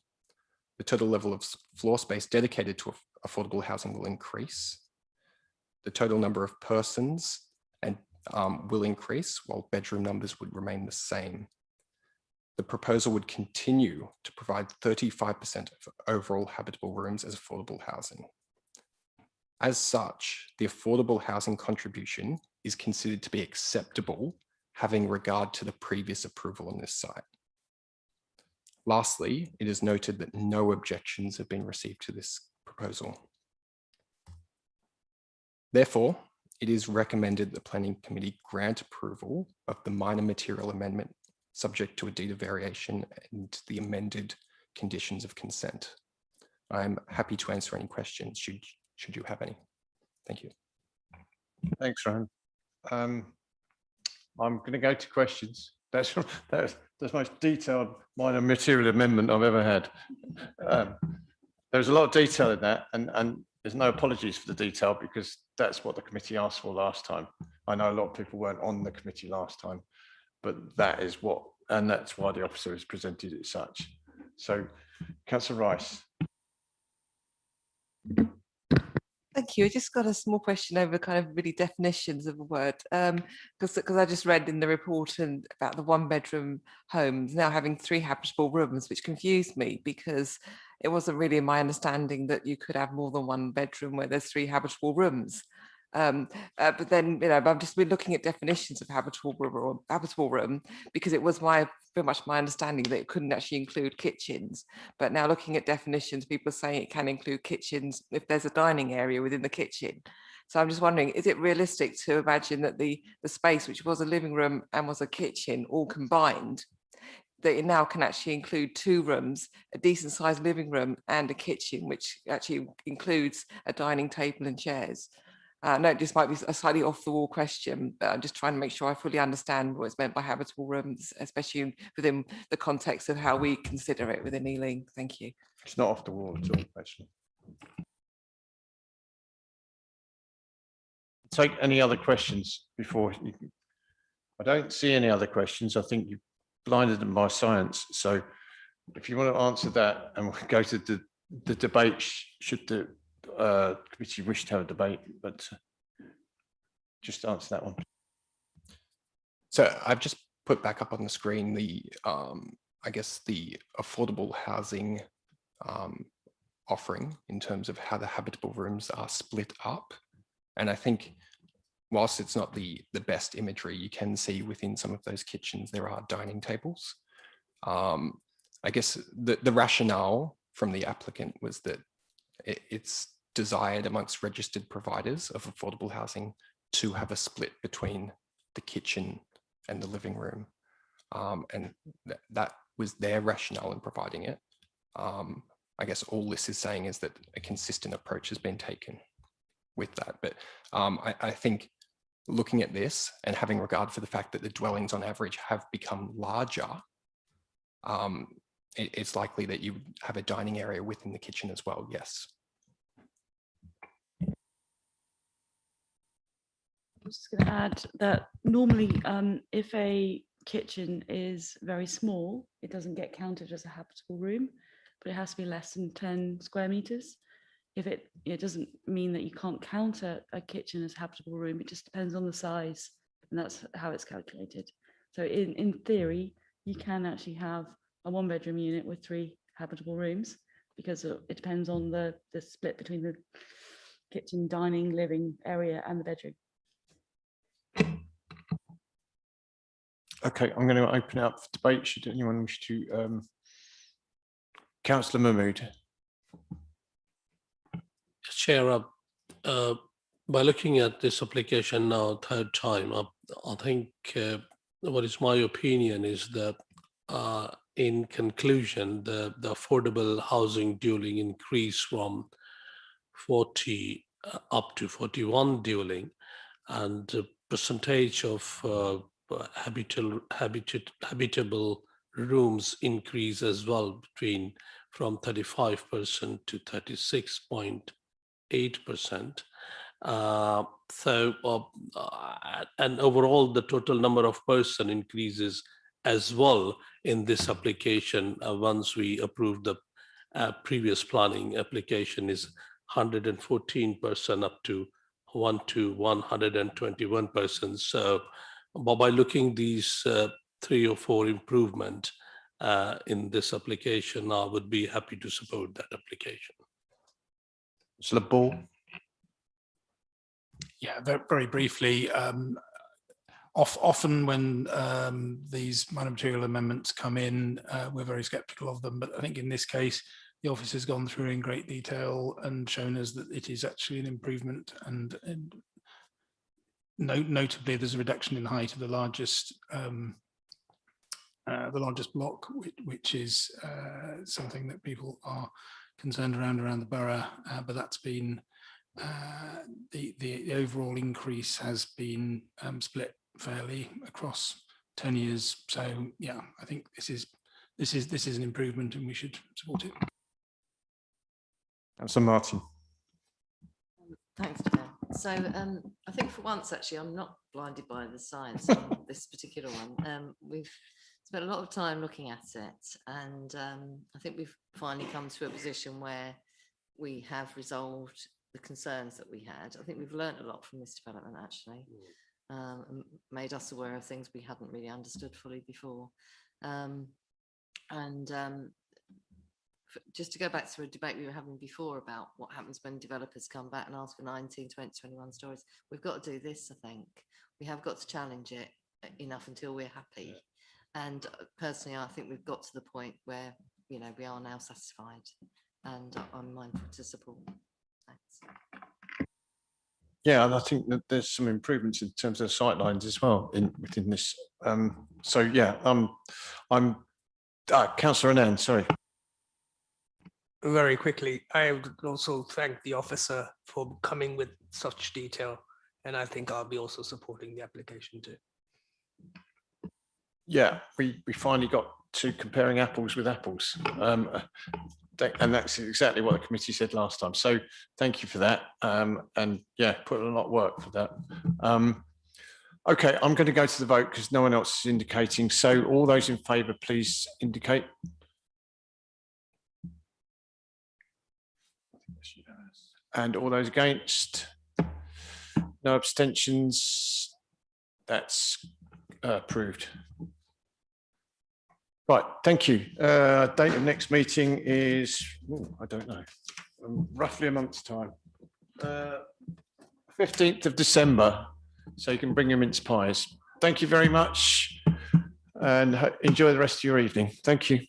The total level of floor space dedicated to affordable housing will increase. The total number of persons will increase, while bedroom numbers would remain the same. The proposal would continue to provide 35% of overall habitable rooms as affordable housing. As such, the affordable housing contribution is considered to be acceptable, having regard to the previous approval on this site. Lastly, it is noted that no objections have been received to this proposal. Therefore, it is recommended the Planning Committee grant approval of the minor material amendment subject to a deed of variation and the amended conditions of consent. I'm happy to answer any questions should you have any. Thank you. Thanks, Rowan. I'm going to go to questions. That's the most detailed minor material amendment I've ever had. There's a lot of detail in that, and there's no apologies for the detail because that's what the committee asked for last time. I know a lot of people weren't on the committee last time, but that is what and that's why the officer has presented it such. So, Councillor Rice. Thank you. I just got a small question over kind of really definitions of a word, because I just read in the report and about the 1-bedroom homes now having 3 habitable rooms, which confused me because it wasn't really my understanding that you could have more than 1 bedroom where there's 3 habitable rooms. But then, you know, I've just been looking at definitions of habitable room because it was very much my understanding that it couldn't actually include kitchens. But now looking at definitions, people are saying it can include kitchens if there's a dining area within the kitchen. So I'm just wondering, is it realistic to imagine that the space, which was a living room and was a kitchen, all combined, that it now can actually include 2 rooms, a decent sized living room and a kitchen, which actually includes a dining table and chairs? No, this might be a slightly off the wall question, but I'm just trying to make sure I fully understand what's meant by habitable rooms, especially within the context of how we consider it within Ealing. Thank you. It's not off the wall at all, actually. Take any other questions before you? I don't see any other questions. I think you blinded them by science. So if you want to answer that, and we'll go to the debate, should the committee wish to have a debate, but just answer that one. So I've just put back up on the screen the, I guess, the affordable housing offering in terms of how the habitable rooms are split up. And I think whilst it's not the best imagery, you can see within some of those kitchens, there are dining tables. I guess the rationale from the applicant was that it's desired amongst registered providers of affordable housing to have a split between the kitchen and the living room. And that was their rationale in providing it. I guess all this is saying is that a consistent approach has been taken with that. But I think looking at this and having regard for the fact that the dwellings on average have become larger, it's likely that you would have a dining area within the kitchen as well, yes. I'm just going to add that normally if a kitchen is very small, it doesn't get counted as a habitable room, but it has to be less than 10 square meters. If it doesn't mean that you can't count a kitchen as a habitable room, it just depends on the size, and that's how it's calculated. So in theory, you can actually have a 1-bedroom unit with 3 habitable rooms because it depends on the split between the kitchen, dining, living area and the bedroom. Okay, I'm going to open it up for debate. Should anyone wish to? Councillor Mahmood. Chair, by looking at this application now, 3rd time, I think what is my opinion is that in conclusion, the affordable housing dwelling increased from 40 up to 41 dwelling, and the percentage of habitable rooms increase as well from 35% to 36.8%. And overall, the total number of person increases as well in this application. Once we approve the previous planning application is 114% up to 121%. So by looking these 3 or 4 improvement in this application, I would be happy to support that application. So the ball. Yeah, very briefly. Often when these minor material amendments come in, we're very sceptical of them. But I think in this case, the office has gone through in great detail and shown us that it is actually an improvement. And notably, there's a reduction in height of the largest block, which is something that people are concerned around the borough. But that's been the overall increase has been split fairly across 10 years. So yeah, I think this is an improvement and we should support it. Councillor Martin. Thanks, Chair. So I think for once, actually, I'm not blinded by the science on this particular one. We've spent a lot of time looking at it, and I think we've finally come to a position where we have resolved the concerns that we had. I think we've learned a lot from this development, actually, and made us aware of things we hadn't really understood fully before. Just to go back to a debate we were having before about what happens when developers come back and ask for 19, 20, 21 stories, we've got to do this, I think. We have got to challenge it enough until we're happy. And personally, I think we've got to the point where, you know, we are now satisfied, and I'm mindful to support. Thanks. Yeah, and I think that there's some improvements in terms of sightlines as well within this. So yeah, I'm Councillor Anand, sorry. Very quickly, I would also thank the officer for coming with such detail, and I think I'll be also supporting the application too. Yeah, we finally got to comparing apples with apples. And that's exactly what the committee said last time. So thank you for that. And yeah, put in a lot of work for that. Okay, I'm going to go to the vote because no one else is indicating. So all those in favour, please indicate. And all those against? No abstentions? That's approved. Right, thank you. Date of next meeting is, I don't know, roughly a month's time. 15th of December, so you can bring your mince pies. Thank you very much and enjoy the rest of your evening. Thank you.